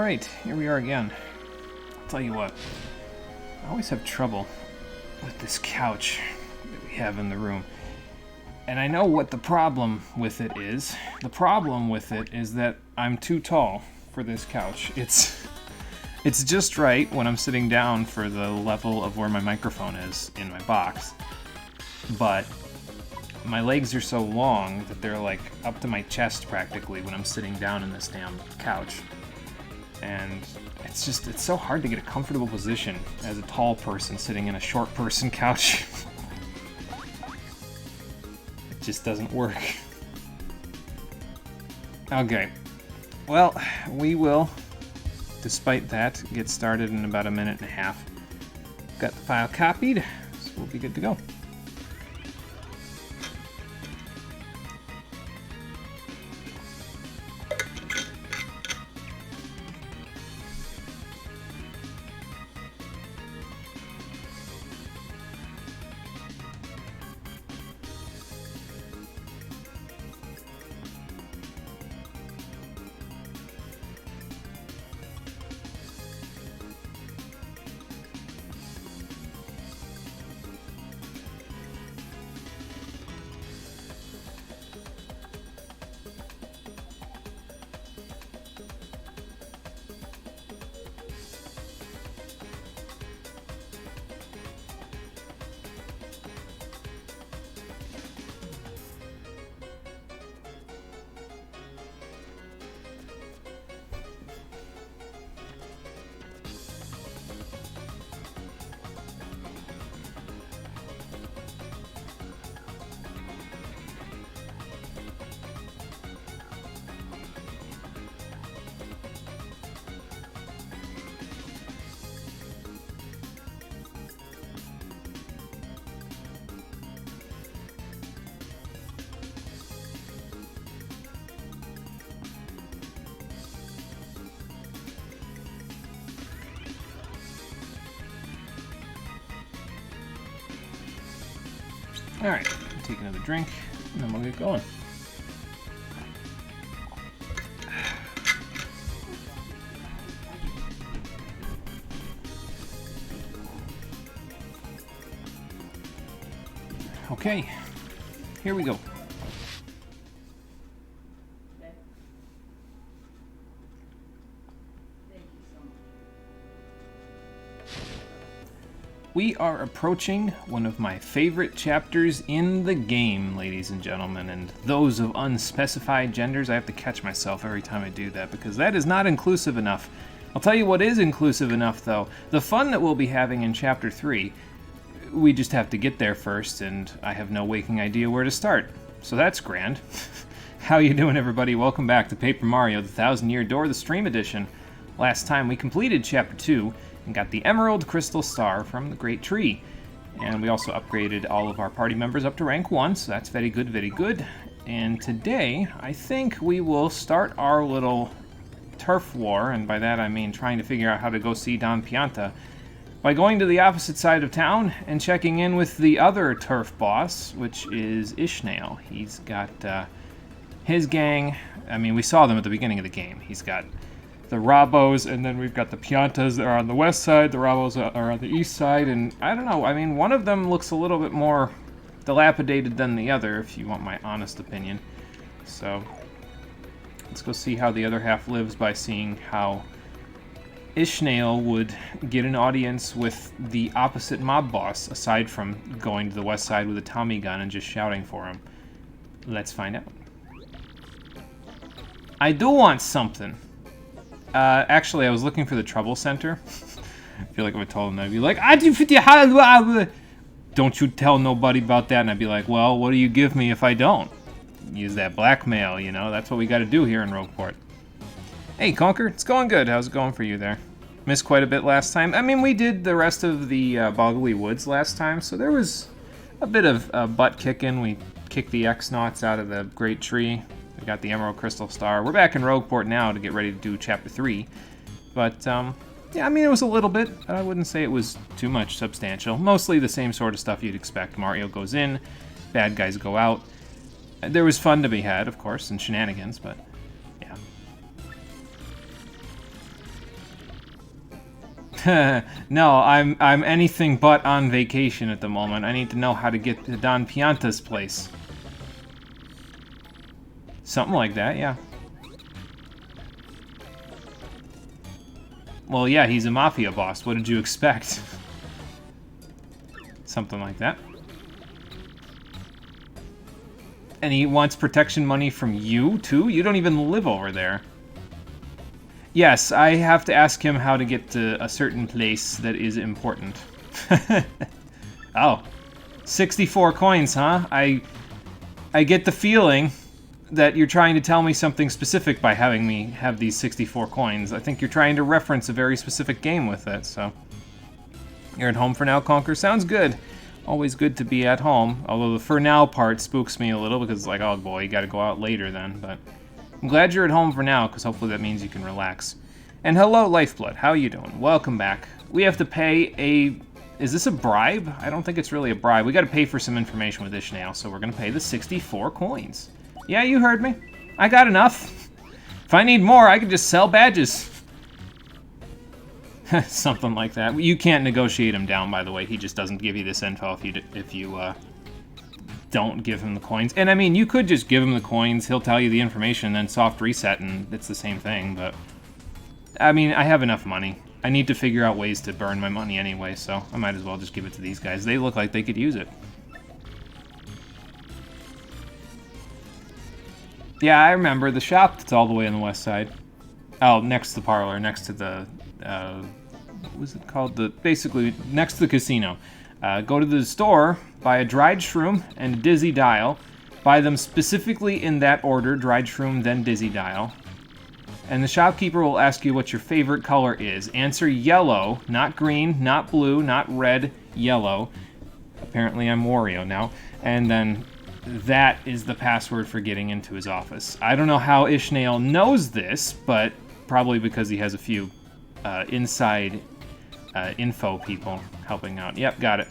Alright, here we are again. I'll tell you what, I always have trouble with this couch that we have in the room. And I know what the problem with it is. The problem with it is that I'm too tall for this couch. It's just right when I'm sitting down for the level of where my microphone is in my box. But my legs are so long that they're like up to my chest practically when I'm sitting down in this damn couch. And it's so hard to get a comfortable position as a tall person sitting in a short person couch. It just doesn't work. Okay, well, we will, despite that, get started in about a minute and a half. Got the file copied, so we'll be good to go. Alright, take another drink, and then we'll get going. Okay, here we go. We are approaching one of my favorite chapters in the game, ladies and gentlemen, and those of unspecified genders. I have to catch myself every time I do that, because that is not inclusive enough. I'll tell you what is inclusive enough, though. The fun that we'll be having in Chapter 3. We just have to get there first, and I have no waking idea where to start. So that's grand. How you doing, everybody? Welcome back to Paper Mario, the Thousand Year Door, the Stream Edition. Last time we completed Chapter 2, and got the Emerald Crystal Star from the Great Tree. And we also upgraded all of our party members up to rank 1, so that's very good, very good. And today, I think we will start our little turf war, and by that I mean trying to figure out how to go see Don Pianta, by going to the opposite side of town and checking in with the other turf boss, which is Ishnael. He's got his gang. I mean, we saw them at the beginning of the game. He's got the Rabos, and then we've got the Piantas that are on the west side, the Rabos are on the east side, and I don't know, I mean, one of them looks a little bit more dilapidated than the other, if you want my honest opinion. So, let's go see how the other half lives by seeing how Ishnael would get an audience with the opposite mob boss, aside from going to the west side with a Tommy gun and just shouting for him. Let's find out. I do want something. Actually, I was looking for the Trouble Center. I feel like if I told him that, I'd be like, don't you tell nobody about that. And I'd be like, well, what do you give me if I don't? Use that blackmail, you know? That's what we got to do here in Rogueport. Hey, Conker, it's going good. How's it going for you there? Missed quite a bit last time. I mean, we did the rest of the Boggly Woods last time, so there was a bit of butt kicking. We kicked the X-Nauts out of the Great Tree. We got the Emerald Crystal Star. We're back in Rogueport now to get ready to do Chapter 3. But, yeah, I mean, it was a little bit. I wouldn't say it was too much substantial. Mostly the same sort of stuff you'd expect. Mario goes in, bad guys go out. There was fun to be had, of course, and shenanigans, but, yeah. No, I'm anything but on vacation at the moment. I need to know how to get to Don Pianta's place. Something like that, yeah. Well, yeah, he's a mafia boss. What did you expect? Something like that. And he wants protection money from you, too? You don't even live over there. Yes, I have to ask him how to get to a certain place that is important. Oh, 64 coins, huh? I get the feeling that you're trying to tell me something specific by having me have these 64 coins. I think you're trying to reference a very specific game with it, so... You're at home for now, Conker? Sounds good. Always good to be at home, although the for now part spooks me a little because it's like, oh boy, you gotta go out later then, but... I'm glad you're at home for now, because hopefully that means you can relax. And hello, Lifeblood. How you doing? Welcome back. We have to pay a... Is this a bribe? I don't think it's really a bribe. We gotta pay for some information with Ishnail, so we're gonna pay the 64 coins. Yeah, you heard me. I got enough. If I need more, I can just sell badges. Something like that. You can't negotiate him down, by the way. He just doesn't give you this info if you don't give him the coins. And I mean, you could just give him the coins, he'll tell you the information, and then soft reset, and it's the same thing, but... I mean, I have enough money. I need to figure out ways to burn my money anyway, so I might as well just give it to these guys. They look like they could use it. Yeah, I remember the shop that's all the way on the west side. Oh, next to the parlor, next to the... what was it called? Basically, next to the casino. Go to the store, buy a dried shroom and a dizzy dial. Buy them specifically in that order, dried shroom, then dizzy dial. And the shopkeeper will ask you what your favorite color is. Answer yellow, not green, not blue, not red, yellow. Apparently I'm Wario now. And then that is the password for getting into his office. I don't know how Ishnail knows this, but probably because he has a few inside info people helping out. Yep, got it.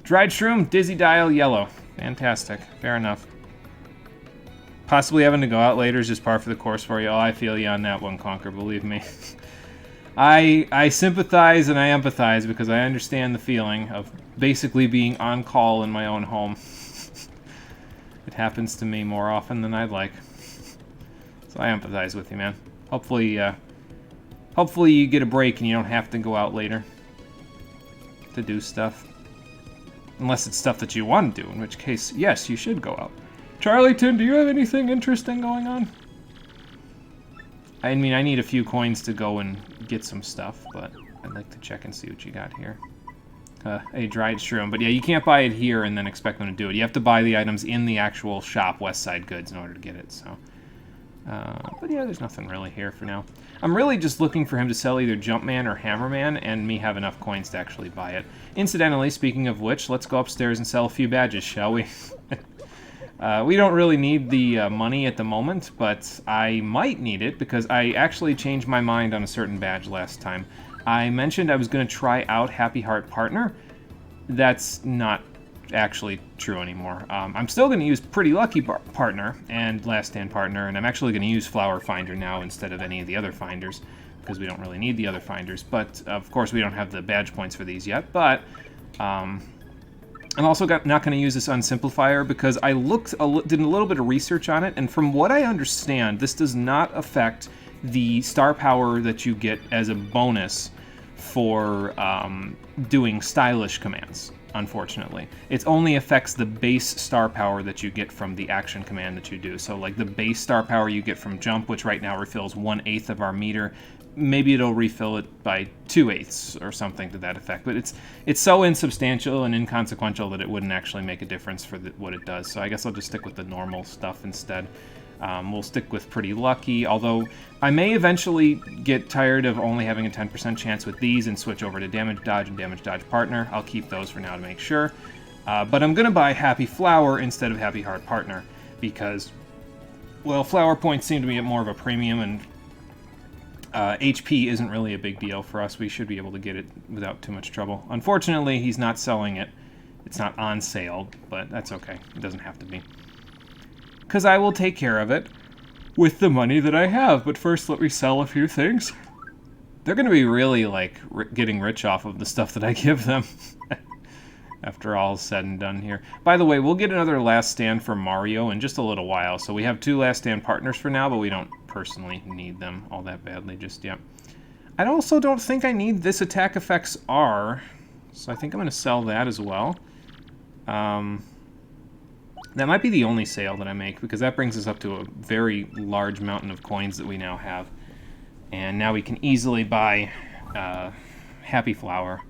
Dried shroom, dizzy dial, yellow. Fantastic. Fair enough. Possibly having to go out later is just par for the course for you. Oh, I feel you on that one, Conker, believe me. I sympathize and I empathize because I understand the feeling of basically being on call in my own home. It happens to me more often than I'd like. So I empathize with you, man. Hopefully you get a break and you don't have to go out later to do stuff. Unless it's stuff that you want to do, in which case, yes, you should go out. Charlieton, do you have anything interesting going on? I mean, I need a few coins to go and get some stuff, but I'd like to check and see what you got here. A dried shroom. But yeah, you can't buy it here and then expect them to do it. You have to buy the items in the actual shop, Westside Goods, in order to get it, so... but yeah, there's nothing really here for now. I'm really just looking for him to sell either Jumpman or Hammerman, and me have enough coins to actually buy it. Incidentally, speaking of which, let's go upstairs and sell a few badges, shall we? We don't really need the money at the moment, but I might need it because I actually changed my mind on a certain badge last time. I mentioned I was going to try out Happy Heart Partner. That's not actually true anymore. I'm still going to use Pretty Lucky Partner and Last Stand Partner, and I'm actually going to use Flower Finder now instead of any of the other finders because we don't really need the other finders. But, of course, we don't have the badge points for these yet, but... I'm also not going to use this Unsimplifier because I did a little bit of research on it, and from what I understand, this does not affect the star power that you get as a bonus for doing stylish commands, unfortunately. It only affects the base star power that you get from the action command that you do. So like the base star power you get from jump, which right now refills 1/8 of our meter, maybe it'll refill it by 2/8 or something to that effect. But it's so insubstantial and inconsequential that it wouldn't actually make a difference for what it does. So I guess I'll just stick with the normal stuff instead. We'll stick with Pretty Lucky, although I may eventually get tired of only having a 10% chance with these and switch over to Damage Dodge and Damage Dodge Partner. I'll keep those for now to make sure. But I'm going to buy Happy Flower instead of Happy Heart Partner because, well, flower points seem to be at more of a premium, and HP isn't really a big deal for us. We should be able to get it without too much trouble. Unfortunately, he's not selling it. It's not on sale, but that's okay. It doesn't have to be. Because I will take care of it with the money that I have. But first, let me sell a few things. They're going to be really, like, getting rich off of the stuff that I give them. After all is said and done here. By the way, we'll get another Last Stand for Mario in just a little while. So we have 2 Last Stand partners for now, but we don't personally need them all that badly just yet. I also don't think I need this Attack Effects R, so I think I'm going to sell that as well. That might be the only sale that I make, because that brings us up to a very large mountain of coins that we now have. And now we can easily buy Happy Flower.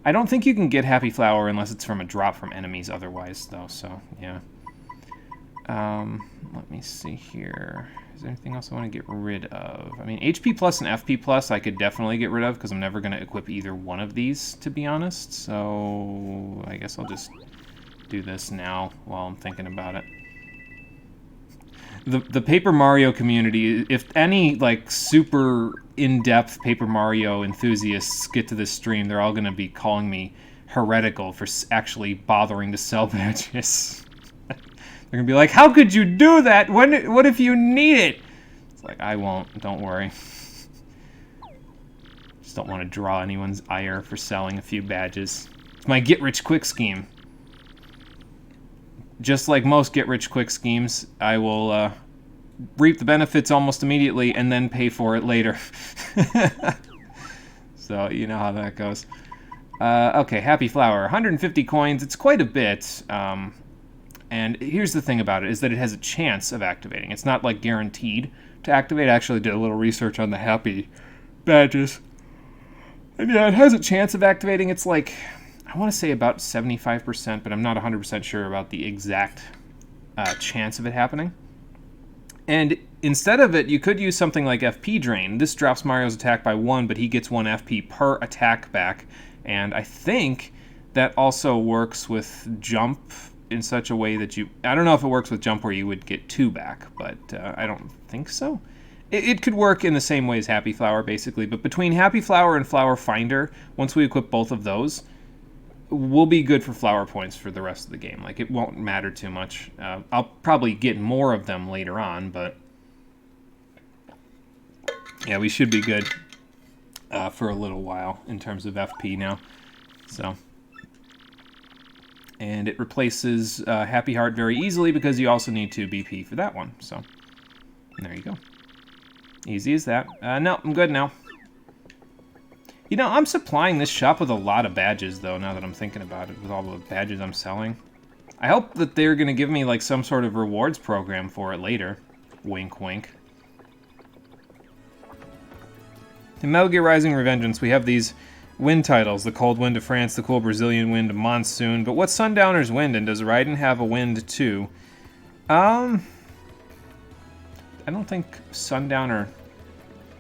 I don't think you can get Happy Flower unless it's from a drop from enemies otherwise, though, so, yeah. Let me see here. Is there anything else I want to get rid of? I mean, HP Plus and FP Plus I could definitely get rid of, because I'm never going to equip either one of these, to be honest. So, I guess I'll just do this now while I'm thinking about it. The Paper Mario community, if any, like, super in-depth Paper Mario enthusiasts get to this stream, they're all going to be calling me heretical for actually bothering to sell badges. They're going to be like, how could you do that? What if you need it? It's like, I won't. Don't worry. Just don't want to draw anyone's ire for selling a few badges. It's my get-rich-quick scheme. Just like most get-rich-quick schemes, I will reap the benefits almost immediately and then pay for it later. So, you know how that goes. Okay, Happy Flower. 150 coins. It's quite a bit. And here's the thing about it, is that it has a chance of activating. It's not, like, guaranteed to activate. I actually did a little research on the Happy badges. And yeah, it has a chance of activating. It's like, I want to say about 75%, but I'm not 100% sure about the exact chance of it happening. And instead of it, you could use something like FP Drain. This drops Mario's attack by 1, but he gets 1 FP per attack back. And I think that also works with Jump in such a way that you... I don't know if it works with Jump where you would get 2 back, but I don't think so. It could work in the same way as Happy Flower, basically. But between Happy Flower and Flower Finder, once we equip both of those, we'll be good for flower points for the rest of the game. Like, it won't matter too much. I'll probably get more of them later on, but... yeah, we should be good for a little while in terms of FP now. So... and it replaces Happy Heart very easily because you also need 2 BP for that one. So, there you go. Easy as that. No, I'm good now. You know, I'm supplying this shop with a lot of badges, though, now that I'm thinking about it, with all the badges I'm selling. I hope that they're going to give me, like, some sort of rewards program for it later. Wink, wink. In Metal Gear Rising: Revengeance, we have these wind titles, the Cold Wind of France, the Cool Brazilian Wind, Monsoon. But what's Sundowner's Wind, and does Raiden have a wind too? I don't think Sundowner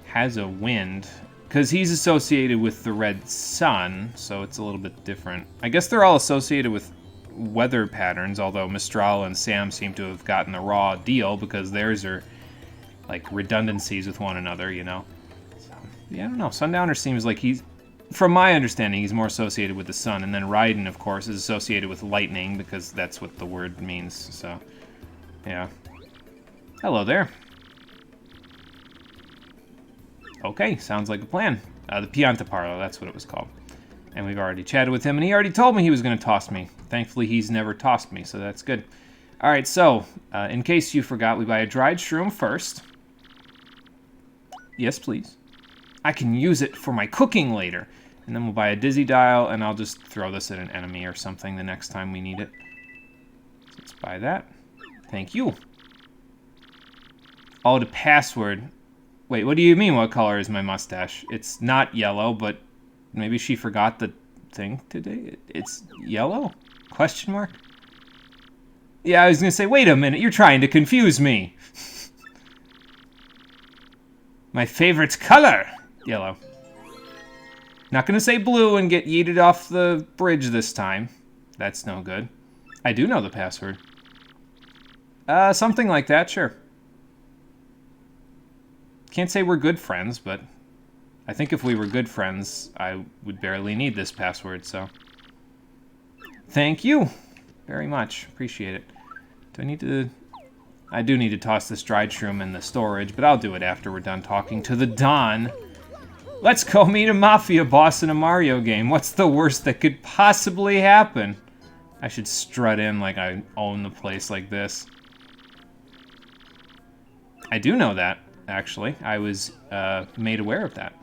has a wind, because he's associated with the Red Sun, so it's a little bit different. I guess they're all associated with weather patterns, although Mistral and Sam seem to have gotten the raw deal, because theirs are, like, redundancies with one another, you know? So, yeah, I don't know. Sundowner seems like he's... from my understanding, he's more associated with the sun, and then Raiden, of course, is associated with lightning, because that's what the word means, so, yeah. Hello there. Okay, sounds like a plan. The Pianta Parlor, that's what it was called. And we've already chatted with him, and he already told me he was going to toss me. Thankfully, he's never tossed me, so that's good. Alright, so, in case you forgot, we buy a dried shroom first. Yes, please. I can use it for my cooking later. And then we'll buy a Dizzy Dial, and I'll just throw this at an enemy or something the next time we need it. So let's buy that. Thank you. Oh, the password. Wait, what do you mean, what color is my mustache? It's not yellow, but maybe she forgot the thing today? It's yellow? Question mark? Yeah, I was going to say, wait a minute, you're trying to confuse me. My favorite color. Yellow. Not going to say blue and get yeeted off the bridge this time. That's no good. I do know the password. Something like that, sure. Can't say we're good friends, but I think if we were good friends, I would barely need this password, so. Thank you very much. Appreciate it. Do I need to... I do need to toss this dried shroom in the storage, but I'll do it after we're done talking to the Don. Let's go meet a mafia boss in a Mario game. What's the worst that could possibly happen? I should strut in like I own the place like this. I do know that, actually. I was made aware of that.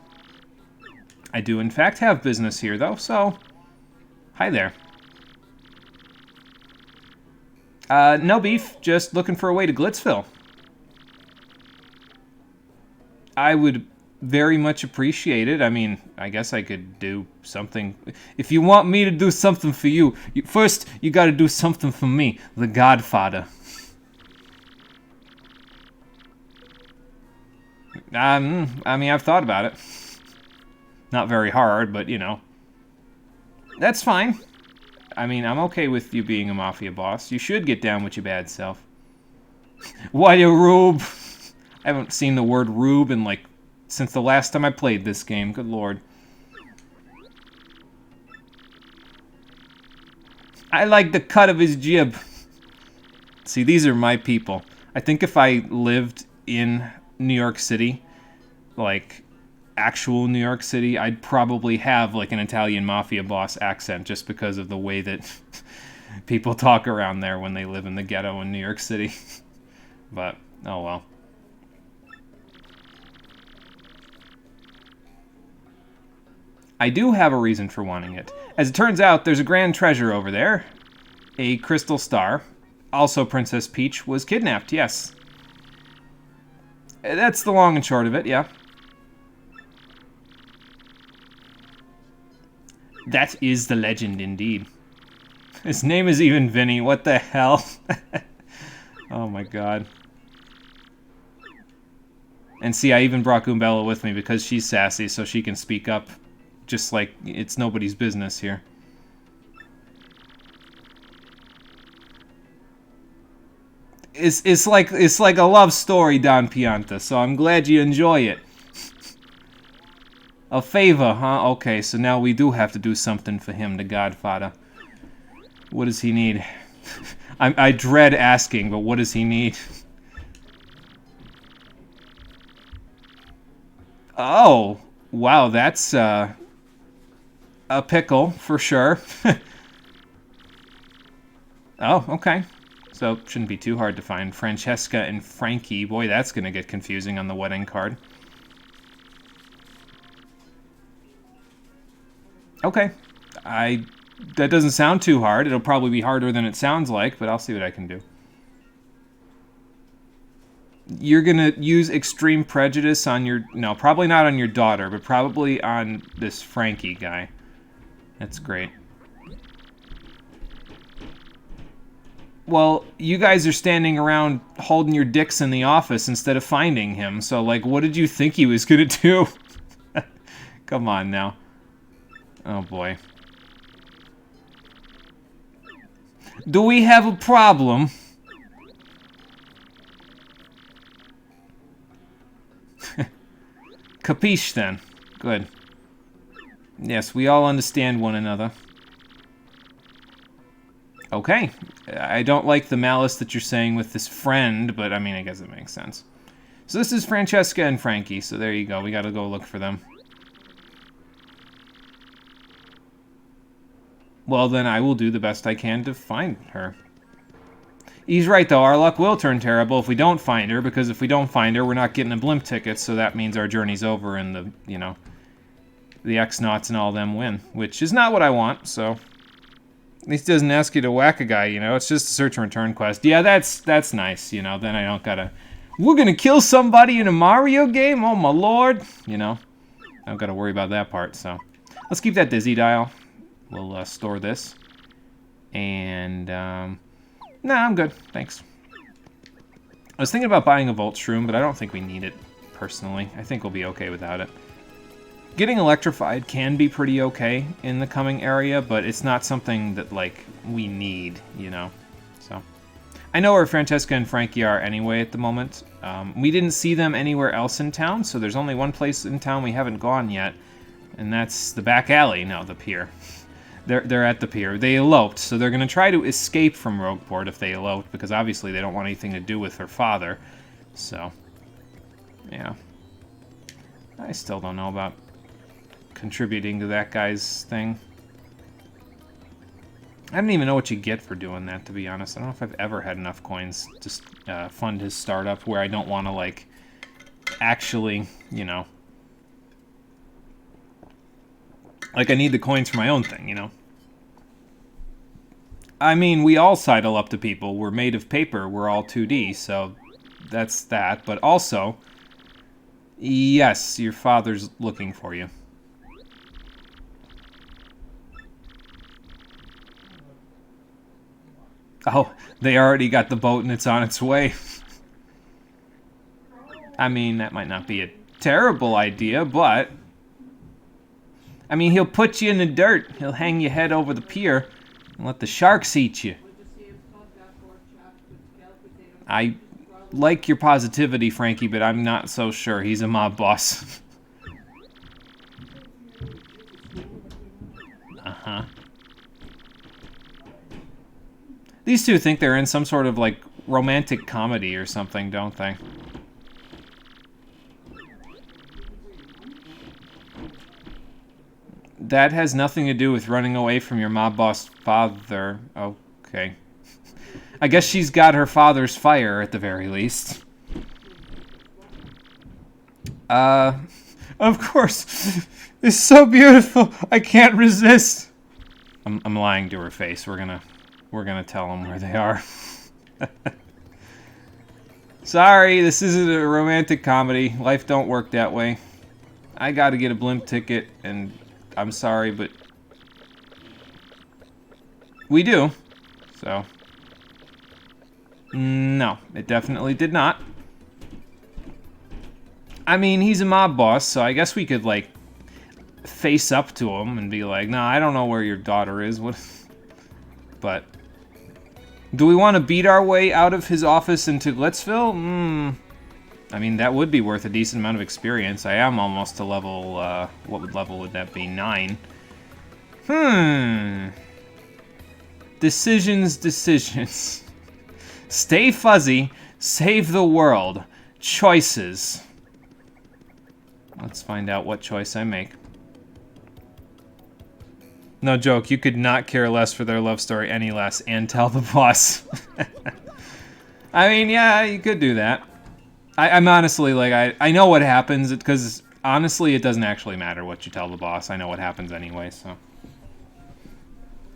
I do, in fact, have business here, though, so... Hi there. No beef, just looking for a way to Glitzville. I would very much appreciate it. I mean, I guess I could do something. If you want me to do something for you, first you gotta do something for me, the Godfather. I mean, I've thought about it. Not very hard, but, you know. That's fine. I mean, I'm okay with you being a mafia boss. You should get down with your bad self. Why you rube? I haven't seen the word rube in, like, since the last time I played this game. Good lord. I like the cut of his jib. See, these are my people. I think if I lived in New York City, like, actual New York City, I'd probably have, like, an Italian mafia boss accent just because of the way that people talk around there when they live in the ghetto in New York City. But, oh well. I do have a reason for wanting it. As it turns out, there's a grand treasure over there. A crystal star. Also, Princess Peach was kidnapped, yes. That's the long and short of it, yeah. That is the legend, indeed. His name is even Vinny. What the hell? Oh my god. And see, I even brought Goombella with me because she's sassy, so she can speak up. Just like it's nobody's business here. It's like a love story, Don Pianta, so I'm glad you enjoy it. A favor, huh? Okay, so now we do have to do something for him, the Godfather. What does he need? I dread asking, but what does he need? Oh, wow, that's a pickle for sure. Oh, okay. So shouldn't be too hard to find. Francesca and Frankie. Boy, that's gonna get confusing on the wedding card. Okay. That doesn't sound too hard. It'll probably be harder than it sounds like, but I'll see what I can do. You're gonna use extreme prejudice on your... No, probably not on your daughter, but probably on this Frankie guy. That's great. Well, you guys are standing around holding your dicks in the office instead of finding him, so, like, what did you think he was gonna do? Come on now. Oh, boy. Do we have a problem? Capiche, then. Good. Yes, we all understand one another. Okay. I don't like the malice that you're saying with this friend, but, I mean, I guess it makes sense. So this is Francesca and Frankie, so there you go. We gotta go look for them. Well, then I will do the best I can to find her. He's right, though. Our luck will turn terrible if we don't find her, because if we don't find her, we're not getting a blimp ticket, so that means our journey's over and the, you know, the X-Nauts and all them win, which is not what I want, so... At least it doesn't ask you to whack a guy, you know? It's just a search and return quest. Yeah, that's nice, you know? Then I don't gotta... We're gonna kill somebody in a Mario game? Oh, my lord! You know? I don't gotta worry about that part, so... Let's keep that Dizzy dial. We'll store this. And, nah, I'm good. Thanks. I was thinking about buying a Volt Shroom, but I don't think we need it, personally. I think we'll be okay without it. Getting electrified can be pretty okay in the coming area, but it's not something that, like, we need, you know? So, I know where Francesca and Frankie are anyway at the moment. We didn't see them anywhere else in town, so there's only one place in town we haven't gone yet, and that's the back alley. No, the pier. They're at the pier. They eloped, so they're going to try to escape from Rogueport if they eloped, because obviously they don't want anything to do with her father. So, yeah. I still don't know about contributing to that guy's thing. I don't even know what you get for doing that, to be honest. I don't know if I've ever had enough coins to fund his startup where I don't want to, like, actually, you know... Like, I need the coins for my own thing, you know? I mean, we all sidle up to people. We're made of paper. We're all 2D, so that's that. But also, yes, your father's looking for you. Oh, they already got the boat and it's on its way. I mean, that might not be a terrible idea, but... I mean, he'll put you in the dirt. He'll hang your head over the pier and let the sharks eat you. I like your positivity, Frankie, but I'm not so sure. He's a mob boss. Uh-huh. These two think they're in some sort of, like, romantic comedy or something, don't they? That has nothing to do with running away from your mob boss father. Okay. I guess she's got her father's fire, at the very least. Of course. It's so beautiful. I can't resist. I'm lying to her face. We're gonna tell them where they are. Sorry, this isn't a romantic comedy. Life don't work that way. I gotta get a blimp ticket, and I'm sorry, but we do. So, no, it definitely did not. I mean, he's a mob boss, so I guess we could, like, face up to him and be like, nah, I don't know where your daughter is. What? But do we want to beat our way out of his office into Glitzville? I mean, that would be worth a decent amount of experience. I am almost to level, what level would that be? 9. Decisions. Stay fuzzy, save the world. Choices. Let's find out what choice I make. No joke, you could not care less for their love story any less and tell the boss. I mean, yeah, you could do that. I'm honestly, like, I know what happens, because honestly, it doesn't actually matter what you tell the boss. I know what happens anyway, so.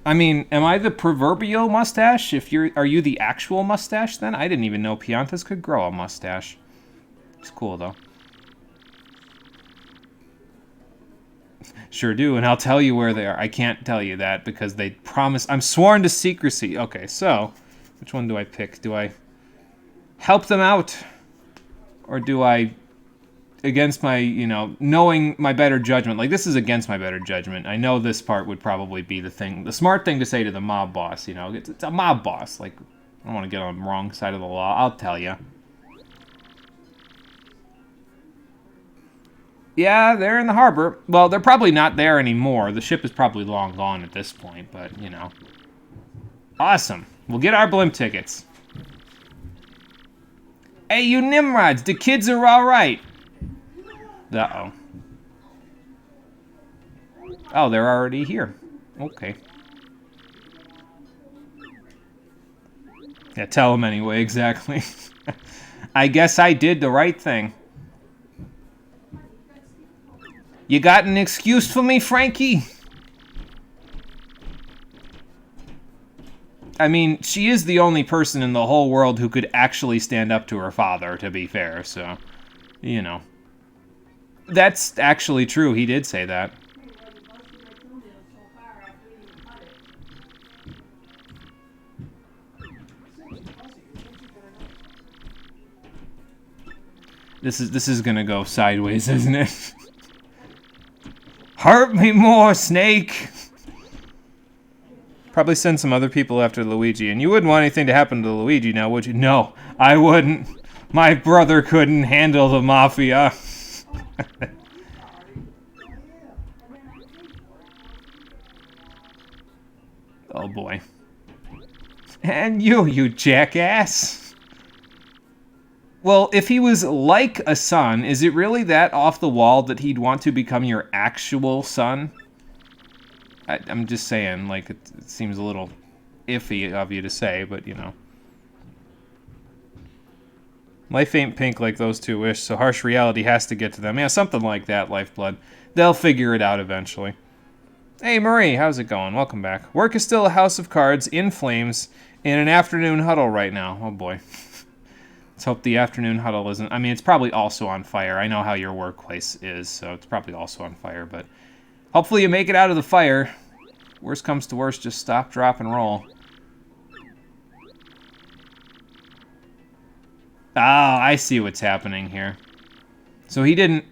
I mean, am I the proverbial mustache? Are you the actual mustache then? I didn't even know Piantas could grow a mustache. It's cool, though. Sure do, and I'll tell you where they are. I can't tell you that because they promise. I'm sworn to secrecy. Okay, so which one do I pick? Do I help them out? Or do I, against my, you know, knowing my better judgment, like this is against my better judgment. I know this part would probably be the smart thing to say to the mob boss, you know. It's a mob boss. Like, I don't want to get on the wrong side of the law. I'll tell you. Yeah, they're in the harbor. Well, they're probably not there anymore. The ship is probably long gone at this point, but, you know. Awesome. We'll get our blimp tickets. Hey, you Nimrods, the kids are all right. Uh-oh. Oh, they're already here. Okay. Yeah, tell them anyway, exactly. I guess I did the right thing. You got an excuse for me, Frankie? I mean, she is the only person in the whole world who could actually stand up to her father, to be fair, so, you know. That's actually true, he did say that. This is gonna go sideways, isn't it? Hurt me more, Snake! Probably send some other people after Luigi. And you wouldn't want anything to happen to Luigi now, would you? No, I wouldn't. My brother couldn't handle the mafia. Oh boy. And you jackass. Well, if he was like a son, is it really that off the wall that he'd want to become your actual son? I'm just saying, like, it seems a little iffy of you to say, but, you know. Life ain't pink like those two wish, so harsh reality has to get to them. Yeah, something like that, Lifeblood. They'll figure it out eventually. Hey, Marie, how's it going? Welcome back. Work is still a house of cards, in flames, in an afternoon huddle right now. Oh, boy. Let's hope the afternoon huddle isn't... I mean, it's probably also on fire. I know how your workplace is, so it's probably also on fire, but... Hopefully you make it out of the fire. Worst comes to worst, just stop, drop, and roll. Ah, I see what's happening here. So he didn't,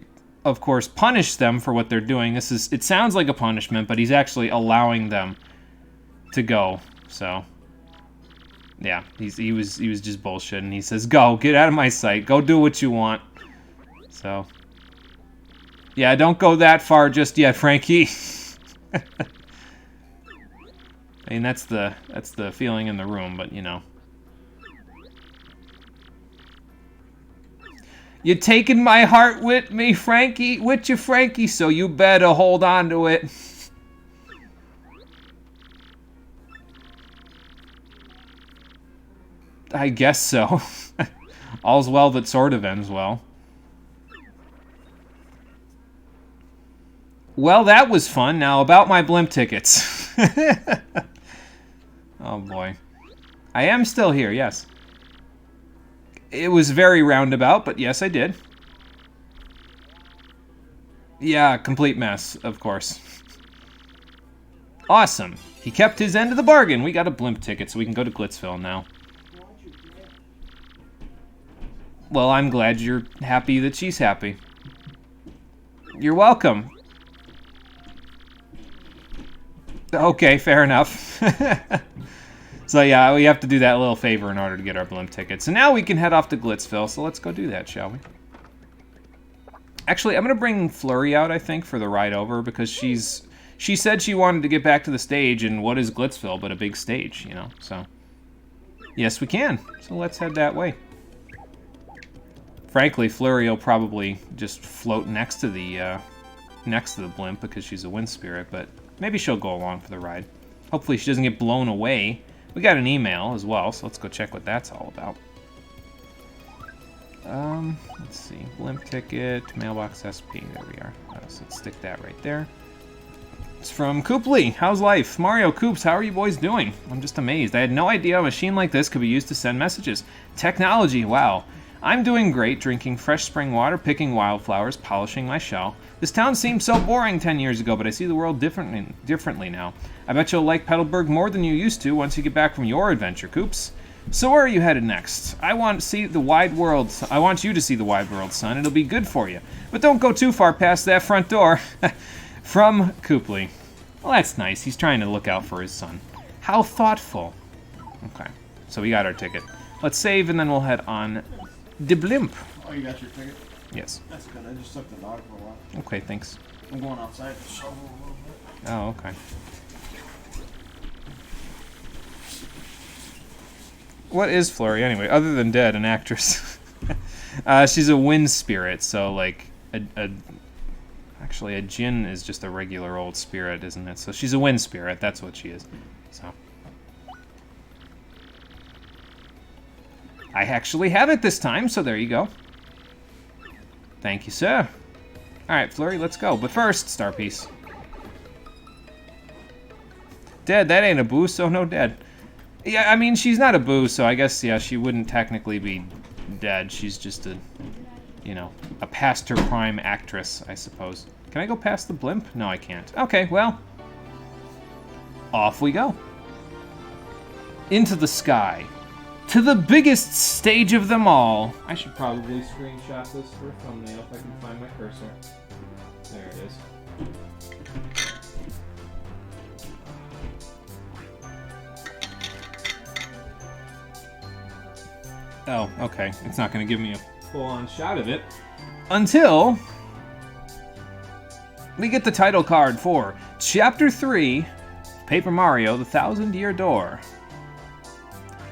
of course, punish them for what they're doing. It sounds like a punishment, but he's actually allowing them to go. So... yeah, he was just bullshitting. He says, "Go, get out of my sight. Go do what you want." So, yeah, don't go that far just yet, Frankie. I mean, that's the feeling in the room, but you know. You taking my heart with me, Frankie? With you, Frankie? So you better hold on to it. I guess so. All's well that sort of ends well. Well, that was fun. Now, about my blimp tickets. Oh, boy. I am still here, yes. It was very roundabout, but yes, I did. Yeah, complete mess, of course. Awesome. He kept his end of the bargain. We got a blimp ticket, so we can go to Glitzville now. Well, I'm glad you're happy that she's happy. You're welcome. Okay, fair enough. So yeah, we have to do that little favor in order to get our blimp ticket. So now we can head off to Glitzville, so let's go do that, shall we? Actually, I'm going to bring Flurry out, I think, for the ride over, because she said she wanted to get back to the stage, and what is Glitzville but a big stage, you know? So, yes, we can. So let's head that way. Frankly, Flurry will probably just float next to the blimp because she's a wind spirit, but maybe she'll go along for the ride. Hopefully she doesn't get blown away. We got an email as well, so let's go check what that's all about. Let's see. Blimp ticket, mailbox SP. There we are. So let's stick that right there. It's from Cooply. How's life? Mario, Coops, how are you boys doing? I'm just amazed. I had no idea a machine like this could be used to send messages. Technology, wow. I'm doing great, drinking fresh spring water, picking wildflowers, polishing my shell. This town seemed so boring 10 years ago, but I see the world differently now. I bet you'll like Petalburg more than you used to once you get back from your adventure, Coops. So where are you headed next? I want to see the wide world. I want you to see the wide world, son. It'll be good for you. But don't go too far past that front door. From Cooply. Well, that's nice. He's trying to look out for his son. How thoughtful. Okay, so we got our ticket. Let's save, and then we'll head on the blimp. Oh, you got your ticket? Yes. That's good. I just took the dog for a while. Okay, thanks. I'm going outside to shovel a little bit. Oh, okay. What is Flurry, anyway, other than dead, an actress? She's a wind spirit, so, like, actually, a djinn is just a regular old spirit, isn't it? So she's a wind spirit, that's what she is. So I actually have it this time, so there you go. Thank you, sir. Alright, Flurry, let's go. But first, star piece. Dead, that ain't a boo, so no dead. Yeah, I mean, she's not a boo, so I guess, yeah, she wouldn't technically be dead. She's just a, you know, a past her prime actress, I suppose. Can I go past the blimp? No, I can't. Okay, well, off we go. Into the sky. To the biggest stage of them all. I should probably screenshot this for a thumbnail if I can find my cursor. There it is. Oh, okay. It's not going to give me a full-on shot of it until we get the title card for Chapter 3, Paper Mario, The Thousand-Year Door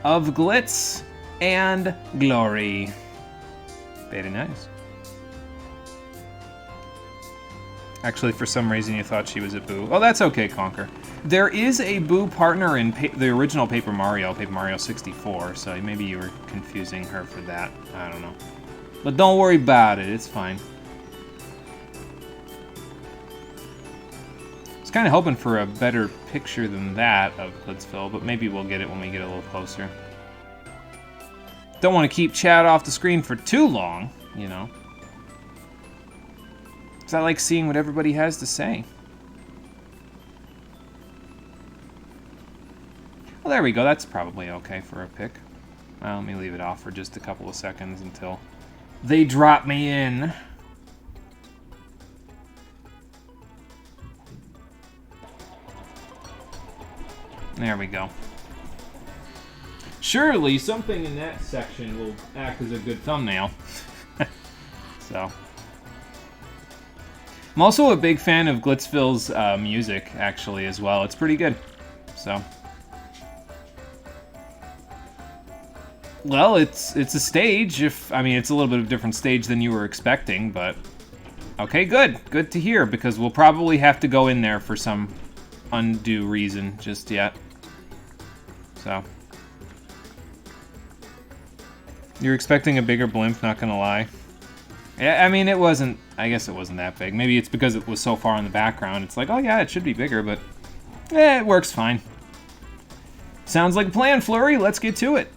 of Glitz and Glory. Very nice. Actually, for some reason, you thought she was a Boo. Oh, that's okay, Conker. There is a Boo partner in the original Paper Mario 64, so maybe you were confusing her for that. I don't know. But don't worry about it, it's fine. I was kind of hoping for a better picture than that of Glitzville, but maybe we'll get it when we get a little closer. Don't want to keep Chad off the screen for too long, you know. Because I like seeing what everybody has to say. Well, there we go. That's probably okay for a pick. Well, let me leave it off for just a couple of seconds until they drop me in. There we go. Surely something in that section will act as a good thumbnail. So... I'm also a big fan of Glitzville's music, actually, as well. It's pretty good. So, well, it's a stage. I mean, it's a little bit of a different stage than you were expecting, but okay, good. Good to hear, because we'll probably have to go in there for some undue reason just yet. So, you're expecting a bigger blimp, not gonna lie. Yeah, I mean, it wasn't... I guess it wasn't that big. Maybe it's because it was so far in the background. It's like, oh yeah, it should be bigger, but... it works fine. Sounds like a plan, Flurry. Let's get to it.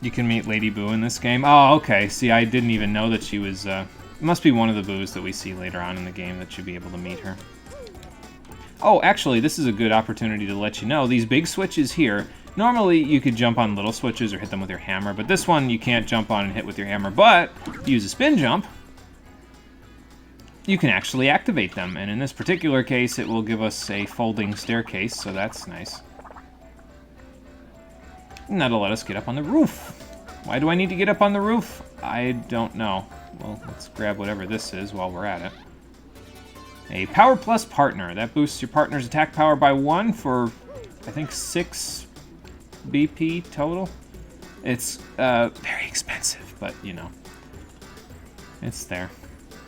You can meet Lady Boo in this game. Oh, okay. See, I didn't even know that she was... It must be one of the Boos that we see later on in the game that you'd be able to meet her. Oh, actually, this is a good opportunity to let you know. These big switches here... Normally, you could jump on little switches or hit them with your hammer, but this one you can't jump on and hit with your hammer. But if you use a spin jump, you can actually activate them. And in this particular case, it will give us a folding staircase, so that's nice. And that'll let us get up on the roof. Why do I need to get up on the roof? I don't know. Well, let's grab whatever this is while we're at it. A Power Plus Partner. That boosts your partner's attack power by 1 for, I think, 6... BP total. It's very expensive, but you know, it's there.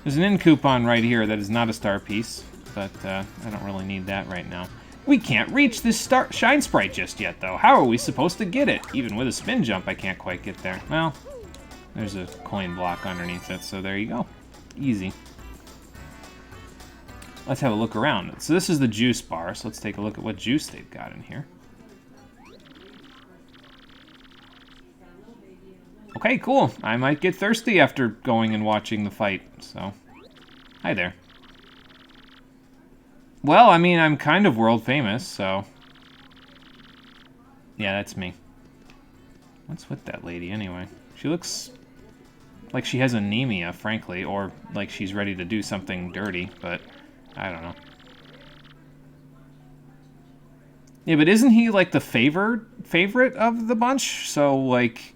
There's an in coupon right here that is not a star piece, but I don't really need that right now. We can't reach this shine sprite just yet, though. How are we supposed to get it? Even with a spin jump, I can't quite get there. Well, there's a coin block underneath it, so there you go. Easy. Let's have a look around. So this is the juice bar, so let's take a look at what juice they've got in here. Okay, cool. I might get thirsty after going and watching the fight, so... Hi there. Well, I mean, I'm kind of world famous, so... Yeah, that's me. What's with that lady, anyway? She looks like she has anemia, frankly, or like she's ready to do something dirty, but I don't know. Yeah, but isn't he, like, the favorite of the bunch? So, like...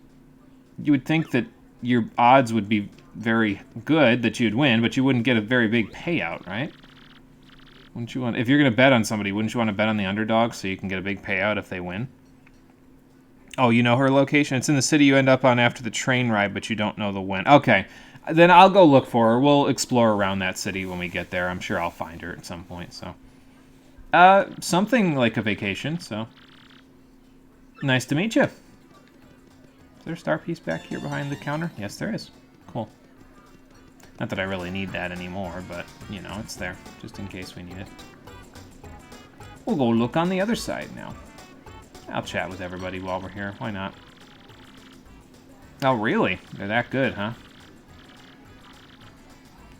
You would think that your odds would be very good that you'd win, but you wouldn't get a very big payout, right? Wouldn't you want... If you're going to bet on somebody, wouldn't you want to bet on the underdog so you can get a big payout if they win? Oh, you know her location? It's in the city you end up on after the train ride, but you don't know the when. Okay, then I'll go look for her. We'll explore around that city when we get there. I'm sure I'll find her at some point, so... something like a vacation, so... Nice to meet you. Is there a star piece back here behind the counter? Yes, there is. Cool. Not that I really need that anymore, but, you know, it's there, just in case we need it. We'll go look on the other side now. I'll chat with everybody while we're here. Why not? Oh, really? They're that good, huh?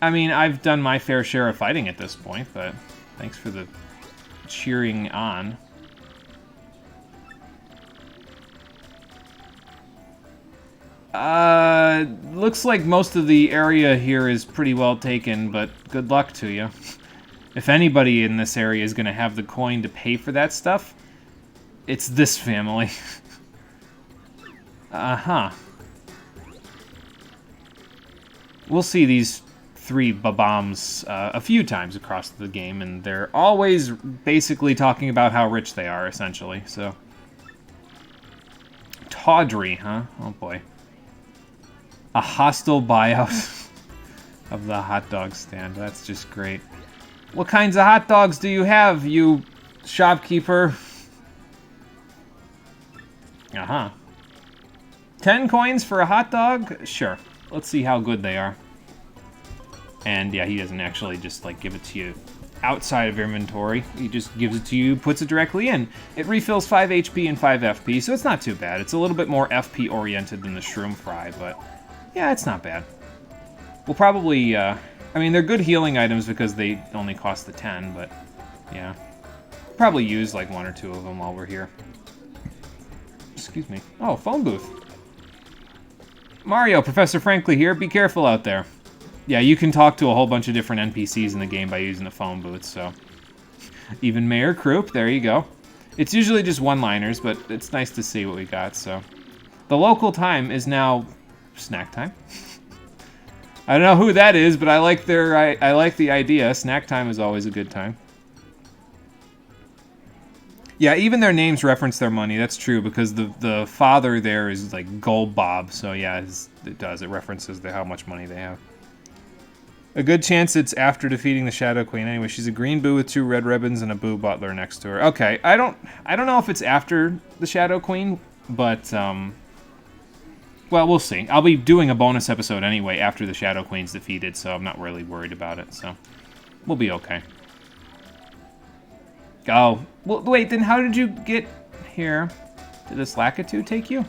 I mean, I've done my fair share of fighting at this point, but thanks for the cheering on. Looks like most of the area here is pretty well taken, but good luck to you. If anybody in this area is going to have the coin to pay for that stuff, it's this family. Uh-huh. We'll see these 3 Bob-ombs a few times across the game, and they're always basically talking about how rich they are, essentially, so... Tawdry, huh? Oh boy. A hostile buyout of the hot dog stand. That's just great. What kinds of hot dogs do you have, you shopkeeper? Uh-huh. 10 coins for a hot dog? Sure. Let's see how good they are. And yeah, he doesn't actually just like give it to you outside of your inventory. He just gives it to you, puts it directly in. It refills 5 HP and 5 FP, so it's not too bad. It's a little bit more FP oriented than the Shroom Fry, but yeah, it's not bad. We'll probably, I mean, they're good healing items because they only cost the 10, but yeah. Probably use like 1 or 2 of them while we're here. Excuse me. Oh, phone booth. Mario, Professor Frankly here. Be careful out there. Yeah, you can talk to a whole bunch of different NPCs in the game by using the phone booth, so. Even Mayor Croup, there you go. It's usually just one-liners, but it's nice to see what we got, so. The local time is now snack time. I don't know who that is, but I like I like the idea. Snack time is always a good time. Yeah, even their names reference their money. That's true, because the father there is like Gold Bob, so yeah, it does. It references how much money they have. A good chance it's after defeating the Shadow Queen. Anyway, she's a green boo with 2 red ribbons and a boo butler next to her. Okay, I don't know if it's after the Shadow Queen, but well, we'll see. I'll be doing a bonus episode anyway after the Shadow Queen's defeated, so I'm not really worried about it. So we'll be okay. Oh, well, wait. Then how did you get here? Did this Lakitu take you?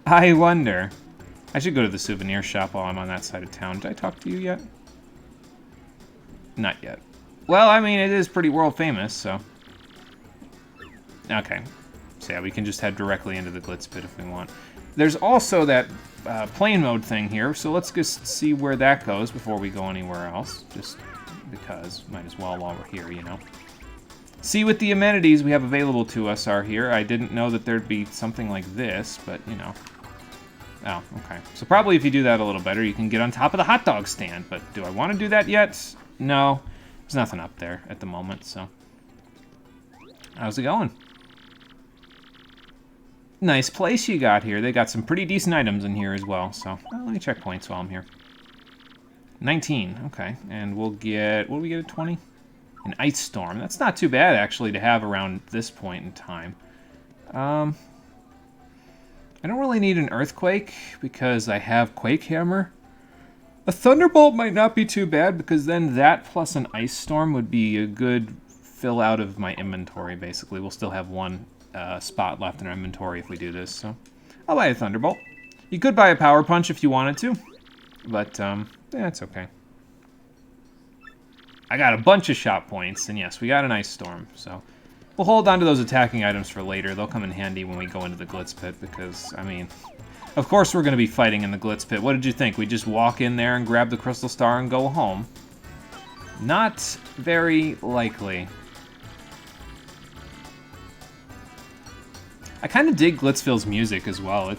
I wonder. I should go to the souvenir shop while I'm on that side of town. Did I talk to you yet? Not yet. Well, I mean, it is pretty world famous, so. Okay. So yeah, we can just head directly into the Glitz Pit if we want. There's also that plane mode thing here, so let's just see where that goes before we go anywhere else. Just because, might as well while we're here, you know. See what the amenities we have available to us are here. I didn't know that there'd be something like this, but, you know. Oh, okay. So probably if you do that a little better, you can get on top of the hot dog stand. But do I want to do that yet? No. There's nothing up there at the moment, so. How's it going? Nice place you got here. They got some pretty decent items in here as well, so. Well, let me check points while I'm here. 19, okay. And we'll get, what do we get at 20? An Ice Storm. That's not too bad, actually, to have around this point in time. I don't really need an Earthquake because I have Quake Hammer. A Thunderbolt might not be too bad because then that plus an Ice Storm would be a good fill out of my inventory, basically. We'll still have one spot left in our inventory if we do this, so I'll buy a Thunderbolt. You could buy a Power Punch if you wanted to, but yeah, it's okay. I got a bunch of shop points, and yes, we got an Ice Storm, so we'll hold on to those attacking items for later. They'll come in handy when we go into the Glitz Pit, because, I mean, of course we're going to be fighting in the Glitz Pit. What did you think? We just walk in there and grab the Crystal Star and go home? Not very likely. I kind of dig Glitzville's music as well. It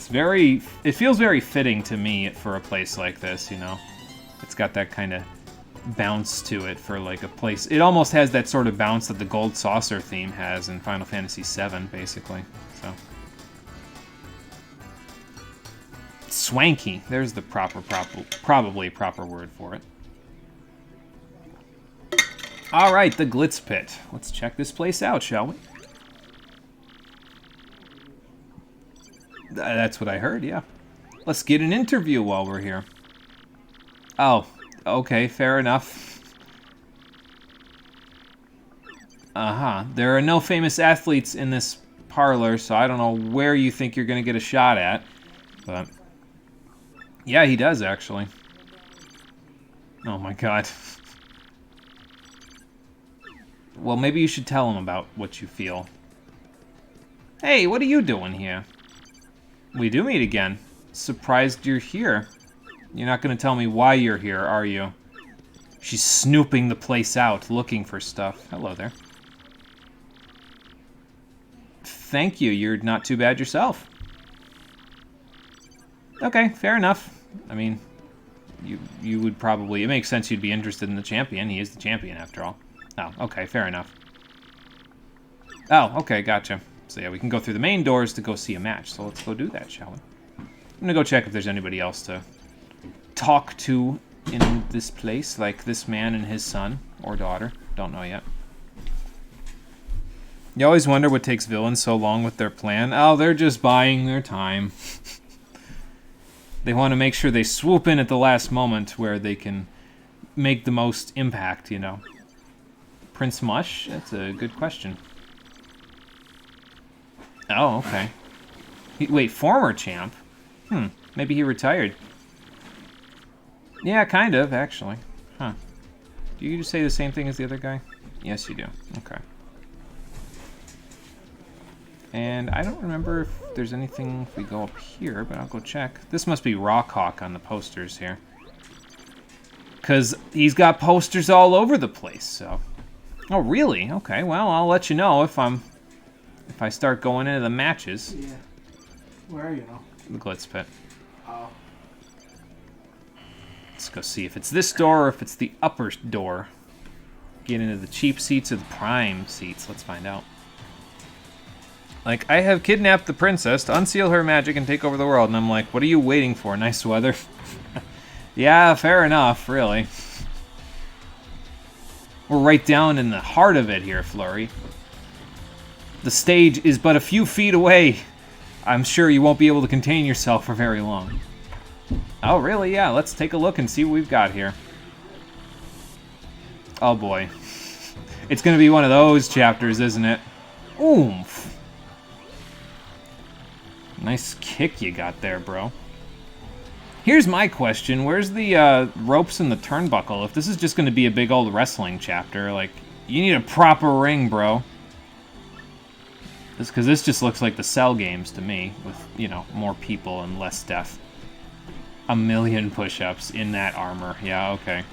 feels very fitting to me for a place like this, you know? It's got that kind of bounce to it for like a place. It almost has that sort of bounce that the Gold Saucer theme has in Final Fantasy VII, basically. So swanky. There's the probably proper word for it. All right, the Glitz Pit. Let's check this place out, shall we? That's what I heard, yeah. Let's get an interview while we're here. Oh, okay, fair enough. Uh-huh. There are no famous athletes in this parlor, so I don't know where you think you're going to get a shot at. But yeah, he does, actually. Oh my god. Well, maybe you should tell him about what you feel. Hey, what are you doing here? We do meet again. Surprised you're here. You're not going to tell me why you're here, are you? She's snooping the place out, looking for stuff. Hello there. Thank you. You're not too bad yourself. Okay, fair enough. I mean, you would probably... It makes sense you'd be interested in the champion. He is the champion, after all. Oh, okay, fair enough. Oh, okay, gotcha. So yeah, we can go through the main doors to go see a match. So let's go do that, shall we? I'm gonna go check if there's anybody else to talk to in this place, like this man and his son or daughter. Don't know yet. You always wonder what takes villains so long with their plan. Oh, they're just buying their time. They want to make sure they swoop in at the last moment where they can make the most impact, you know. Prince Mush? That's a good question. Oh, okay. Wait, former champ? Maybe he retired. Yeah, kind of, actually. Huh. Do you just say the same thing as the other guy? Yes, you do. Okay. And I don't remember if there's anything if we go up here, but I'll go check. This must be Rockhawk on the posters here. Because he's got posters all over the place, so... Oh, really? Okay, well, I'll let you know if I start going into the matches. Yeah. Where are you now? The Glitz Pit. Oh. Let's go see if it's this door or if it's the upper door. Get into the cheap seats or the prime seats. Let's find out. Like, I have kidnapped the princess to unseal her magic and take over the world. And I'm like, what are you waiting for? Nice weather. Yeah, fair enough, really. We're right down in the heart of it here, Flurry. The stage is but a few feet away. I'm sure you won't be able to contain yourself for very long. Oh, really? Yeah, let's take a look and see what we've got here. Oh, boy. It's going to be one of those chapters, isn't it? Oomph. Nice kick you got there, bro. Here's my question. Where's the ropes and the turnbuckle? If this is just going to be a big old wrestling chapter, like, you need a proper ring, bro. Because this just looks like the Cell games to me, with, you know, more people and less death. 1,000,000 push-ups in that armor. Yeah, okay.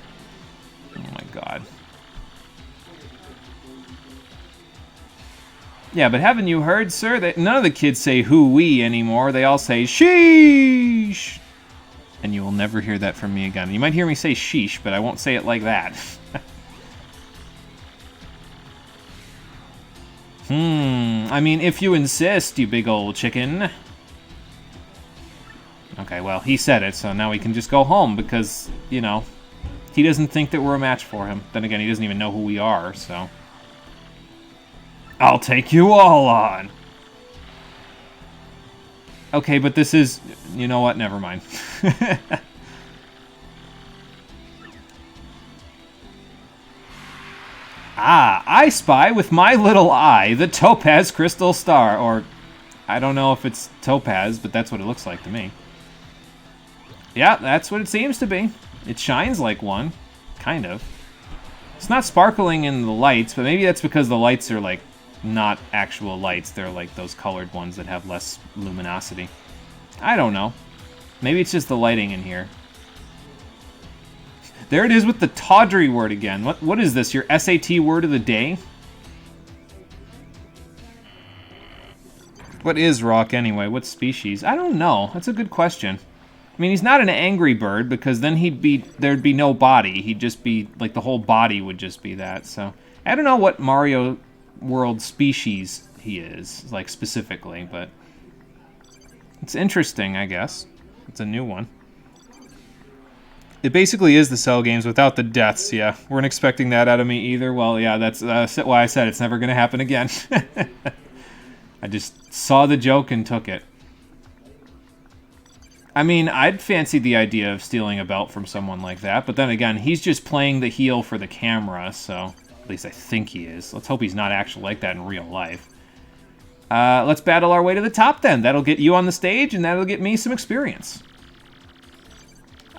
Oh my god. Yeah, but haven't you heard, sir, that none of the kids say hoo-wee anymore. They all say sheesh. And you will never hear that from me again. You might hear me say sheesh, but I won't say it like that. I mean, if you insist, you big old chicken. Okay, well, he said it, so now we can just go home because, you know, he doesn't think that we're a match for him. Then again, he doesn't even know who we are, so... I'll take you all on! Okay, but this is... You know what? Never mind. Ah, I spy with my little eye the Topaz Crystal Star, or... I don't know if it's Topaz, but that's what it looks like to me. Yeah, that's what it seems to be. It shines like one. Kind of. It's not sparkling in the lights, but maybe that's because the lights are, like, not actual lights. They're, like, those colored ones that have less luminosity. I don't know. Maybe it's just the lighting in here. There it is with the tawdry word again. What is this, your SAT word of the day? What is rock anyway? What species? I don't know. That's a good question. I mean, he's not an angry bird because then there'd be no body. He'd just be, like, the whole body would just be that. So, I don't know what Mario World species he is, like, specifically, but it's interesting, I guess. It's a new one. It basically is the Cell games without the deaths, yeah. Weren't expecting that out of me either. Well, yeah, that's why I said it's never going to happen again. I just saw the joke and took it. I mean, I'd fancy the idea of stealing a belt from someone like that, but then again, he's just playing the heel for the camera, so... At least I think he is. Let's hope he's not actually like that in real life. Let's battle our way to the top, then. That'll get you on the stage, and that'll get me some experience.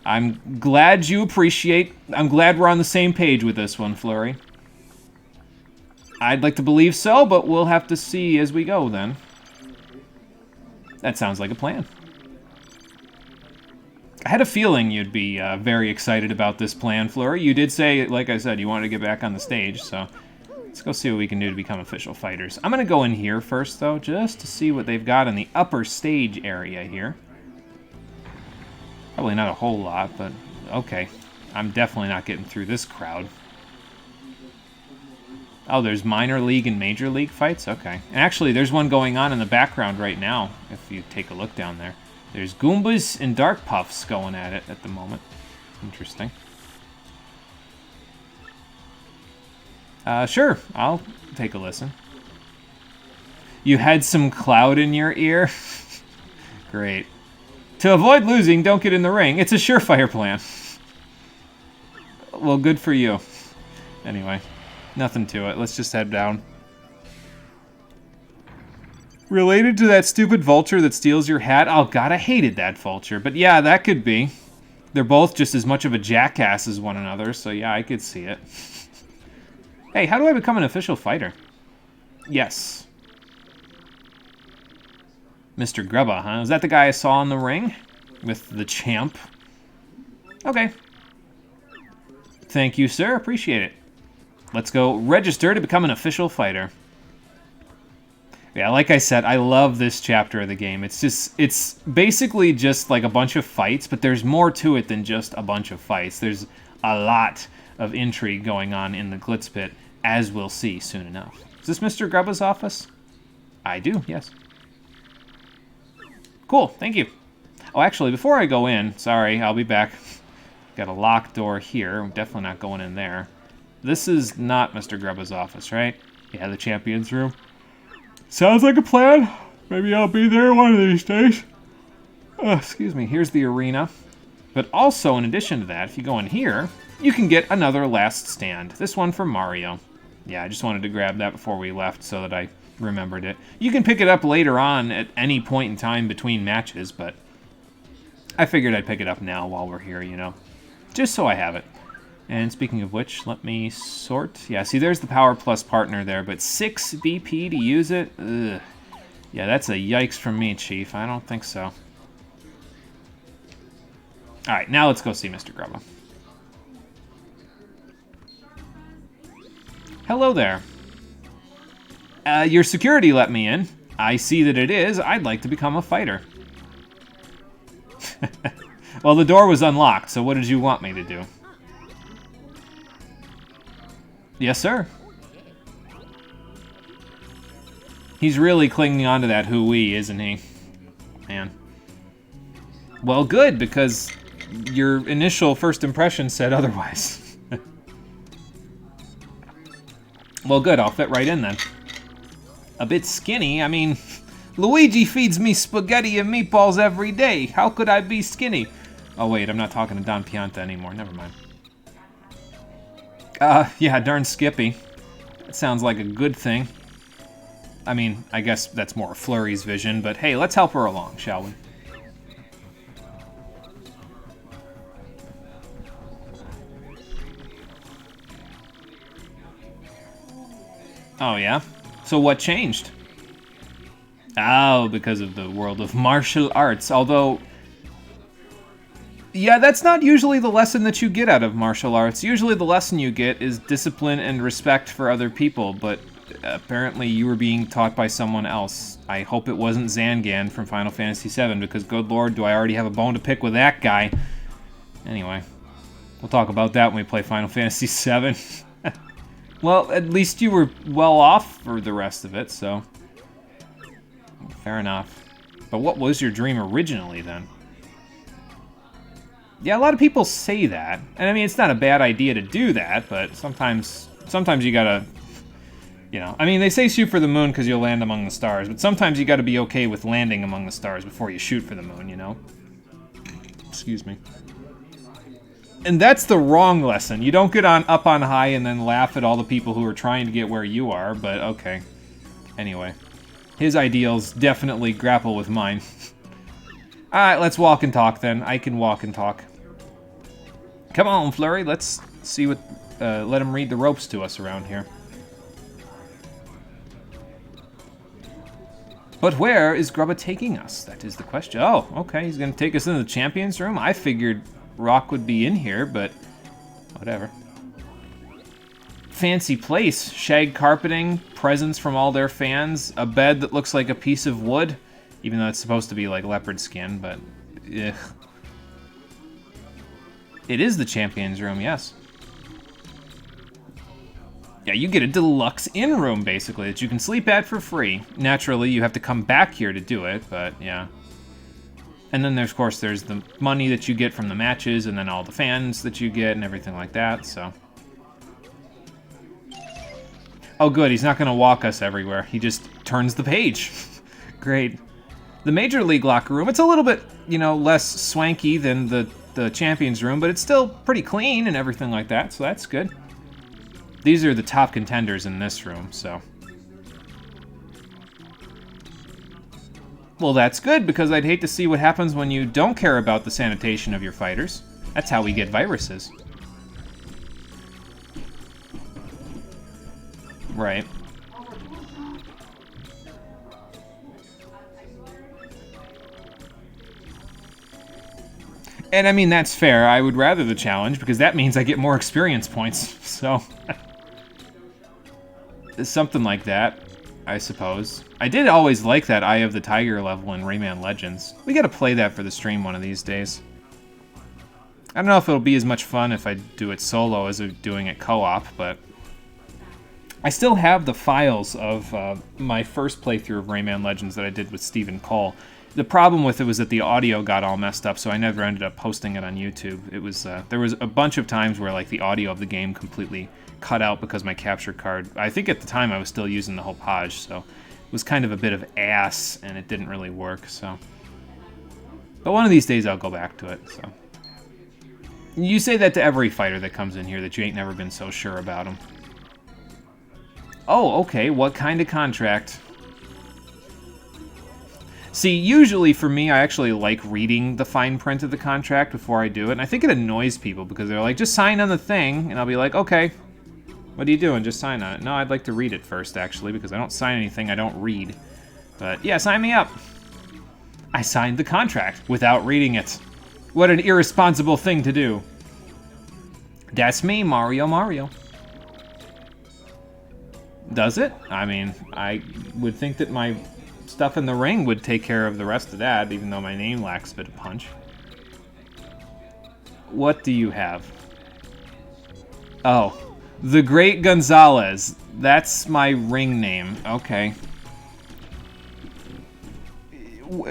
I'm glad you appreciate... I'm glad we're on the same page with this one, Flurry. I'd like to believe so, but we'll have to see as we go, then. That sounds like a plan. I had a feeling you'd be very excited about this plan, Flurry. You did say, like I said, you wanted to get back on the stage, so... Let's go see what we can do to become official fighters. I'm going to go in here first, though, just to see what they've got in the upper stage area here. Probably not a whole lot, but okay. I'm definitely not getting through this crowd. Oh, there's minor league and major league fights? Okay. And actually, there's one going on in the background right now, if you take a look down there. There's Goombas and Dark Puffs going at it at the moment. Interesting. Sure, I'll take a listen. You had some cloud in your ear? Great. To avoid losing, don't get in the ring. It's a surefire plan. Well, good for you. Anyway, nothing to it. Let's just head down. Related to that stupid vulture that steals your hat? Oh, God, I hated that vulture. But yeah, that could be. They're both just as much of a jackass as one another, so yeah, I could see it. Hey, how do I become an official fighter? Yes. Mr. Grubba, huh? Is that the guy I saw in the ring? With the champ? Okay. Thank you, sir. Appreciate it. Let's go register to become an official fighter. Yeah, like I said, I love this chapter of the game. It's basically just like a bunch of fights, but there's more to it than just a bunch of fights. There's a lot of intrigue going on in the Glitz Pit, as we'll see soon enough. Is this Mr. Grubba's office? I do, yes. Cool, thank you. Oh, actually, before I go in, sorry, I'll be back. Got a locked door here. I'm definitely not going in there. This is not Mr. Grubba's office, right? Yeah, the champion's room. Sounds like a plan. Maybe I'll be there one of these days. Excuse me, here's the arena. But also, in addition to that, if you go in here, you can get another last stand. This one for Mario. Yeah, I just wanted to grab that before we left so that I remembered it. You can pick it up later on at any point in time between matches, but I figured I'd pick it up now while we're here, you know. Just so I have it. And speaking of which, let me sort. Yeah, see, there's the Power Plus partner there, but 6 BP to use it? Ugh. Yeah, that's a yikes from me, Chief. I don't think so. Alright, now let's go see Mr. Grubba. Hello there. Your security let me in. I see that it is. I'd like to become a fighter. Well, the door was unlocked, so what did you want me to do? Yes, sir. He's really clinging on to that hooey, isn't he? Man. Well, good, because your initial first impression said otherwise. Well, good, I'll fit right in then. A bit skinny? I mean, Luigi feeds me spaghetti and meatballs every day. How could I be skinny? Oh, wait, I'm not talking to Don Pianta anymore. Never mind. Yeah, darn Skippy. That sounds like a good thing. I mean, I guess that's more Flurry's vision, but hey, let's help her along, shall we? Oh, yeah? So what changed? Oh, because of the world of martial arts, although... Yeah, that's not usually the lesson that you get out of martial arts. Usually the lesson you get is discipline and respect for other people, but apparently you were being taught by someone else. I hope it wasn't Zangan from Final Fantasy VII, because good lord, do I already have a bone to pick with that guy. Anyway, we'll talk about that when we play Final Fantasy VII. Well, at least you were well off for the rest of it, so... Fair enough. But what was your dream originally, then? Yeah, a lot of people say that. And I mean, it's not a bad idea to do that, but sometimes you gotta... You know, I mean, they say shoot for the moon because you'll land among the stars, but sometimes you gotta be okay with landing among the stars before you shoot for the moon, you know? Excuse me. And that's the wrong lesson. You don't get up on high and then laugh at all the people who are trying to get where you are, but okay. Anyway. His ideals definitely grapple with mine. Alright, let's walk and talk then. I can walk and talk. Come on, Flurry, let's see what... let him read the ropes to us around here. But where is Grubba taking us? That is the question. Oh, okay, he's gonna take us into the Champions Room? I figured Rock would be in here, but... whatever. Fancy place. Shag carpeting, presents from all their fans, a bed that looks like a piece of wood, even though it's supposed to be like leopard skin, but ugh. It is the Champions Room, yes. Yeah, you get a deluxe in-room, basically, that you can sleep at for free. Naturally, you have to come back here to do it, but yeah. And then, of course, there's the money that you get from the matches, and then all the fans that you get and everything like that, so. Oh, good, he's not going to walk us everywhere. He just turns the page. Great. The Major League locker room, it's a little bit, you know, less swanky than the Champions room, but it's still pretty clean and everything like that, so that's good. These are the top contenders in this room, so. Well, that's good, because I'd hate to see what happens when you don't care about the sanitation of your fighters. That's how we get viruses. Right. And I mean, that's fair. I would rather the challenge, because that means I get more experience points, so. Something like that, I suppose. I did always like that Eye of the Tiger level in Rayman Legends. We gotta play that for the stream one of these days. I don't know if it'll be as much fun if I do it solo as doing it co-op, but I still have the files of my first playthrough of Rayman Legends that I did with Stephen Cole. The problem with it was that the audio got all messed up, so I never ended up posting it on YouTube. It was there was a bunch of times where like the audio of the game completely cut out because my capture card, I think at the time I was still using the Topaz, so it was kind of a bit of ass and it didn't really work, so. But one of these days I'll go back to it, so. You say that to every fighter that comes in here, that you ain't never been so sure about them. Oh, okay, what kind of contract? See, usually for me, I actually like reading the fine print of the contract before I do it, and I think it annoys people because they're like, just sign on the thing, and I'll be like, okay, what are you doing? Just sign on it. No, I'd like to read it first, actually, because I don't sign anything I don't read. But yeah, sign me up. I signed the contract without reading it. What an irresponsible thing to do. That's me, Mario. Does it? I mean, I would think that my stuff in the ring would take care of the rest of that, even though my name lacks a bit of punch. What do you have? Oh, the Great Gonzalez. That's my ring name. Okay.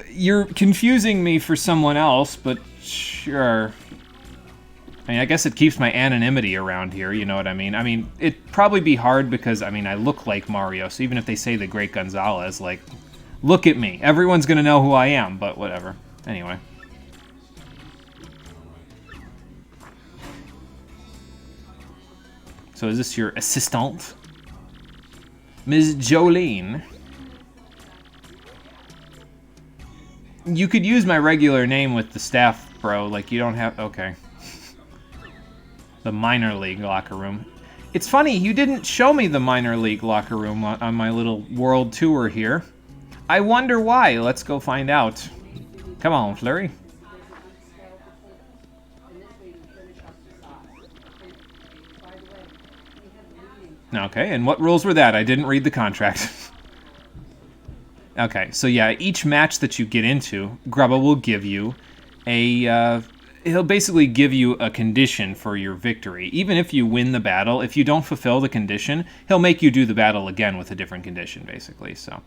You're confusing me for someone else, but sure. I mean, I guess it keeps my anonymity around here, you know what I mean? I mean, it'd probably be hard because, I mean, I look like Mario, so even if they say the Great Gonzalez, like, look at me. Everyone's gonna know who I am, but whatever. Anyway. So is this your assistant? Ms. Jolene? You could use my regular name with the staff, bro. Like, you don't have... Okay. The minor league locker room. It's funny, you didn't show me the minor league locker room on my little world tour here. I wonder why. Let's go find out. Come on, Flurry. Okay, and what rules were that? I didn't read the contract. Okay, so yeah, each match that you get into, Grubba will give you a... he'll basically give you a condition for your victory. Even if you win the battle, if you don't fulfill the condition, he'll make you do the battle again with a different condition, basically, so...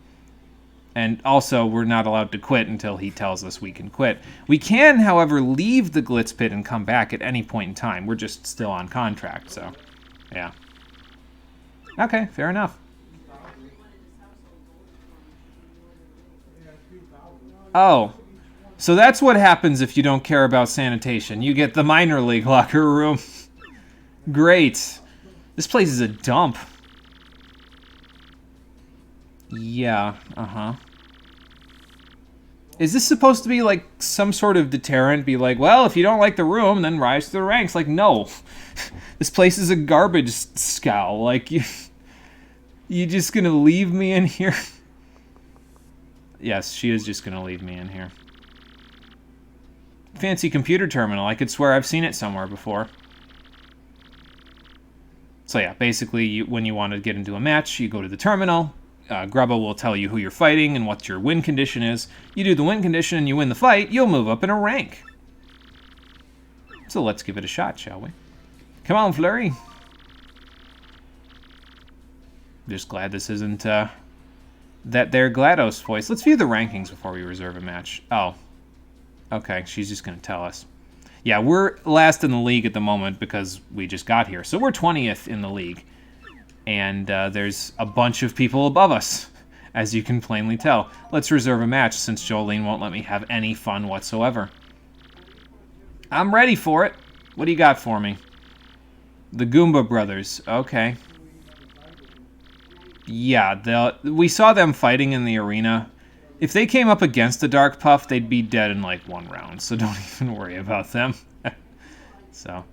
And also, we're not allowed to quit until he tells us we can quit. We can, however, leave the Glitz Pit and come back at any point in time. We're just still on contract, so... Yeah. Okay, fair enough. Oh. So that's what happens if you don't care about sanitation. You get the minor league locker room. Great. This place is a dump. Yeah, uh-huh. Is this supposed to be like some sort of deterrent? Be like, well, if you don't like the room, then rise to the ranks. Like, no. This place is a garbage scow. Like, you just gonna leave me in here? Yes, she is just gonna leave me in here. Fancy computer terminal. I could swear I've seen it somewhere before. So yeah, basically, when you want to get into a match, you go to the terminal. Grubba will tell you who you're fighting and what your win condition is. You do the win condition and you win the fight, you'll move up in a rank. So let's give it a shot, shall we? Come on, Flurry. Just glad this isn't that there GLaDOS voice. Let's view the rankings before we reserve a match. Oh, okay. She's just going to tell us. Yeah, we're last in the league at the moment because we just got here. So we're 20th in the league. And there's a bunch of people above us, as you can plainly tell. Let's reserve a match since Jolene won't let me have any fun whatsoever. I'm ready for it. What do you got for me? The Goomba Brothers. Okay. Yeah, we saw them fighting in the arena. If they came up against the Dark Puff, they'd be dead in like one round, so don't even worry about them. So...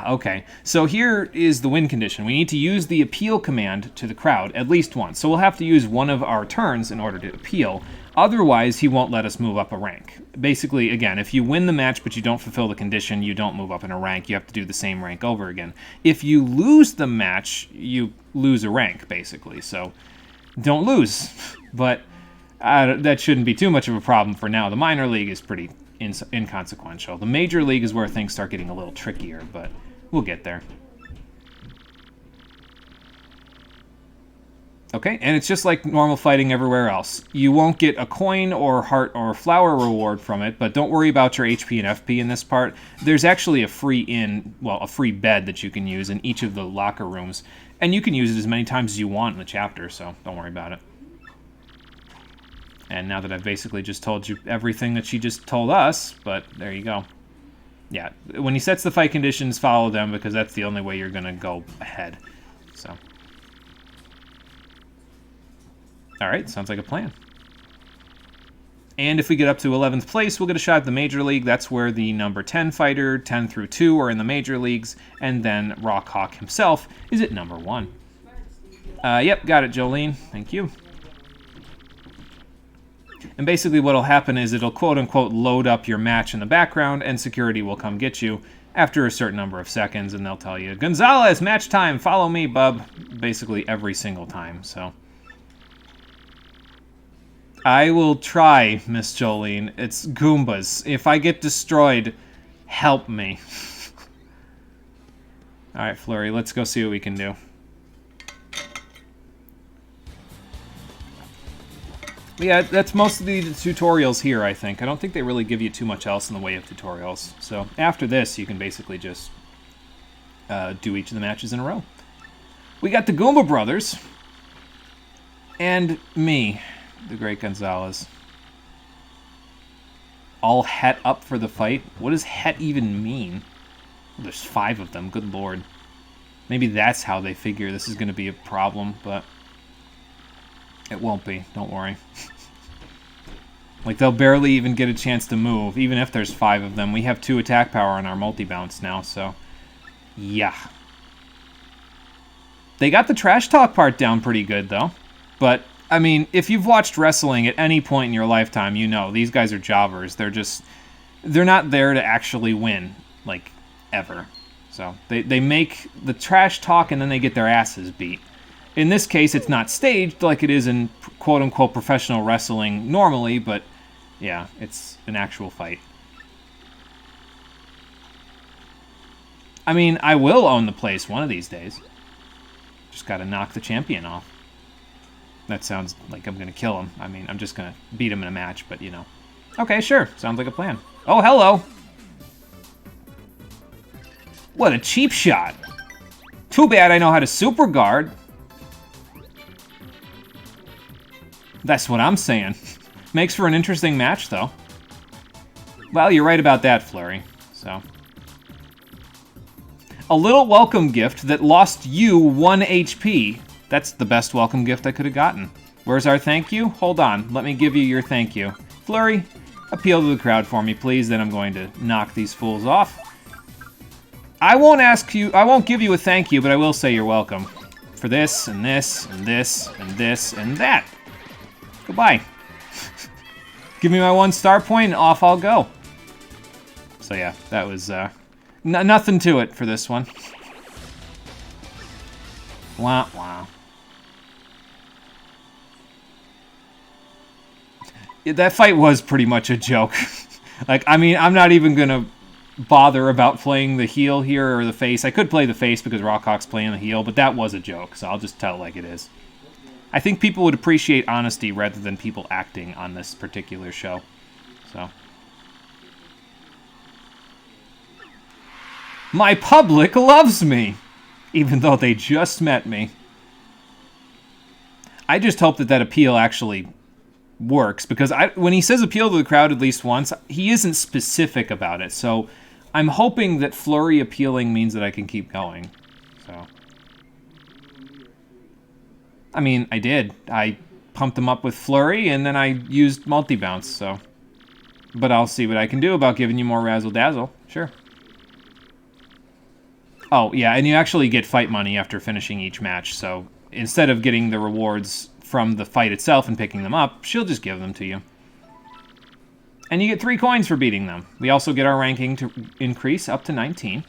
okay. So here is the win condition. We need to use the appeal command to the crowd at least once. So we'll have to use one of our turns in order to appeal. Otherwise, he won't let us move up a rank. Basically, again, if you win the match but you don't fulfill the condition, you don't move up in a rank. You have to do the same rank over again. If you lose the match, you lose a rank, basically. So don't lose. But that shouldn't be too much of a problem for now. The minor league is pretty inconsequential. The major league is where things start getting a little trickier, but we'll get there. Okay, and it's just like normal fighting everywhere else. You won't get a coin or heart or flower reward from it, but don't worry about your HP and FP in this part. There's actually a free bed that you can use in each of the locker rooms, and you can use it as many times as you want in the chapter, so don't worry about it. And now that I've basically just told you everything that she just told us, but there you go. Yeah, when he sets the fight conditions, follow them, because that's the only way you're going to go ahead. So. Alright, sounds like a plan. And if we get up to 11th place, we'll get a shot at the Major League. That's where the number 10 fighter, 10 through 2, are in the Major Leagues, and then Rock Hawk himself is at number 1. Yep, got it, Jolene. Thank you. And basically what'll happen is it'll quote-unquote load up your match in the background, and security will come get you after a certain number of seconds, and they'll tell you, Gonzalez, match time, follow me, bub. Basically every single time, so. I will try, Miss Jolene. It's Goombas. If I get destroyed, help me. Alright, Flurry, let's go see what we can do. Yeah, that's most of the tutorials here, I think. I don't think they really give you too much else in the way of tutorials. So after this, you can basically just do each of the matches in a row. We got the Goomba Brothers. And me, the Great Gonzalez. All het up for the fight? What does het even mean? Well, there's 5 of them, good lord. Maybe that's how they figure this is going to be a problem, but... it won't be, don't worry. Like, they'll barely even get a chance to move, even if there's 5 of them. We have 2 attack power on our multi-bounce now, so... yeah. They got the trash talk part down pretty good, though. But, I mean, if you've watched wrestling at any point in your lifetime, you know, these guys are jobbers. They're just... they're not there to actually win, like, ever. So, they make the trash talk and then they get their asses beat. In this case, it's not staged like it is in quote-unquote professional wrestling normally, but yeah, it's an actual fight. I mean, I will own the place one of these days. Just gotta knock the champion off. That sounds like I'm gonna kill him. I mean, I'm just gonna beat him in a match, but you know. Okay, sure. Sounds like a plan. Oh, hello! What a cheap shot! Too bad I know how to super guard. That's what I'm saying. Makes for an interesting match, though. Well, you're right about that, Flurry. So. A little welcome gift that lost you 1 HP. That's the best welcome gift I could have gotten. Where's our thank you? Hold on. Let me give you your thank you. Flurry, appeal to the crowd for me, please. Then I'm going to knock these fools off. I won't give you a thank you, but I will say you're welcome. For this, and this, and this, and this, and that. Goodbye. Give me my 1 star point and off I'll go. So yeah, that was nothing to it for this one. Wah, wah. Yeah, that fight was pretty much a joke. Like, I mean, I'm not even gonna bother about playing the heel here or the face. I could play the face because Rawcock's playing the heel, but that was a joke, so I'll just tell it like it is. I think people would appreciate honesty rather than people acting on this particular show. So. My public loves me, even though they just met me. I just hope that appeal actually works, because when he says appeal to the crowd at least once, he isn't specific about it. So I'm hoping that flurry appealing means that I can keep going. So, I mean, I did. I pumped them up with flurry, and then I used multi-bounce, so. But I'll see what I can do about giving you more razzle-dazzle. Sure. Oh, yeah, and you actually get fight money after finishing each match, so instead of getting the rewards from the fight itself and picking them up, she'll just give them to you. And you get 3 coins for beating them. We also get our ranking to increase up to 19,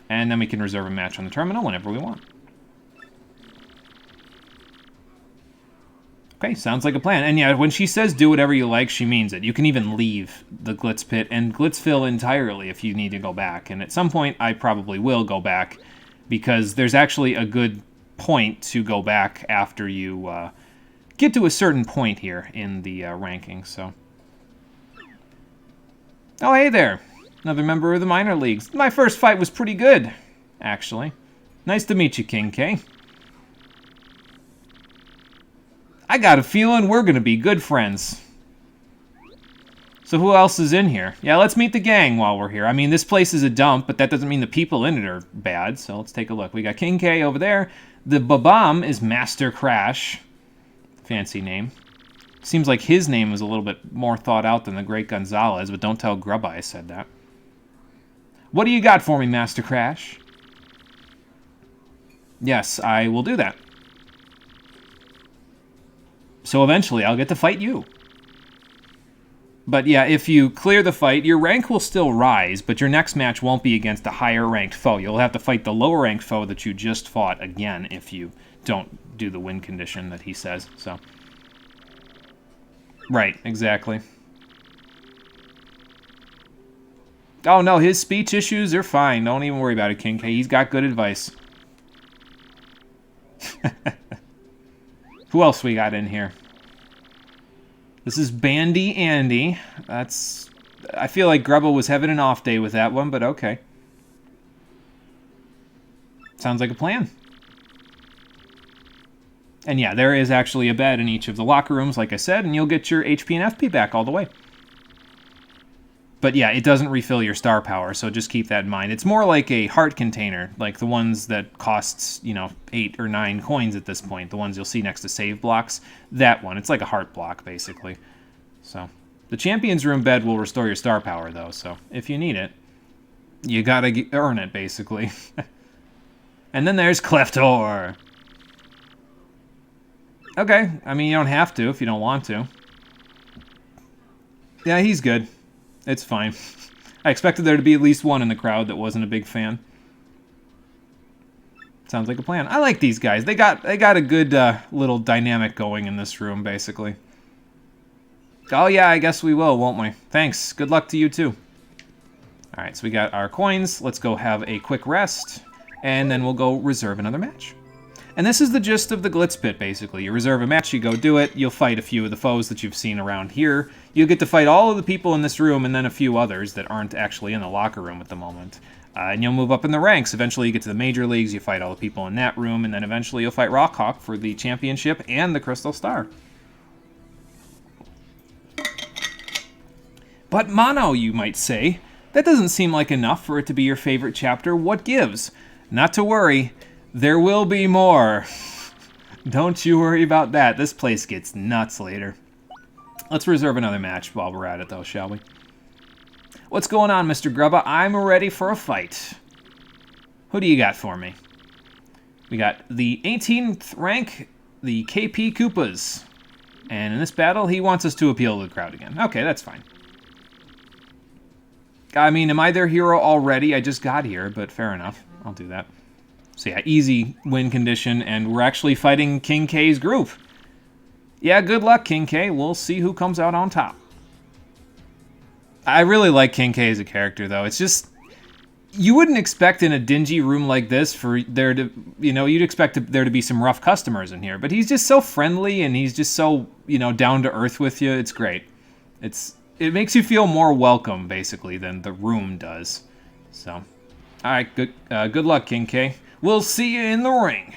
and then we can reserve a match on the terminal whenever we want. Okay, sounds like a plan. And yeah, when she says do whatever you like, she means it. You can even leave the Glitz Pit and Glitzville entirely if you need to go back. And at some point, I probably will go back, because there's actually a good point to go back after you get to a certain point here in the rankings. So. Oh, hey there. Another member of the minor leagues. My first fight was pretty good, actually. Nice to meet you, King K. I got a feeling we're going to be good friends. So who else is in here? Yeah, let's meet the gang while we're here. I mean, this place is a dump, but that doesn't mean the people in it are bad. So let's take a look. We got King K over there. The Babam is Master Crash. Fancy name. Seems like his name is a little bit more thought out than the Great Gonzalez, but don't tell Grubba I said that. What do you got for me, Master Crash? Yes, I will do that. So eventually I'll get to fight you. But yeah, if you clear the fight, your rank will still rise, but your next match won't be against a higher ranked foe. You'll have to fight the lower ranked foe that you just fought again if you don't do the win condition that he says. So, right, exactly. Oh no, his speech issues are fine. Don't even worry about it, King K. He's got good advice. Who else we got in here? This is Bandy Andy. That's... I feel like Grubba was having an off day with that one, but okay. Sounds like a plan. And yeah, there is actually a bed in each of the locker rooms, like I said, and you'll get your HP and FP back all the way. But yeah, it doesn't refill your star power, so just keep that in mind. It's more like a heart container, like the ones that costs, 8 or 9 coins at this point. The ones you'll see next to save blocks. That one. It's like a heart block, basically. So, the Champions Room bed will restore your star power, though, so if you need it, you gotta earn it, basically. And then there's Cleftor. Okay, I mean, you don't have to if you don't want to. Yeah, he's good. It's fine. I expected there to be at least one in the crowd that wasn't a big fan. Sounds like a plan. I like these guys. They got a good little dynamic going in this room, basically. Oh yeah, I guess we will, won't we? Thanks. Good luck to you too. All right, so we got our coins. Let's go have a quick rest, and then we'll go reserve another match. And this is the gist of the Glitz Pit, basically. You reserve a match, you go do it, you'll fight a few of the foes that you've seen around here. You'll get to fight all of the people in this room and then a few others that aren't actually in the locker room at the moment. And you'll move up in the ranks. Eventually you get to the major leagues, you fight all the people in that room, and then eventually you'll fight Rockhawk for the championship and the Crystal Star. But Mono, you might say, that doesn't seem like enough for it to be your favorite chapter. What gives? Not to worry. There will be more. Don't you worry about that. This place gets nuts later. Let's reserve another match while we're at it, though, shall we? What's going on, Mr. Grubba? I'm ready for a fight. Who do you got for me? We got the 18th rank, the KP Koopas. And in this battle, he wants us to appeal to the crowd again. Okay, that's fine. I mean, am I their hero already? I just got here, but fair enough. I'll do that. So yeah, easy win condition, and we're actually fighting King K's group. Yeah, good luck, King K. We'll see who comes out on top. I really like King K as a character, though. It's just, You wouldn't expect in a dingy room like this for there to, you'd expect there to be some rough customers in here. But he's just so friendly and he's just so, down to earth with you. It's great. It makes you feel more welcome, basically, than the room does. So, all right, good luck, King K. We'll see you in the ring.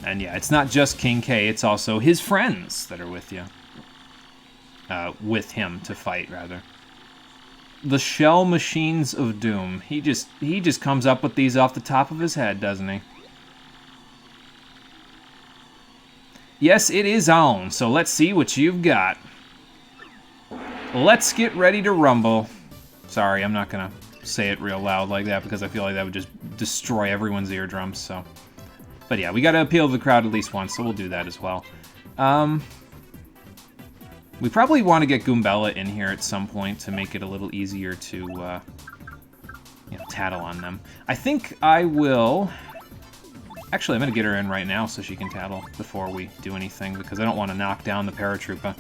And yeah, it's not just King K, it's also his friends that are with you. With him to fight, rather. The Shell Machines of Doom. He just comes up with these off the top of his head, doesn't he? Yes, it is on, so let's see what you've got. Let's get ready to rumble. Sorry, I'm not gonna say it real loud like that because I feel like that would just destroy everyone's eardrums, so. But yeah, we gotta appeal to the crowd at least once, so we'll do that as well. We probably want to get Goombella in here at some point to make it a little easier to, tattle on them. I think I will... Actually, I'm going to get her in right now so she can tattle before we do anything, because I don't want to knock down the Paratroopa,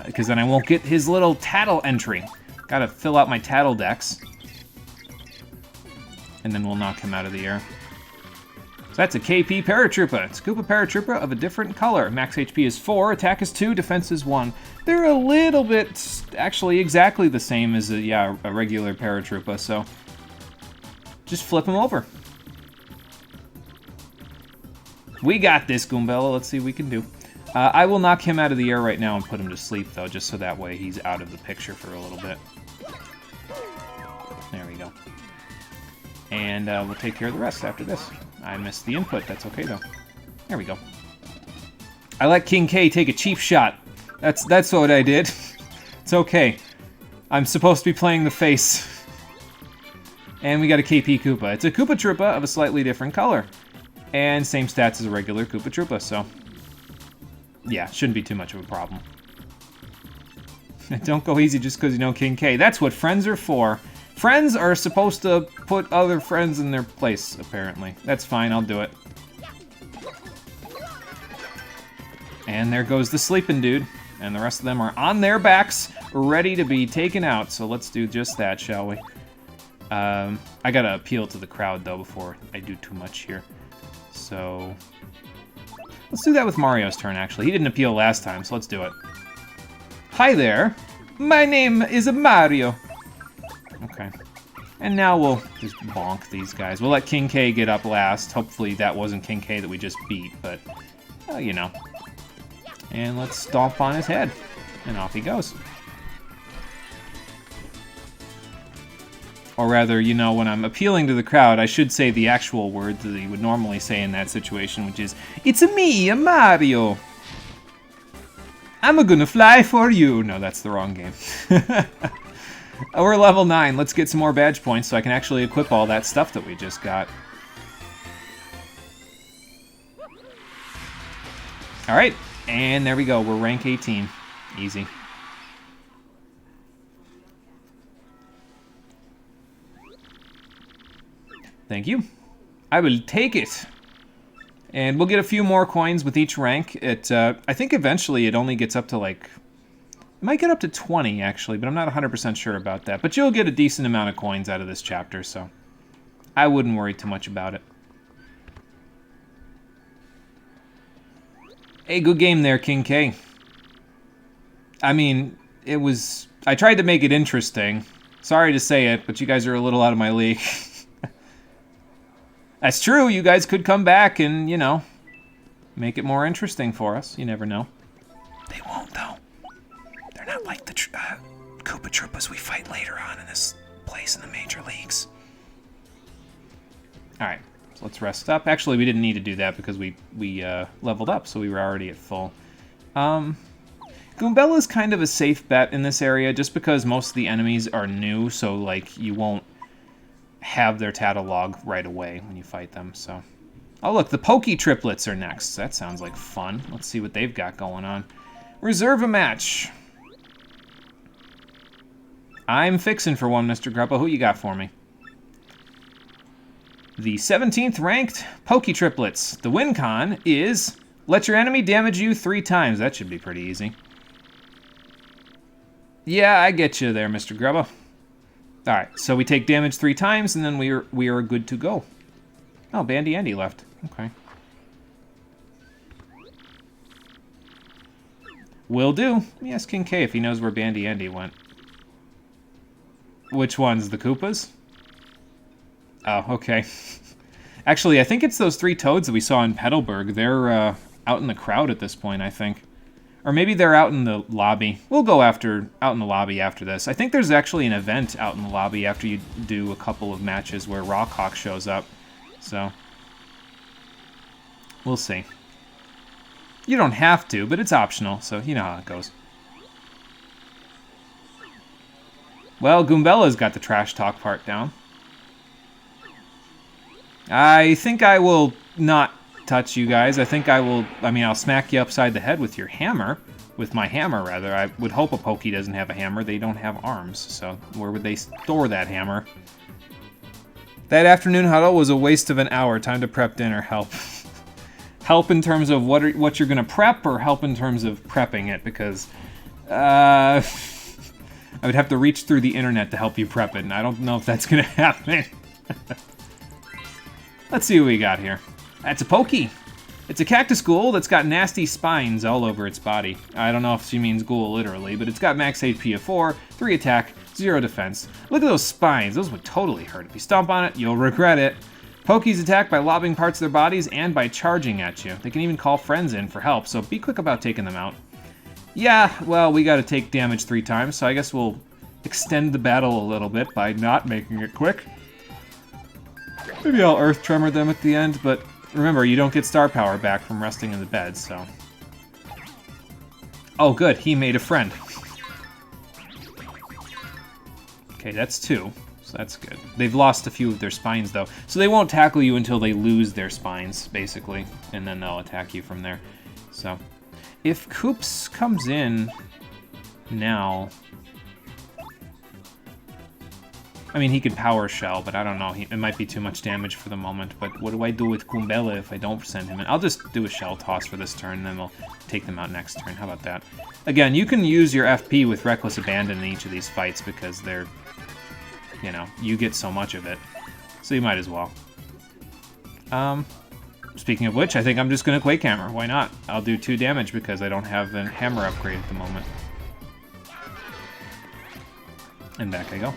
because then I won't get his little tattle entry. Gotta fill out my tattle decks. And then we'll knock him out of the air. So that's a KP Paratroopa. It's a Koopa Paratroopa of a different color. Max HP is 4, attack is 2, defense is 1. They're a little bit, actually exactly the same as a regular Paratroopa, so just flip them over. We got this, Goombella. Let's see what we can do. I will knock him out of the air right now and put him to sleep, though, just so that way he's out of the picture for a little bit. There we go. And we'll take care of the rest after this. I missed the input. That's okay, though. There we go. I let King K take a cheap shot. That's what I did. It's okay. I'm supposed to be playing the face. And we got a KP Koopa. It's a Koopa Troopa of a slightly different color. And same stats as a regular Koopa Troopa, so... yeah, shouldn't be too much of a problem. Don't go easy just because you know King K. That's what friends are for. Friends are supposed to put other friends in their place, apparently. That's fine, I'll do it. And there goes the sleeping dude. And the rest of them are on their backs, ready to be taken out. So let's do just that, shall we? I gotta appeal to the crowd, though, before I do too much here. So... let's do that with Mario's turn, actually. He didn't appeal last time, so let's do it. Hi there. My name is Mario. Okay. And now we'll just bonk these guys. We'll let King K get up last. Hopefully that wasn't King K that we just beat, but, you know. And let's stomp on his head. And off he goes. Or rather, you know, when I'm appealing to the crowd, I should say the actual words that he would normally say in that situation, which is, "It's me, Mario. I'm gonna fly for you." No, that's the wrong game. We're level 9. Let's get some more badge points so I can actually equip all that stuff that we just got. Alright, and there we go. We're rank 18. Easy. Thank you. I will take it. And we'll get a few more coins with each rank. I think eventually it only gets up to, like... it might get up to 20, actually, but I'm not 100% sure about that. But you'll get a decent amount of coins out of this chapter, so... I wouldn't worry too much about it. Hey, good game there, King K. I mean, it was... I tried to make it interesting. Sorry to say it, but you guys are a little out of my league. That's true, you guys could come back and, you know, make it more interesting for us. You never know. They won't, though. They're not like the Koopa Troopas we fight later on in this place in the major leagues. Alright, so let's rest up. Actually, we didn't need to do that because we leveled up, so we were already at full. Goombella's kind of a safe bet in this area just because most of the enemies are new, so, like, you won't have their tattle log right away when you fight them, so... oh, look, the Pokey Triplets are next. That sounds like fun. Let's see what they've got going on. Reserve a match. I'm fixing for one, Mr. Grubba. Who you got for me? The 17th ranked Pokey Triplets. The win con is let your enemy damage you 3 times. That should be pretty easy. Yeah, I get you there, Mr. Grubba. Alright, so we take damage 3 times, and then we are good to go. Oh, Bandy Andy left. Okay. Will do. Let me ask King K if he knows where Bandy Andy went. Which ones? The Koopas? Oh, okay. Actually, I think it's those 3 toads that we saw in Petalburg. They're out in the crowd at this point, I think. Or maybe they're out in the lobby. We'll go out in the lobby after this. I think there's actually an event out in the lobby after you do a couple of matches where Rockhawk shows up. So, we'll see. You don't have to, but it's optional, so you know how it goes. Well, Goombella's got the trash talk part down. I think I will not touch you guys. I think I'll smack you upside the head with your hammer. With my hammer, rather. I would hope a Pokey doesn't have a hammer. They don't have arms, so where would they store that hammer? That afternoon huddle was a waste of an hour. Time to prep dinner. Help. Help in terms of what you're going to prep, or help in terms of prepping it, because I would have to reach through the internet to help you prep it, and I don't know if that's going to happen. Let's see what we got here. That's a Pokey. It's a cactus ghoul that's got nasty spines all over its body. I don't know if she means ghoul literally, but it's got max HP of 4, 3 attack, 0 defense. Look at those spines. Those would totally hurt. If you stomp on it, you'll regret it. Pokeys attack by lobbing parts of their bodies and by charging at you. They can even call friends in for help, so be quick about taking them out. Yeah, well, we gotta take damage 3 times, so I guess we'll extend the battle a little bit by not making it quick. Maybe I'll Earth Tremor them at the end, but remember, you don't get star power back from resting in the bed, so... Oh, good, he made a friend. Okay, that's 2, so that's good. They've lost a few of their spines, though, so they won't tackle you until they lose their spines, basically, and then they'll attack you from there. So, if Koops comes in now... I mean, he could Power Shell, but I don't know. It might be too much damage for the moment. But what do I do with Goombella if I don't send him in? I'll just do a Shell Toss for this turn, and then we'll take them out next turn. How about that? Again, you can use your FP with Reckless Abandon in each of these fights because they're, you know, you get so much of it. So you might as well. Speaking of which, I think I'm just going to Quake Hammer. Why not? I'll do 2 damage because I don't have a hammer upgrade at the moment. And back I go.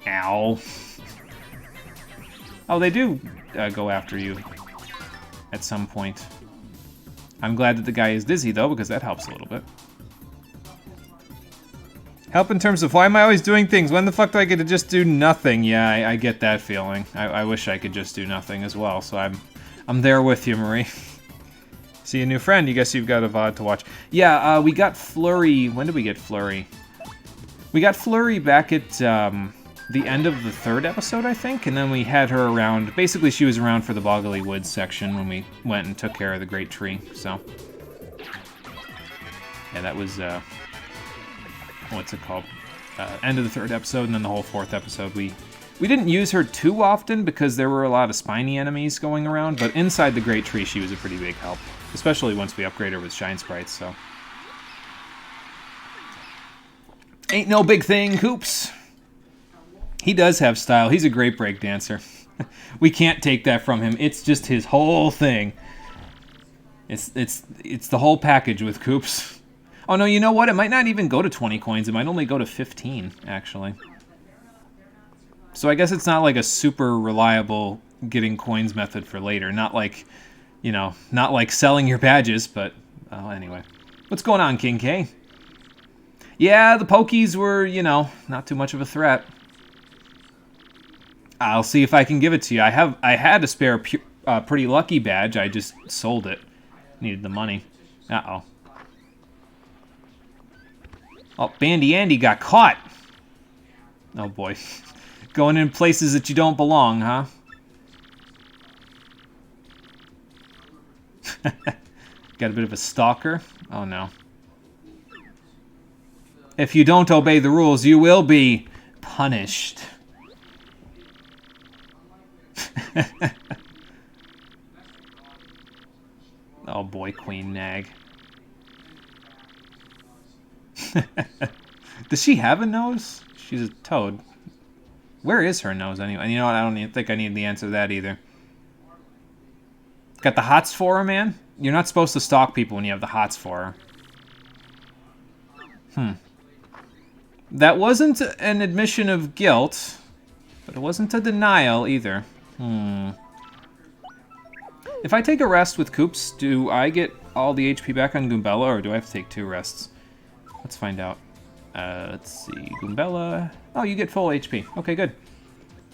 Ow. Oh, they do go after you at some point. I'm glad that the guy is dizzy, though, because that helps a little bit. Help in terms of why am I always doing things? When the fuck do I get to just do nothing? Yeah, I get that feeling. I wish I could just do nothing as well, so I'm there with you, Marie. See a new friend. You guess you've got a VOD to watch. Yeah, we got Flurry. When did we get Flurry? We got Flurry back at the end of the 3rd episode, I think, and then we had her around. Basically, she was around for the Boggly Woods section when we went and took care of the Great Tree, so. Yeah, that was, what's it called? End of the 3rd episode, and then the whole 4th episode. We didn't use her too often because there were a lot of spiny enemies going around, but inside the Great Tree, she was a pretty big help, especially once we upgrade her with Shine Sprites, so. Ain't no big thing, Koops. He does have style. He's a great break dancer. We can't take that from him. It's just his whole thing. It's the whole package with Koops. Oh no, you know what? It might not even go to 20 coins. It might only go to 15, actually. So I guess it's not like a super reliable getting coins method for later. Not like, you know, not like selling your badges, but anyway. What's going on, King K? Yeah, the Pokies were, you know, not too much of a threat. I'll see if I can give it to you. I had a spare Pretty Lucky badge. I just sold it. Needed the money. Uh-oh. Oh, Bandy Andy got caught. Oh, boy. Going in places that you don't belong, huh? Got a bit of a stalker. Oh, no. If you don't obey the rules, you will be punished. Oh boy, Queen Nag. Does she have a nose? She's a toad. Where is her nose anyway? And you know what? I don't even think I need the answer to that either. Got the hots for her, man? You're not supposed to stalk people when you have the hots for her. That wasn't an admission of guilt, but it wasn't a denial either. If I take a rest with Koops, do I get all the HP back on Goombella, or do I have to take 2 rests? Let's find out. Let's see. Goombella. Oh, you get full HP. Okay, good.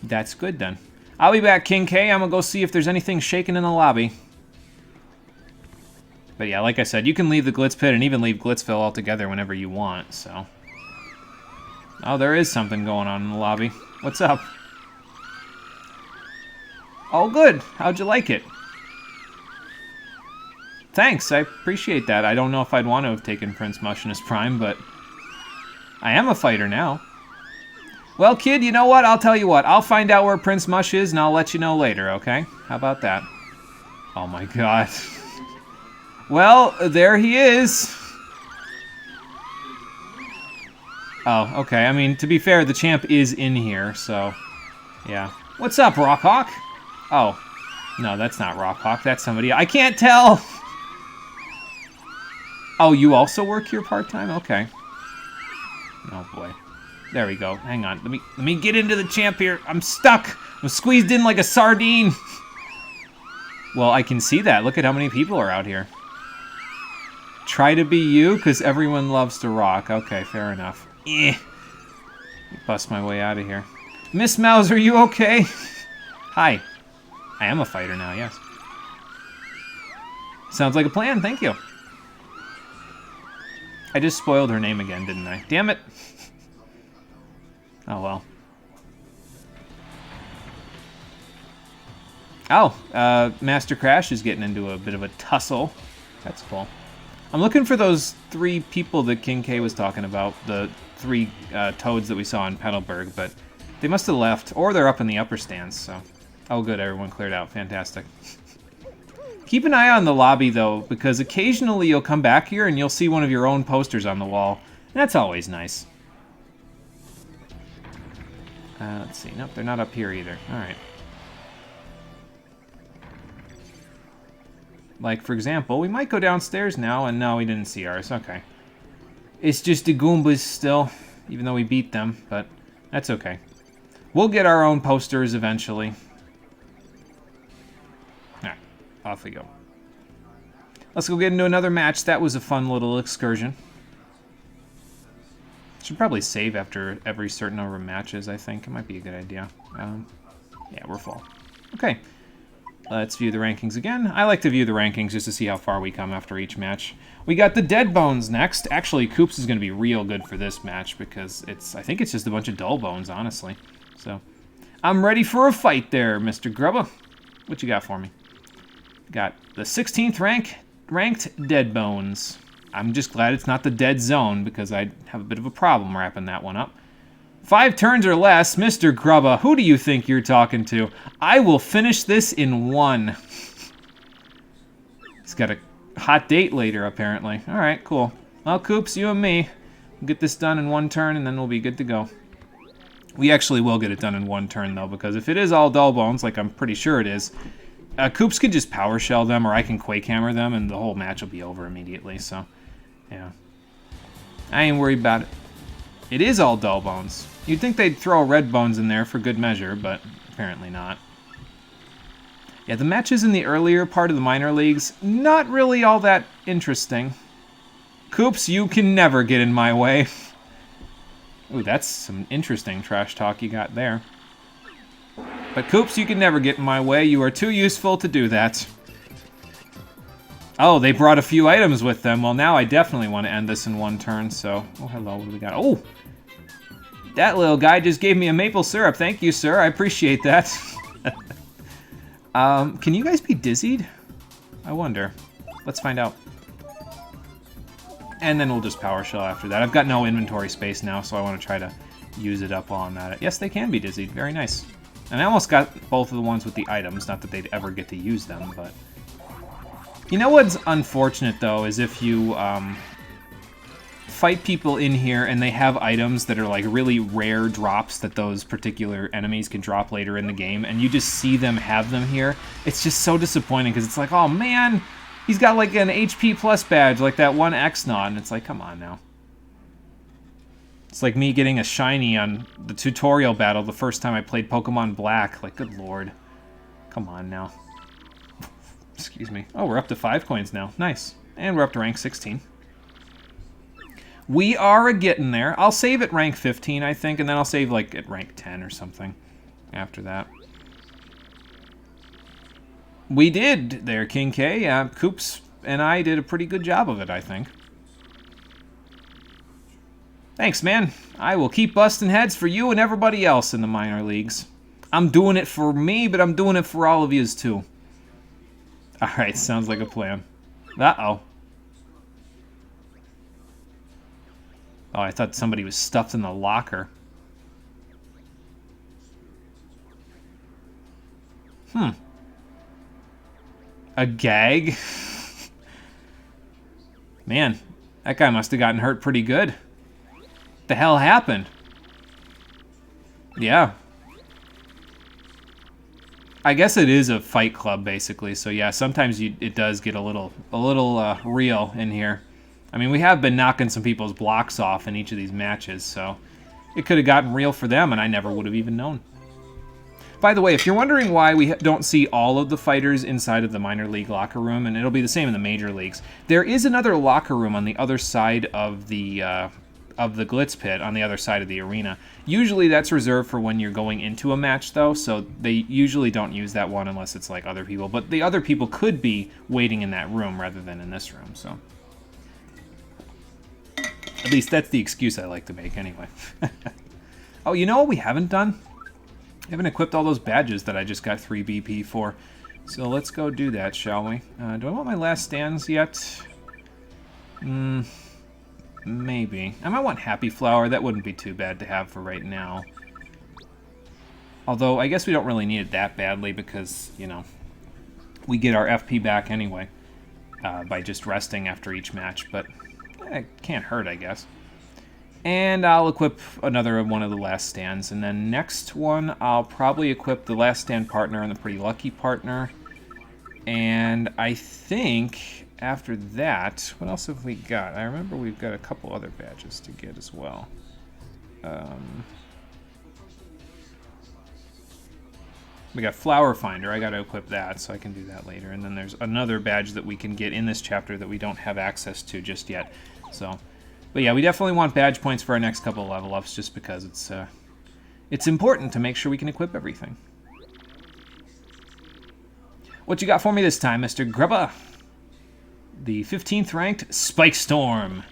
That's good, then. I'll be back, King K. I'm gonna go see if there's anything shaking in the lobby. But yeah, like I said, you can leave the Glitz Pit and even leave Glitzville altogether whenever you want, so... Oh, there is something going on in the lobby. What's up? Oh, good. How'd you like it? Thanks, I appreciate that. I don't know if I'd want to have taken Prince Mush in his prime, but... I am a fighter now. Well, kid, you know what? I'll tell you what. I'll find out where Prince Mush is, and I'll let you know later, okay? How about that? Oh my god. Well, there he is. Oh, okay. I mean, to be fair, the champ is in here, so... Yeah. What's up, Rockhawk? Oh. No, that's not Rockhawk. That's somebody... I can't tell! Oh, you also work here part-time? Okay. Oh, boy. There we go. Hang on. Let me get into the champ here. I'm stuck. I'm squeezed in like a sardine. Well, I can see that. Look at how many people are out here. Try to be you, because everyone loves to rock. Okay, fair enough. Bust my way out of here. Miss Mouse, are you okay? Hi. I am a fighter now, yes. Sounds like a plan, thank you. I just spoiled her name again, didn't I? Damn it. Oh, well. Oh, Master Crash is getting into a bit of a tussle. That's cool. I'm looking for those 3 people that King K was talking about, the 3 toads that we saw in Petalburg, but they must have left, or they're up in the upper stands, so... Oh, good, everyone cleared out. Fantastic. Keep an eye on the lobby, though, because occasionally you'll come back here and you'll see one of your own posters on the wall. That's always nice. Let's see. Nope, they're not up here either. Alright. Like, for example, we might go downstairs now, and no, we didn't see ours. Okay. It's just the Goombas still, even though we beat them, but that's okay. We'll get our own posters eventually. Alright, off we go. Let's go get into another match. That was a fun little excursion. Should probably save after every certain number of matches, I think. It might be a good idea. Yeah, we're full. Okay. Let's view the rankings again. I like to view the rankings just to see how far we come after each match. We got the Dead Bones next. Actually, Koops is going to be real good for this match because I think it's just a bunch of dull bones, honestly. So, I'm ready for a fight there, Mr. Grubba. What you got for me? Got the 16th ranked Dead Bones. I'm just glad it's not the Dead Zone because I'd have a bit of a problem wrapping that one up. 5 turns or less, Mr. Grubba, who do you think you're talking to? I will finish this in 1. He's got a hot date later, apparently. Alright, cool. Well, Koops, you and me, we'll get this done in 1 turn, and then we'll be good to go. We actually will get it done in 1 turn, though, because if it is all dull bones, like I'm pretty sure it is, Koops could just power shell them, or I can Quake Hammer them, and the whole match will be over immediately, so, yeah. I ain't worried about it. It is all dull bones. You'd think they'd throw red bones in there for good measure, but apparently not. Yeah, the matches in the earlier part of the minor leagues, not really all that interesting. Koops, you can never get in my way. Ooh, that's some interesting trash talk you got there. But Koops, you can never get in my way. You are too useful to do that. Oh, they brought a few items with them. Well, now I definitely want to end this in 1 turn, so... Oh, hello, what do we got? Oh! That little guy just gave me a maple syrup. Thank you, sir. I appreciate that. Can you guys be dizzied? I wonder. Let's find out. And then we'll just power shell after that. I've got no inventory space now, so I want to try to use it up while I'm at it. Yes, they can be dizzied. Very nice. And I almost got both of the ones with the items. Not that they'd ever get to use them, but... You know what's unfortunate, though, is if you fight people in here and they have items that are like really rare drops that those particular enemies can drop later in the game, and you just see them have them here, it's just so disappointing because it's like, oh man, he's got like an HP plus badge like that one X-Naut, and it's like, come on now. It's like me getting a shiny on the tutorial battle the first time I played Pokemon Black. Like, good lord. Come on now. Excuse me. Oh, we're up to 5 coins now. Nice. And we're up to rank 16. We are getting there. I'll save at rank 15, I think, and then I'll save like at rank 10 or something after that. We did there, King K. Koops and I did a pretty good job of it, I think. Thanks, man. I will keep busting heads for you and everybody else in the minor leagues. I'm doing it for me, but I'm doing it for all of yous, too. Alright, sounds like a plan. Uh-oh. Oh, I thought somebody was stuffed in the locker. A gag? Man, that guy must have gotten hurt pretty good. The hell happened? Yeah. I guess it is a fight club, basically. So yeah, sometimes it does get a little real in here. I mean, we have been knocking some people's blocks off in each of these matches, so it could have gotten real for them, and I never would have even known. By the way, if you're wondering why we don't see all of the fighters inside of the minor league locker room, and it'll be the same in the major leagues, there is another locker room on the other side of the glitz pit, on the other side of the arena. Usually that's reserved for when you're going into a match, though, so they usually don't use that one unless it's like other people. But the other people could be waiting in that room rather than in this room, so. At least that's the excuse I like to make, anyway. Oh, you know what we haven't done? We haven't equipped all those badges that I just got 3 BP for. So let's go do that, shall we? Do I want my last stands yet? Maybe. I might want Happy Flower. That wouldn't be too bad to have for right now. Although, I guess we don't really need it that badly because, you know, we get our FP back anyway by just resting after each match, but it can't hurt, I guess. And I'll equip another one of the last stands, and then next one I'll probably equip the last stand partner and the pretty lucky partner. And I think after that, what else have we got? I remember we've got a couple other badges to get as well. We got Flower Finder. I got to equip that, so I can do that later. And then there's another badge that we can get in this chapter that we don't have access to just yet. So, but yeah, we definitely want badge points for our next couple of level ups, just because it's important to make sure we can equip everything. What you got for me this time, Mr. Grubba? The 15th ranked Spike Storm.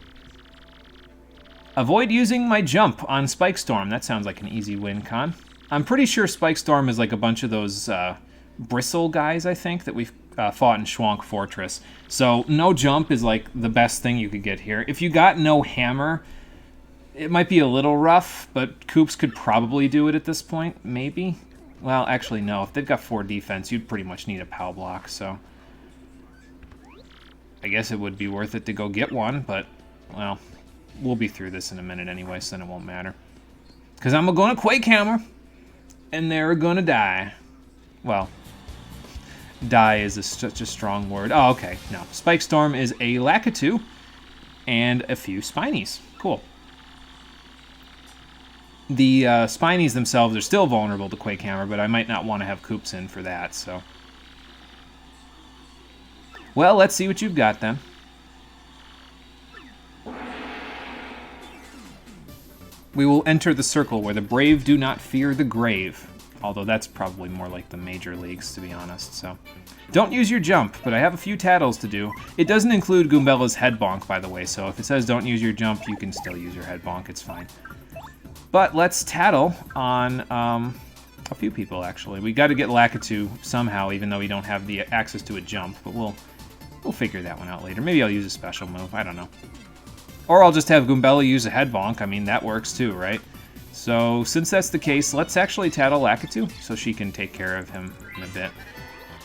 Avoid using my jump on Spike Storm. That sounds like an easy win, Con. I'm pretty sure Spike Storm is like a bunch of those bristle guys, I think, that we've fought in Schwank Fortress. So no jump is like the best thing you could get here. If you got no hammer, it might be a little rough, but Koops could probably do it at this point, maybe. Well, actually, no. If they've got 4 defense, you'd pretty much need a POW block, so I guess it would be worth it to go get one, but, well, we'll be through this in a minute anyway, so then it won't matter. Because I'm going to Quake Hammer, and they're going to die. Well, die is such a strong word. Oh, okay, no. Spike Storm is a Lakitu and a few Spinies. Cool. The Spinies themselves are still vulnerable to Quake Hammer, but I might not want to have Koops in for that, so. Well, let's see what you've got then. We will enter the circle where the brave do not fear the grave. Although that's probably more like the major leagues, to be honest, so. Don't use your jump, but I have a few tattles to do. It doesn't include Goombella's head bonk, by the way, so if it says don't use your jump, you can still use your head bonk, it's fine. But let's tattle on a few people, actually. We got to get Lakitu somehow, even though we don't have the access to a jump, but we'll figure that one out later. Maybe I'll use a special move, I don't know. Or I'll just have Goombella use a head bonk. I mean, that works too, right? So, since that's the case, let's actually tattle Lakitu so she can take care of him in a bit.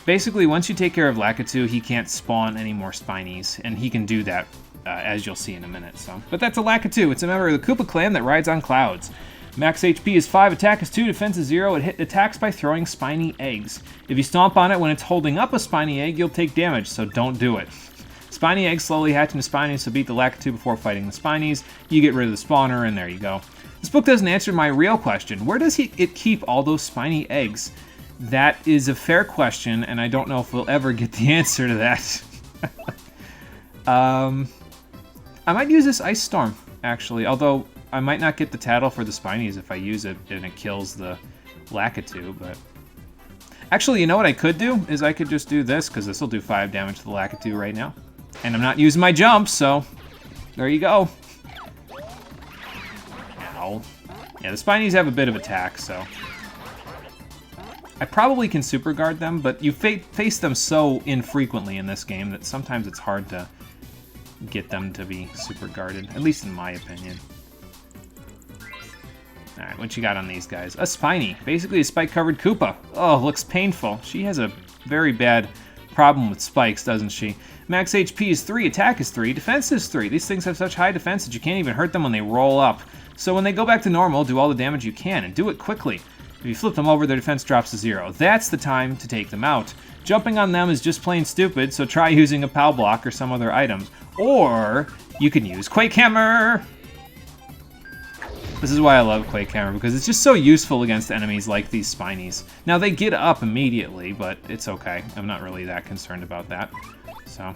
Basically, once you take care of Lakitu, he can't spawn any more Spinies, and he can do that as you'll see in a minute. So, but that's a Lakitu. It's a member of the Koopa clan that rides on clouds. Max HP is 5, attack is 2, defense is 0. It attacks by throwing spiny eggs. If you stomp on it when it's holding up a spiny egg, you'll take damage, so don't do it. Spiny eggs slowly hatch into spinies, so beat the Lakitu before fighting the spinies. You get rid of the spawner, and there you go. This book doesn't answer my real question. Where does it keep all those spiny eggs? That is a fair question, and I don't know if we'll ever get the answer to that. I might use this Ice Storm, actually, although I might not get the tattle for the spinies if I use it and it kills the Lakitu, but... Actually, you know what I could do? Is I could just do this, because this will do 5 damage to the Lakitu right now. And I'm not using my jump, so there you go. Ow. Yeah, the spinies have a bit of attack, so... I probably can super guard them, but you face them so infrequently in this game that sometimes it's hard to get them to be super guarded, at least in my opinion. Alright, what you got on these guys? A Spiny, basically a spike-covered Koopa. Oh, looks painful. She has a very bad problem with spikes, doesn't she? Max HP is 3, attack is 3, defense is 3. These things have such high defense that you can't even hurt them when they roll up. So when they go back to normal, do all the damage you can, and do it quickly. If you flip them over, their defense drops to 0. That's the time to take them out. Jumping on them is just plain stupid, so try using a POW block or some other items. Or you can use Quake Hammer! This is why I love Quake Hammer, because it's just so useful against enemies like these Spinies. Now, they get up immediately, but it's okay. I'm not really that concerned about that. So,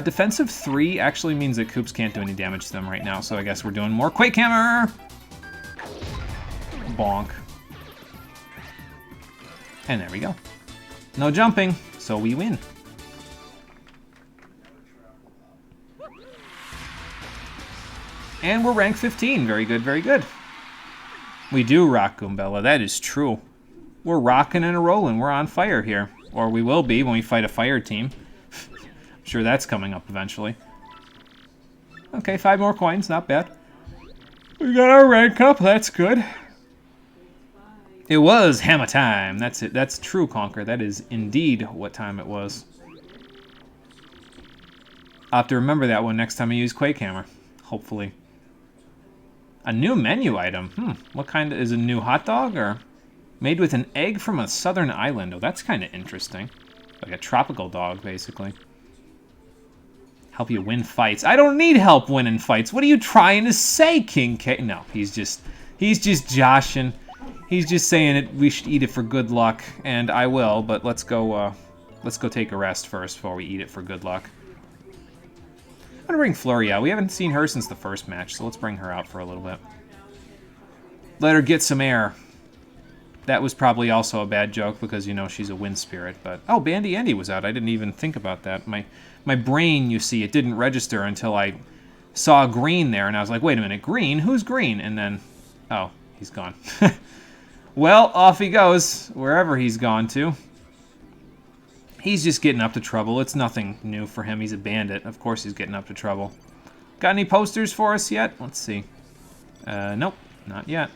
defensive 3 actually means that Koops can't do any damage to them right now, so I guess we're doing more Quake Hammer! Bonk. And there we go. No jumping, so we win. And we're rank 15. Very good, very good. We do rock Goombella, that is true. We're rocking and a-rolling. We're on fire here. Or we will be when we fight a fire team. I'm sure that's coming up eventually. Okay, 5 more coins, not bad. We got our rank up, that's good. It was hammer time. That's it. That's true, Conquer. That is indeed what time it was. I'll have to remember that one next time I use Quake Hammer. Hopefully. A new menu item. What kind is a new hot dog? Or made with an egg from a southern island. Oh, that's kind of interesting. Like a tropical dog, basically. Help you win fights. I don't need help winning fights. What are you trying to say, King K? No, he's just joshing. He's just saying it. We should eat it for good luck, and I will. But let's go take a rest first before we eat it for good luck. I'm gonna bring Flurry out. We haven't seen her since the first match, so let's bring her out for a little bit. Let her get some air. That was probably also a bad joke because you know she's a wind spirit. But oh, Bandy Andy was out. I didn't even think about that. My brain, you see, it didn't register until I saw green there, and I was like, wait a minute, green? Who's green? And then, oh, he's gone. Well, off he goes, wherever he's gone to. He's just getting up to trouble. It's nothing new for him. He's a bandit. Of course he's getting up to trouble. Got any posters for us yet? Let's see. Nope, not yet.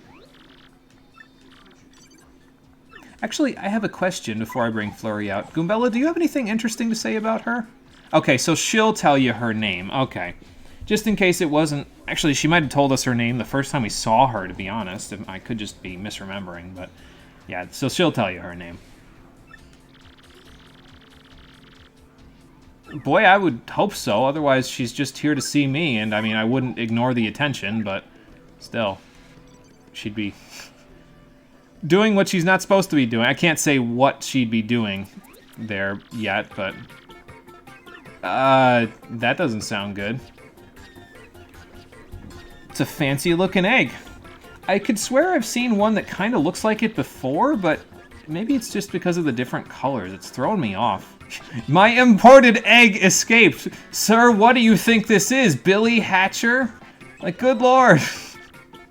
Actually, I have a question before I bring Flurry out. Goombella, do you have anything interesting to say about her? Okay, so she'll tell you her name. Okay. Just in case it wasn't... Actually, she might have told us her name the first time we saw her, to be honest. I could just be misremembering, but... Yeah, so she'll tell you her name. Boy, I would hope so. Otherwise, she's just here to see me, and I mean, I wouldn't ignore the attention, but... Still. She'd be... doing what she's not supposed to be doing. I can't say what she'd be doing there yet, but... that doesn't sound good. It's a fancy-looking egg. I could swear I've seen one that kind of looks like it before, but maybe it's just because of the different colors. It's throwing me off. My imported egg escaped. Sir, what do you think this is? Billy Hatcher? Like, good lord.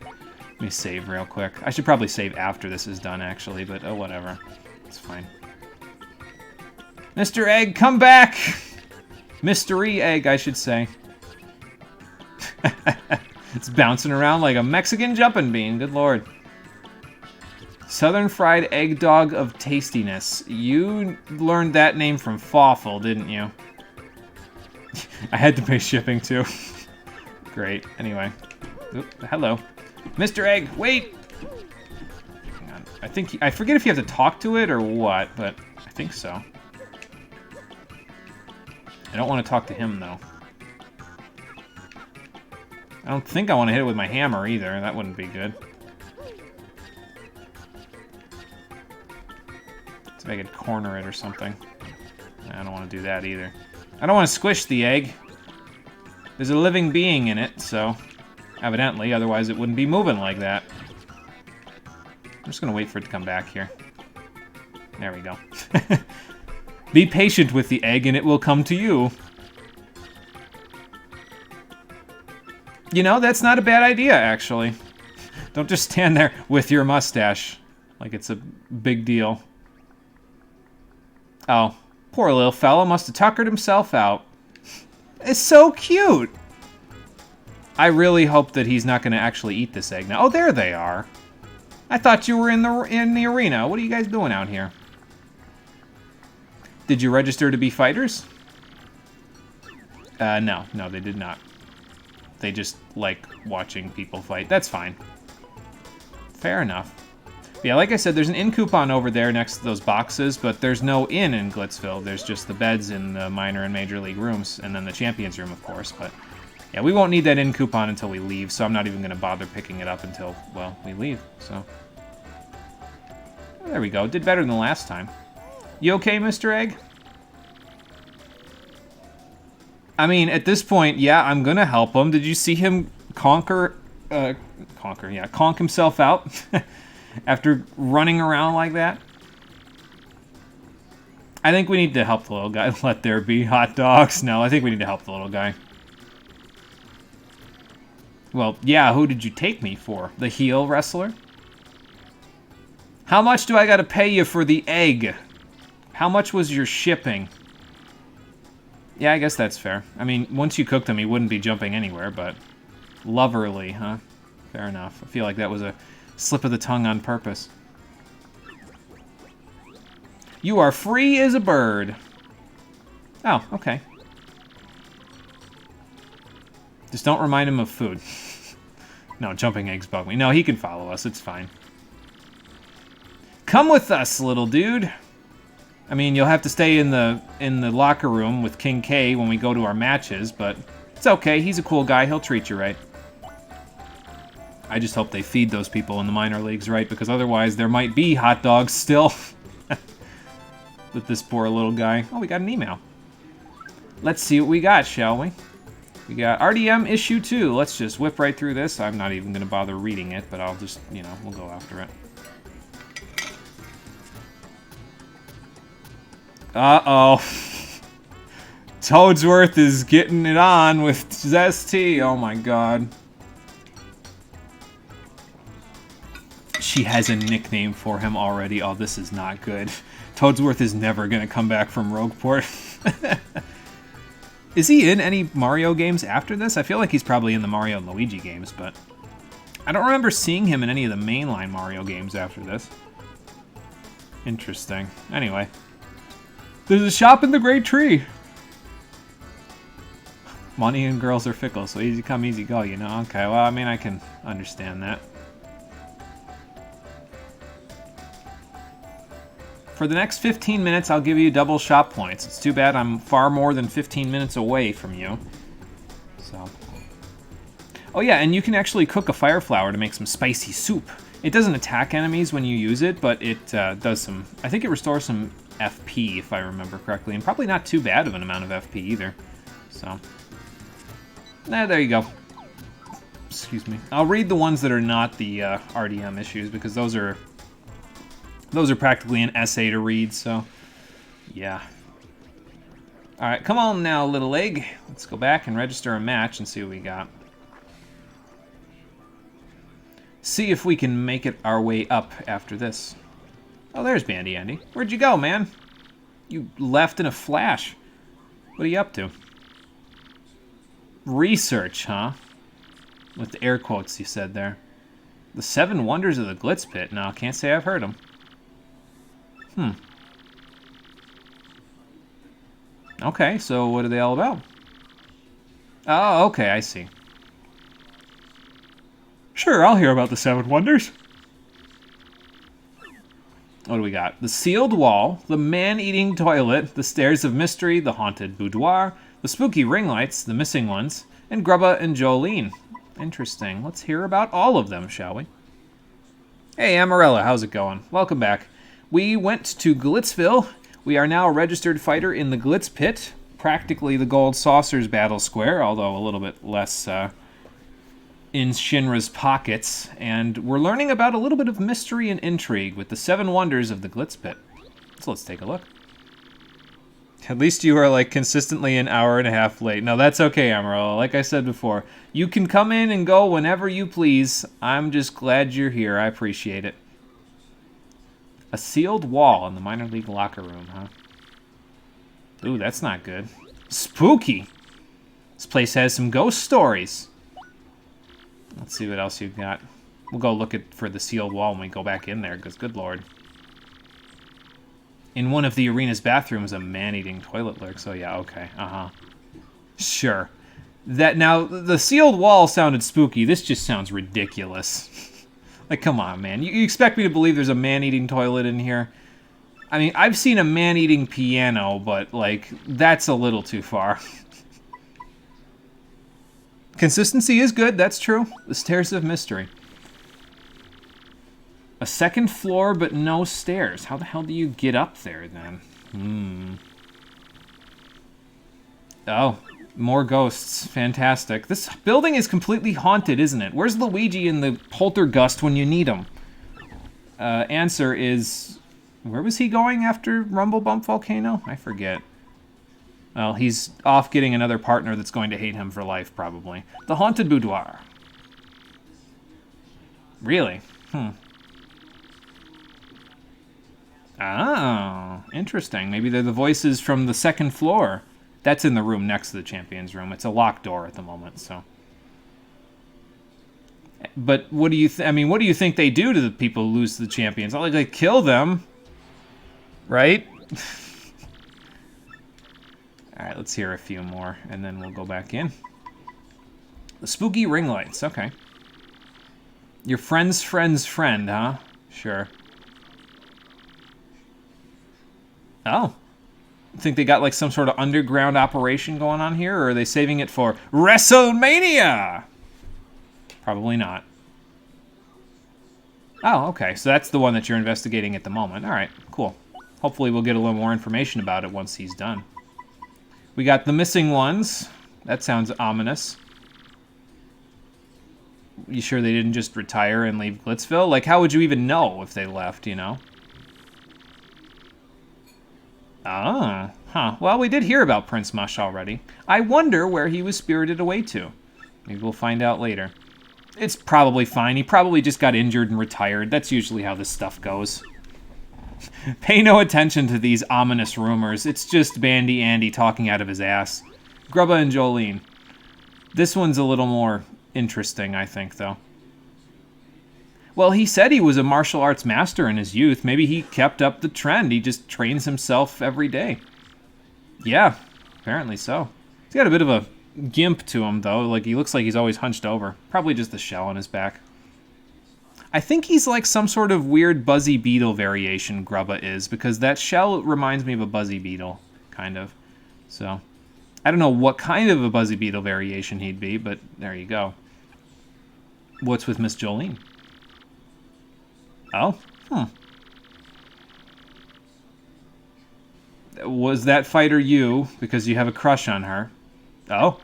Let me save real quick. I should probably save after this is done, actually, but oh, whatever. It's fine. Mr. Egg, come back! Mystery Egg, I should say. It's bouncing around like a Mexican jumping bean, good lord. Southern Fried Egg Dog of Tastiness. You learned that name from Fawful, didn't you? I had to pay shipping, too. Great. Anyway. Oop, hello. Mr. Egg, wait! Hang on. I forget if you have to talk to it or what, but I think so. I don't want to talk to him, though. I don't think I want to hit it with my hammer, either. That wouldn't be good. See if I could corner it or something. I don't want to do that, either. I don't want to squish the egg. There's a living being in it, so... Evidently, otherwise it wouldn't be moving like that. I'm just going to wait for it to come back here. There we go. Be patient with the egg and it will come to you. You know, that's not a bad idea, actually. Don't just stand there with your mustache like it's a big deal. Oh, poor little fella must have tuckered himself out. It's so cute. I really hope that he's not going to actually eat this egg now. Oh, there they are. I thought you were in the arena. What are you guys doing out here? Did you register to be fighters? No, they did not. They just like watching people fight. That's fine. Fair enough. Yeah, like I said, there's an inn coupon over there next to those boxes, but there's no inn in Glitzville. There's just the beds in the minor and major league rooms, and then the champions room, of course. But yeah, we won't need that inn coupon until we leave, so I'm not even going to bother picking it up until, well, we leave. So there we go. Did better than the last time. You okay, Mr. Egg? I mean, at this point, yeah, I'm going to help him. Did you see him conk himself out after running around like that? I think we need to help the little guy. Let there be hot dogs. No, I think we need to help the little guy. Well, yeah, who did you take me for? The heel wrestler? How much do I got to pay you for the egg? How much was your shipping? Yeah, I guess that's fair. I mean, once you cooked him, he wouldn't be jumping anywhere, but... Loverly, huh? Fair enough. I feel like that was a slip of the tongue on purpose. You are free as a bird. Oh, okay. Just don't remind him of food. No, jumping eggs bug me. No, he can follow us. It's fine. Come with us, little dude. I mean, you'll have to stay in the locker room with King K when we go to our matches, but it's okay. He's a cool guy. He'll treat you right. I just hope they feed those people in the minor leagues right, because otherwise there might be hot dogs still with this poor little guy. Oh, we got an email. Let's see what we got, shall we? We got RDM issue 2. Let's just whip right through this. I'm not even going to bother reading it, but I'll just, you know, we'll go after it. Uh-oh. Toadsworth is getting it on with Zesty. Oh my god. She has a nickname for him already. Oh, this is not good. Toadsworth is never going to come back from Rogueport. Is he in any Mario games after this? I feel like he's probably in the Mario and Luigi games, but I don't remember seeing him in any of the mainline Mario games after this. Interesting. Anyway. There's a shop in the Great Tree. Money and girls are fickle, so easy come, easy go, you know? Okay, well, I mean, I can understand that. For the next 15 minutes, I'll give you double shop points. It's too bad I'm far more than 15 minutes away from you. So. Oh yeah, and you can actually cook a fire flower to make some spicy soup. It doesn't attack enemies when you use it, but it does some... I think it restores some FP, if I remember correctly, and probably not too bad of an amount of FP either. So, there you go. Excuse me. I'll read the ones that are not the RDM issues, because those are practically an essay to read, so yeah. Alright, come on now, little egg. Let's go back and register a match and see what we got. See if we can make it our way up after this. Oh, there's Bandy Andy. Where'd you go, man? You left in a flash. What are you up to? Research, huh? With the air quotes you said there. The 7 Wonders of the Glitz Pit. No, can't say I've heard them. Okay, so what are they all about? Oh, okay, I see. Sure, I'll hear about the Seven Wonders. What do we got? The sealed wall, the man-eating toilet, the stairs of mystery, the haunted boudoir, the spooky ring lights, the missing ones, and Grubba and Jolene. Interesting. Let's hear about all of them, shall we? Hey, Amarella, how's it going? Welcome back. We went to Glitzville. We are now a registered fighter in the Glitz Pit, practically the Gold Saucers battle square, although a little bit less in Shinra's pockets, and we're learning about a little bit of mystery and intrigue with the Seven Wonders of the Glitz Pit. So let's take a look. At least you are like consistently an hour and a half late. No, that's okay, Amarillo. Like I said before, you can come in and go whenever you please. I'm just glad you're here. I appreciate it. A sealed wall in the minor league locker room, huh? Ooh, that's not good. Spooky. This place has some ghost stories. Let's see what else you've got. We'll go look for the sealed wall when we go back in there, because good lord. In one of the arena's bathrooms, a man-eating toilet lurks. So yeah, okay, Sure. Now, the sealed wall sounded spooky. This just sounds ridiculous. Like, come on, man. You expect me to believe there's a man-eating toilet in here? I mean, I've seen a man-eating piano, but, like, that's a little too far. Consistency is good, that's true. The stairs of mystery. A second floor, but no stairs. How the hell do you get up there, then? Oh, more ghosts. Fantastic. This building is completely haunted, isn't it? Where's Luigi and the Poltergust when you need him? Answer is... Where was he going after Rumble Bump Volcano? I forget. Well, he's off getting another partner that's going to hate him for life, probably. The Haunted Boudoir. Really? Oh, interesting. Maybe they're the voices from the second floor. That's in the room next to the Champions Room. It's a locked door at the moment, so... But what do you what do you think they do to the people who lose to the Champions? Not like they kill them, right? Alright, let's hear a few more, and then we'll go back in. The spooky ring lights, okay. Your friend's friend's friend, huh? Sure. Oh. Think they got like some sort of underground operation going on here, or are they saving it for Wrestlemania? Probably not. Oh, okay, so that's the one that you're investigating at the moment. Alright, cool. Hopefully we'll get a little more information about it once he's done. We got the missing ones. That sounds ominous. You sure they didn't just retire and leave Glitzville? Like, how would you even know if they left, you know? Ah, huh. Well, we did hear about Prince Mush already. I wonder where he was spirited away to. Maybe we'll find out later. It's probably fine. He probably just got injured and retired. That's usually how this stuff goes. Pay no attention to these ominous rumors. It's just Bandy Andy talking out of his ass. Grubba and Jolene. This one's a little more interesting, I think, though. Well, he said he was a martial arts master in his youth. Maybe he kept up the trend. He just trains himself every day. Yeah, apparently so. He's got a bit of a gimp to him, though. Like, he looks like he's always hunched over. Probably just the shell on his back. I think he's like some sort of weird Buzzy Beetle variation, Grubba is, because that shell reminds me of a Buzzy Beetle, kind of. So, I don't know what kind of a Buzzy Beetle variation he'd be, but there you go. What's with Miss Jolene? Oh? Was that fighter you because you have a crush on her? Oh?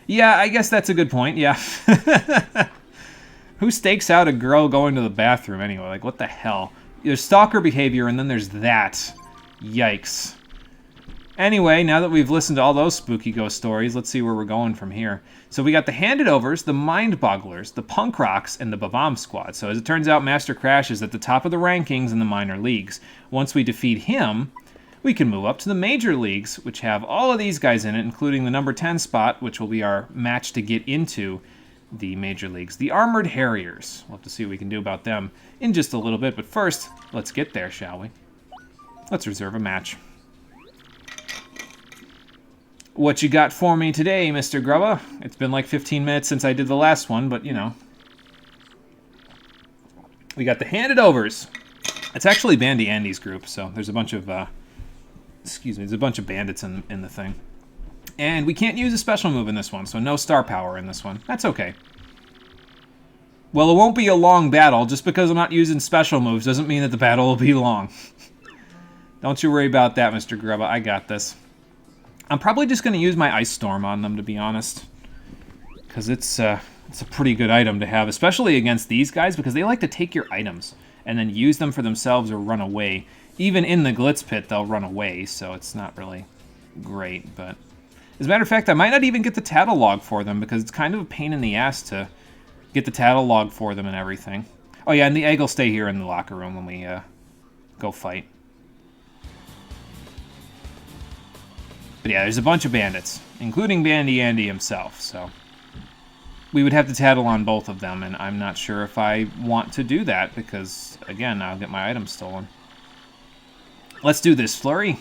Yeah, I guess that's a good point, yeah. Who stakes out a girl going to the bathroom anyway? Like, what the hell? There's stalker behavior, and then there's that. Yikes. Anyway, now that we've listened to all those spooky ghost stories, let's see where we're going from here. So we got the Handed Overs, the Mind Bogglers, the Punk Rocks, and the Bavam Squad. So as it turns out, Master Crash is at the top of the rankings in the minor leagues. Once we defeat him, we can move up to the major leagues, which have all of these guys in it, including the number 10 spot, which will be our match to get into the major leagues. The Armored Harriers. We'll have to see what we can do about them in just a little bit. But first, let's get there, shall we? Let's reserve a match. What you got for me today, Mr. Grubba? It's been like 15 minutes since I did the last one, but you know. We got the handed overs. It's actually Bandy Andy's group, so there's a bunch of, there's a bunch of bandits in the thing. And we can't use a special move in this one, so no star power in this one. That's okay. Well, it won't be a long battle. Just because I'm not using special moves doesn't mean that the battle will be long. Don't you worry about that, Mr. Grubba. I got this. I'm probably just going to use my Ice Storm on them, to be honest. Because it's a pretty good item to have, especially against these guys, because they like to take your items and then use them for themselves or run away. Even in the Glitz Pit, they'll run away, so it's not really great. But as a matter of fact, I might not even get the tattle log for them, because it's kind of a pain in the ass to get the tattle log for them and everything. Oh yeah, and the egg will stay here in the locker room when we go fight. But yeah, there's a bunch of bandits, including Bandy Andy himself, so we would have to tattle on both of them, and I'm not sure if I want to do that, because, again, I'll get my items stolen. Let's do this, Flurry.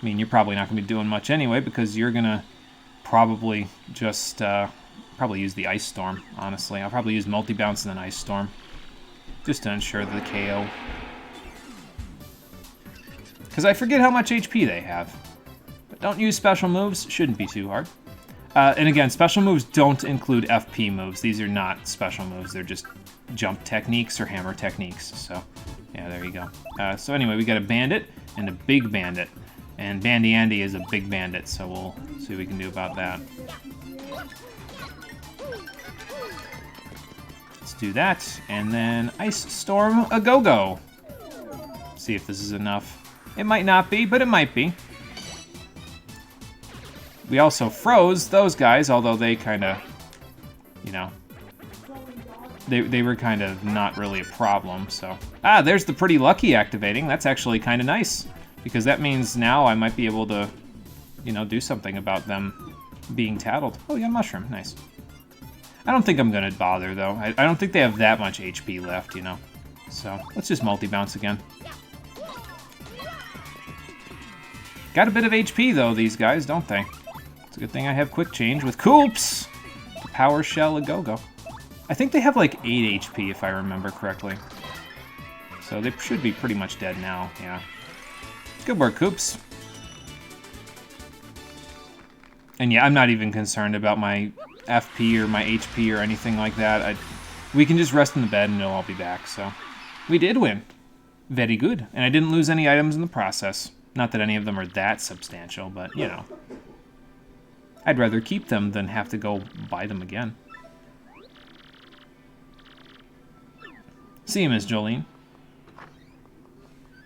I mean, you're probably not going to be doing much anyway, because you're going to probably just, probably use the Ice Storm, honestly. I'll probably use Multi-Bounce and then Ice Storm, just to ensure the KO. Because I forget how much HP they have. But don't use special moves, shouldn't be too hard. And again, special moves don't include FP moves. These are not special moves. They're just jump techniques or hammer techniques. So, yeah, there you go. So anyway, we got a bandit and a big bandit. And Bandy Andy is a big bandit, so we'll see what we can do about that. Let's do that. And then Ice Storm a go-go. See if this is enough. It might not be, but it might be. We also froze those guys, although they kind of, you know, they were kind of not really a problem, so. Ah, there's the Pretty Lucky activating. That's actually kind of nice, because that means now I might be able to, you know, do something about them being tattled. Oh, we got a mushroom. Nice. I don't think I'm going to bother, though. I don't think they have that much HP left, you know. So, let's just multi-bounce again. Got a bit of HP, though, these guys, don't they? It's a good thing I have quick change with Koops! Power Shell a go-go. I think they have like 8 HP if I remember correctly. So they should be pretty much dead now, yeah. Good work, Koops. And yeah, I'm not even concerned about my FP or my HP or anything like that. We can just rest in the bed and it'll all be back, so. We did win. Very good. And I didn't lose any items in the process. Not that any of them are that substantial, but, you know. I'd rather keep them than have to go buy them again. See you, Miss Jolene.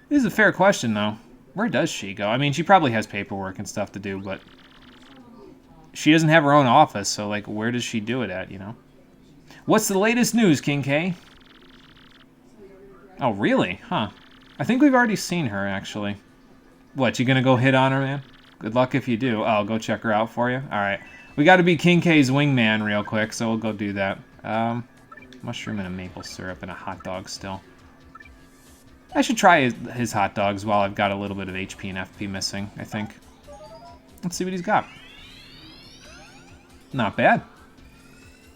This is a fair question, though. Where does she go? I mean, she probably has paperwork and stuff to do, but she doesn't have her own office, so, like, where does she do it at, you know? What's the latest news, King K? Oh, really? Huh. I think we've already seen her, actually. What, you gonna go hit on her, man? Good luck if you do. Oh, I'll go check her out for you. Alright. We gotta be King K's wingman real quick, so we'll go do that. Mushroom and a maple syrup and a hot dog still. I should try his hot dogs while I've got a little bit of HP and FP missing, I think. Let's see what he's got. Not bad.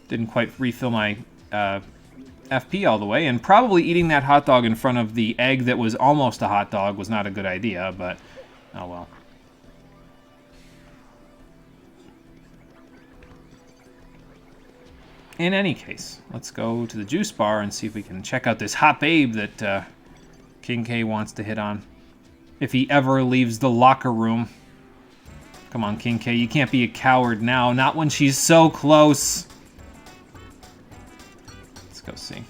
Didn't quite refill my FP all the way, and probably eating that hot dog in front of the egg that was almost a hot dog was not a good idea, but oh well. In any case, let's go to the juice bar and see if we can check out this hot babe that King K wants to hit on. If he ever leaves the locker room. Come on, King K, you can't be a coward now. Not when she's so close. Let's go see.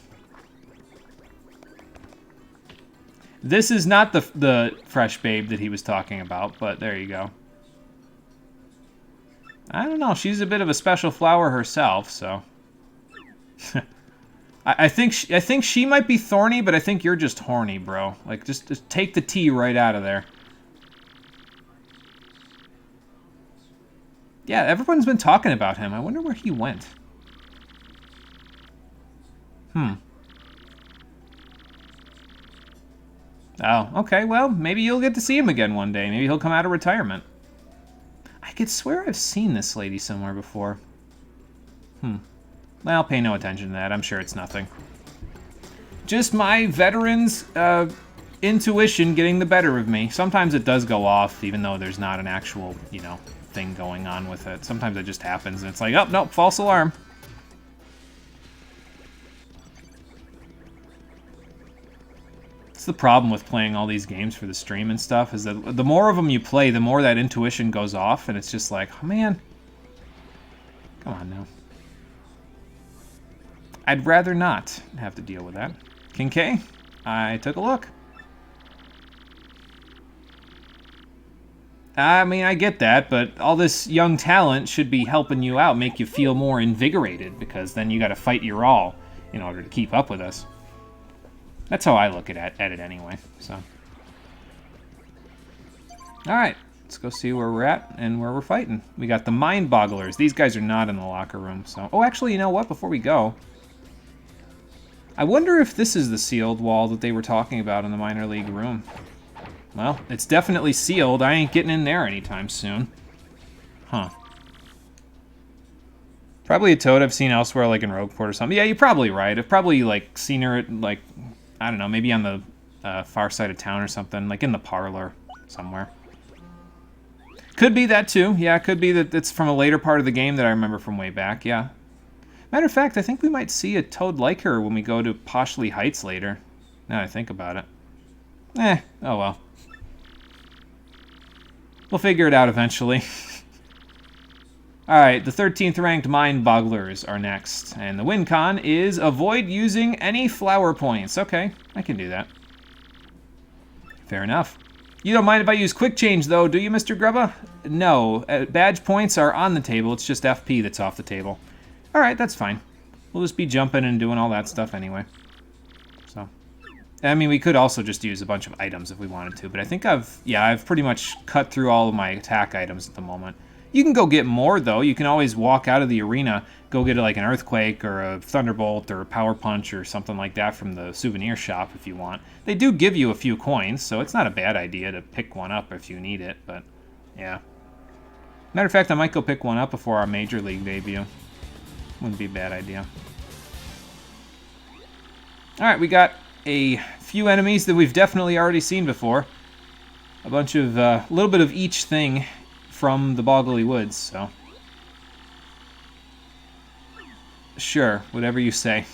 This is not the fresh babe that he was talking about, but there you go. I don't know. She's a bit of a special flower herself, so... I think she might be thorny, but I think you're just horny, bro. Like, just take the T right out of there. Yeah, everyone's been talking about him. I wonder where he went. Oh, okay, well, maybe you'll get to see him again one day. Maybe he'll come out of retirement. I I could swear I've seen this lady somewhere before. Well, pay no attention to that. I'm sure it's nothing. Just my veteran's intuition getting the better of me. Sometimes it does go off, even though there's not an actual, you know, thing going on with it. Sometimes it just happens, and it's like, oh, nope, false alarm. It's the problem with playing all these games for the stream and stuff, is that the more of them you play, the more that intuition goes off, and it's just like, oh, man. Come on now. I'd rather not have to deal with that. King K, I took a look. I mean, I get that, but all this young talent should be helping you out, make you feel more invigorated, because then you got to fight your all in order to keep up with us. That's how I look at it anyway, so. Alright, let's go see where we're at and where we're fighting. We got the Mind Bogglers. These guys are not in the locker room, so. Oh, actually, you know what? Before we go, I wonder if this is the sealed wall that they were talking about in the minor league room. Well, it's definitely sealed. I ain't getting in there anytime soon. Huh. Probably a toad I've seen elsewhere, like in Rogueport or something. Yeah, you're probably right. I've probably, like, seen her at, like, I don't know, maybe on the far side of town or something, like in the parlor somewhere. Could be that, too. Yeah, it could be that it's from a later part of the game that I remember from way back, yeah. Matter of fact, I think we might see a toad like her when we go to Poshley Heights later. Now that I think about it. Oh well. We'll figure it out eventually. Alright, the 13th ranked Mind Bogglers are next. And the win con is avoid using any flower points. Okay, I can do that. Fair enough. You don't mind if I use quick change though, do you, Mr. Grubba? No, badge points are on the table. It's just FP that's off the table. Alright, that's fine. We'll just be jumping and doing all that stuff anyway. So, I mean, we could also just use a bunch of items if we wanted to, but I think I've pretty much cut through all of my attack items at the moment. You can go get more, though. You can always walk out of the arena, go get like an Earthquake or a Thunderbolt or a Power Punch or something like that from the souvenir shop if you want. They do give you a few coins, so it's not a bad idea to pick one up if you need it, but yeah. Matter of fact, I might go pick one up before our Major League debut. Wouldn't be a bad idea. Alright, we got a few enemies that we've definitely already seen before. A bunch of, a little bit of each thing from the Boggly Woods, so. Sure, whatever you say.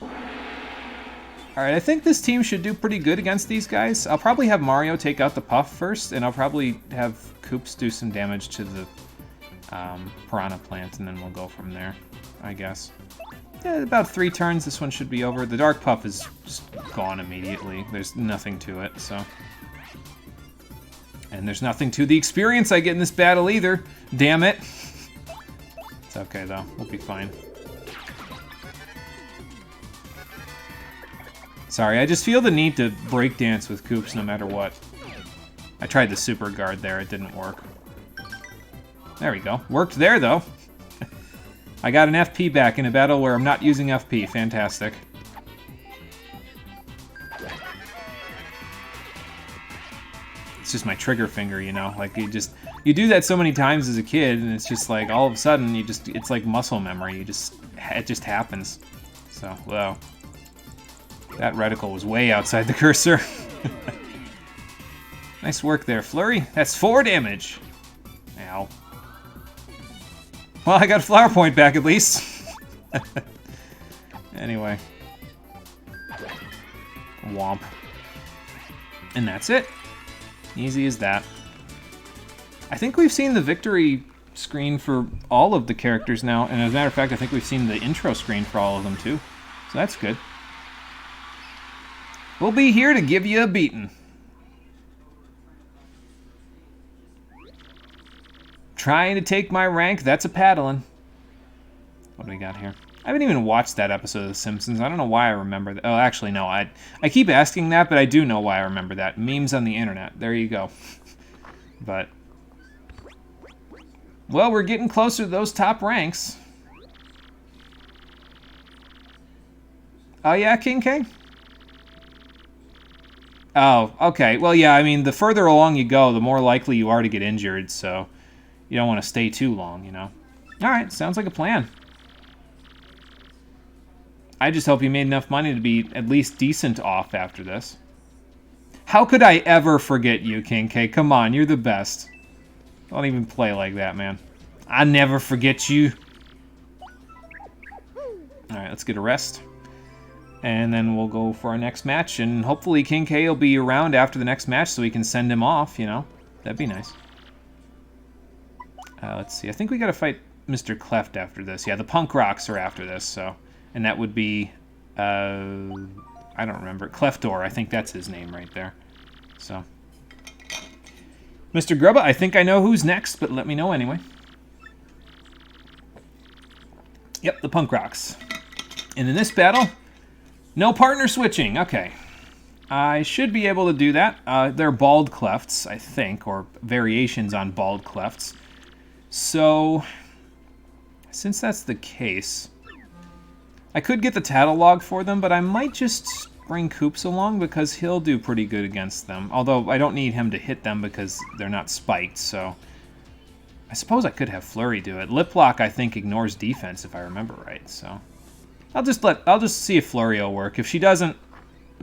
Alright, I think this team should do pretty good against these guys. I'll probably have Mario take out the Puff first, and I'll probably have Koops do some damage to the Piranha Plant, and then we'll go from there, I guess. Yeah, about 3 turns, this one should be over. The Dark Puff is just gone immediately. There's nothing to it, so. And there's nothing to the experience I get in this battle either. Damn it. It's okay, though. We'll be fine. Sorry, I just feel the need to breakdance with Koops no matter what. I tried the Super Guard there. It didn't work. There we go. Worked there, though. I got an FP back in a battle where I'm not using FP. Fantastic. It's just my trigger finger, you know? Like, you do that so many times as a kid, and it's just like, all of a sudden, it's like muscle memory. It just happens. So, wow. That reticle was way outside the cursor. Nice work there, Flurry. That's 4 damage. Ow. Well, I got a flower point back at least. Anyway. Womp. And that's it. Easy as that. I think we've seen the victory screen for all of the characters now, and as a matter of fact, I think we've seen the intro screen for all of them too. So that's good. We'll be here to give you a beating. Trying to take my rank, that's a paddling. What do we got here? I haven't even watched that episode of The Simpsons. I don't know why I remember that. Oh, actually, no. I keep asking that, but I do know why I remember that. Memes on the internet. There you go. But, well, we're getting closer to those top ranks. Oh, yeah, King K? Oh, okay. Well, yeah, I mean, the further along you go, the more likely you are to get injured, so you don't want to stay too long, you know? Alright, sounds like a plan. I just hope you made enough money to be at least decent off after this. How could I ever forget you, King K? Come on, you're the best. Don't even play like that, man. I never forget you. Alright, let's get a rest. And then we'll go for our next match, and hopefully King K will be around after the next match so we can send him off, you know? That'd be nice. Let's see, I think we gotta fight Mr. Cleft after this. Yeah, the Punk Rocks are after this, so... And that would be, I don't remember. Cleftor, I think that's his name right there. So. Mr. Grubba, I think I know who's next, but let me know anyway. Yep, the Punk Rocks. And in this battle, no partner switching. Okay. I should be able to do that. They're bald clefts, I think, or variations on bald clefts. So, since that's the case... I could get the tattle log for them, but I might just bring Koops along because he'll do pretty good against them. Although I don't need him to hit them because they're not spiked, so... I suppose I could have Flurry do it. Lip Lock, I think, ignores defense if I remember right, so... I'll just see if Flurry will work. If she doesn't,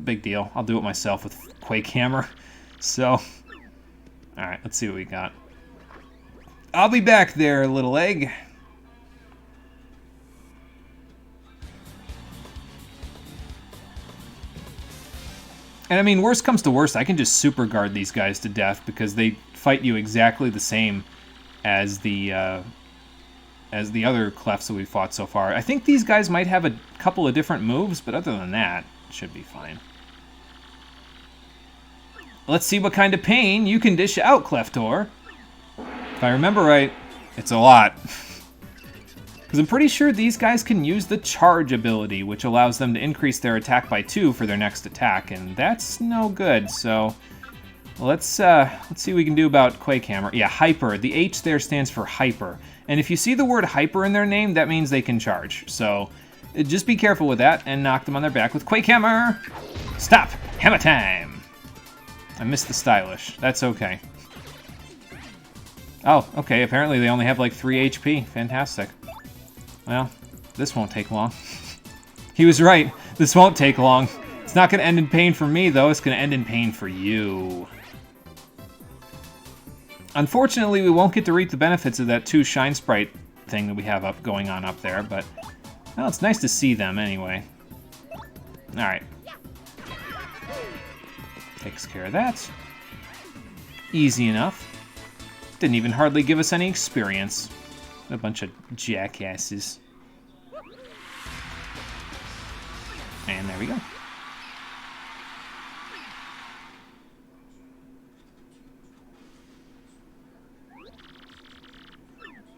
big deal. I'll do it myself with Quake Hammer. So... Alright, let's see what we got. I'll be back there, little egg. And I mean, worst comes to worst, I can just super guard these guys to death because they fight you exactly the same as the other clefts that we've fought so far. I think these guys might have a couple of different moves, but other than that, it should be fine. Let's see what kind of pain you can dish out, Cleftor. If I remember right, it's a lot. Because I'm pretty sure these guys can use the charge ability, which allows them to increase their attack by 2 for their next attack, and that's no good, so... Let's see what we can do about Quake Hammer. Yeah, Hyper. The H there stands for Hyper. And if you see the word Hyper in their name, that means they can charge. So, just be careful with that, and knock them on their back with Quake Hammer! Stop! Hammer time! I missed the stylish. That's okay. Oh, okay, apparently they only have like 3 HP. Fantastic. Well, this won't take long. He was right. This won't take long. It's not going to end in pain for me, though. It's going to end in pain for you. Unfortunately, we won't get to reap the benefits of that 2 Shine Sprite thing that we have going on up there, but... Well, it's nice to see them, anyway. Alright. Takes care of that. Easy enough. Didn't even hardly give us any experience. A bunch of jackasses. And there we go.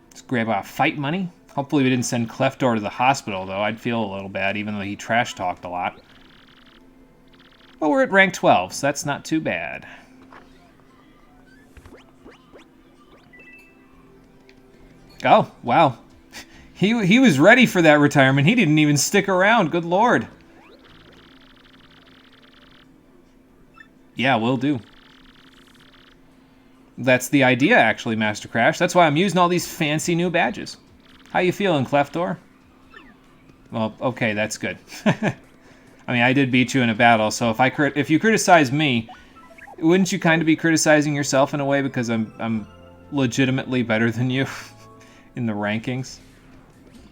Let's grab our fight money. Hopefully we didn't send Cleftor to the hospital, though. I'd feel a little bad, even though he trash-talked a lot. But we're at rank 12, so that's not too bad. Oh, wow. He was ready for that retirement. He didn't even stick around. Good lord. Yeah, will do. That's the idea, actually, Master Crash. That's why I'm using all these fancy new badges. How you feeling, Cleftor? Well, okay, that's good. I mean, I did beat you in a battle, so if you criticize me, wouldn't you kind of be criticizing yourself in a way because I'm legitimately better than you in the rankings?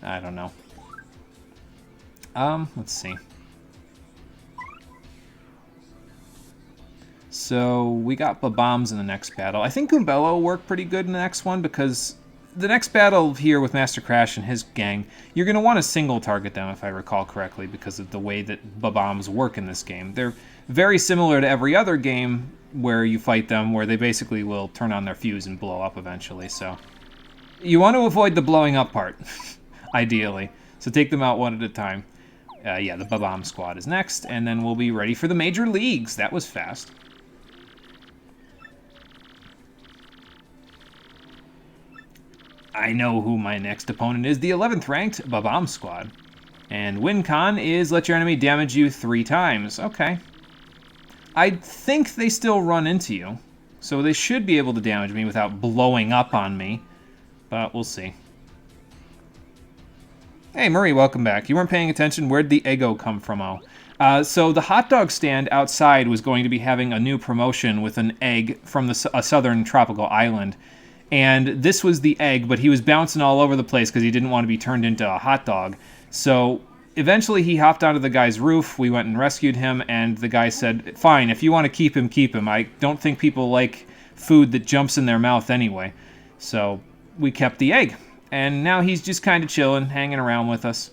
I don't know. Let's see. So, we got Bob-ombs in the next battle. I think Goombella will work pretty good in the next one because the next battle here with Master Crash and his gang, you're going to want to single target them if I recall correctly because of the way that Bob-ombs work in this game. They're very similar to every other game where you fight them where they basically will turn on their fuse and blow up eventually, so... You want to avoid the blowing up part, ideally. So take them out one at a time. Yeah, the Bob-omb squad is next, and then we'll be ready for the major leagues. That was fast. I know who my next opponent is, the 11th ranked Bob-omb squad. And win con is let your enemy damage you 3 times. Okay. I think they still run into you. So they should be able to damage me without blowing up on me. But we'll see. Hey, Murray, welcome back. You weren't paying attention. Where'd the Eggo come from, So the hot dog stand outside was going to be having a new promotion with an egg from a southern tropical island. And this was the egg, but he was bouncing all over the place because he didn't want to be turned into a hot dog. So eventually he hopped onto the guy's roof. We went and rescued him, and the guy said, fine, if you want to keep him, keep him. I don't think people like food that jumps in their mouth anyway. So we kept the egg. And now he's just kind of chilling, hanging around with us.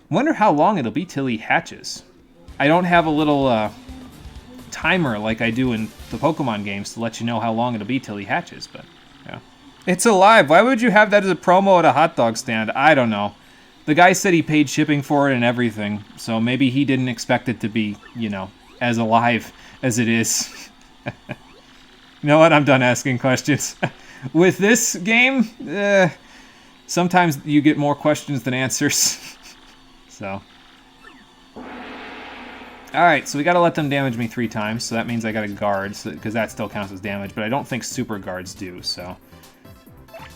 Wonder how long it'll be till he hatches. I don't have a little timer like I do in the Pokemon games to let you know how long it'll be till he hatches, but yeah. It's alive. Why would you have that as a promo at a hot dog stand? I don't know. The guy said he paid shipping for it and everything, so maybe he didn't expect it to be, you know, as alive as it is. You know what? I'm done asking questions. With this game, sometimes you get more questions than answers. So. Alright, so we gotta let them damage me 3 times, so that means I gotta guard, because that still counts as damage, but I don't think super guards do, so.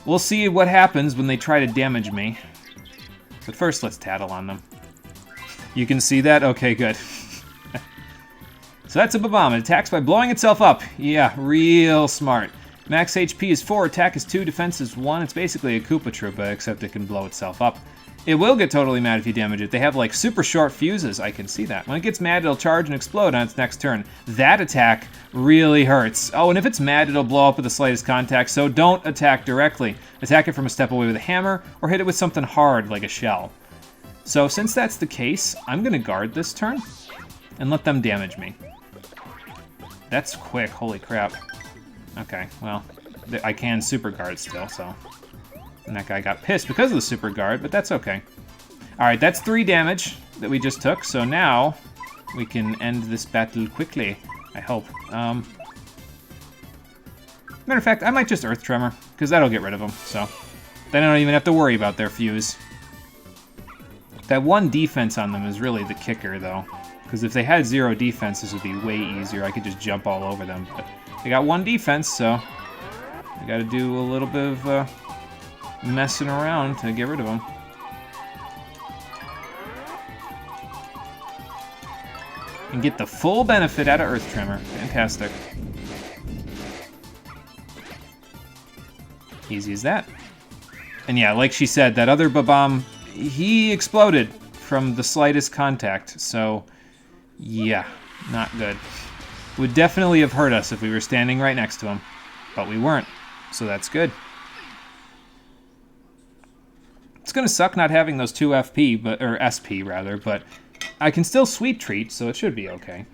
We'll see what happens when they try to damage me. But first, let's tattle on them. You can see that? Okay, good. So that's a Babam. It attacks by blowing itself up. Yeah, real smart. Max HP is 4, attack is 2, defense is 1. It's basically a Koopa Troopa, except it can blow itself up. It will get totally mad if you damage it. They have, like, super short fuses. I can see that. When it gets mad, it'll charge and explode on its next turn. That attack really hurts. Oh, and if it's mad, it'll blow up with the slightest contact, so don't attack directly. Attack it from a step away with a hammer, or hit it with something hard, like a shell. So since that's the case, I'm going to guard this turn and let them damage me. That's quick. Holy crap. Okay, well, I can super guard still, so. And that guy got pissed because of the super guard, but that's okay. Alright, that's 3 damage that we just took, so now we can end this battle quickly, I hope. Matter of fact, I might just Earth Tremor, because that'll get rid of them, so. Then I don't even have to worry about their fuse. That 1 defense on them is really the kicker, though. Because if they had 0 defense, this would be way easier. I could just jump all over them, but they got 1 defense, so I gotta do a little bit of messing around to get rid of them. And get the full benefit out of Earth Tremor. Fantastic. Easy as that. And yeah, like she said, that other Babam, he exploded from the slightest contact, so yeah, not good. Would definitely have hurt us if we were standing right next to him, but we weren't, so that's good. It's gonna suck not having those 2 FP, or SP rather, but I can still Sweet Treat, so it should be okay.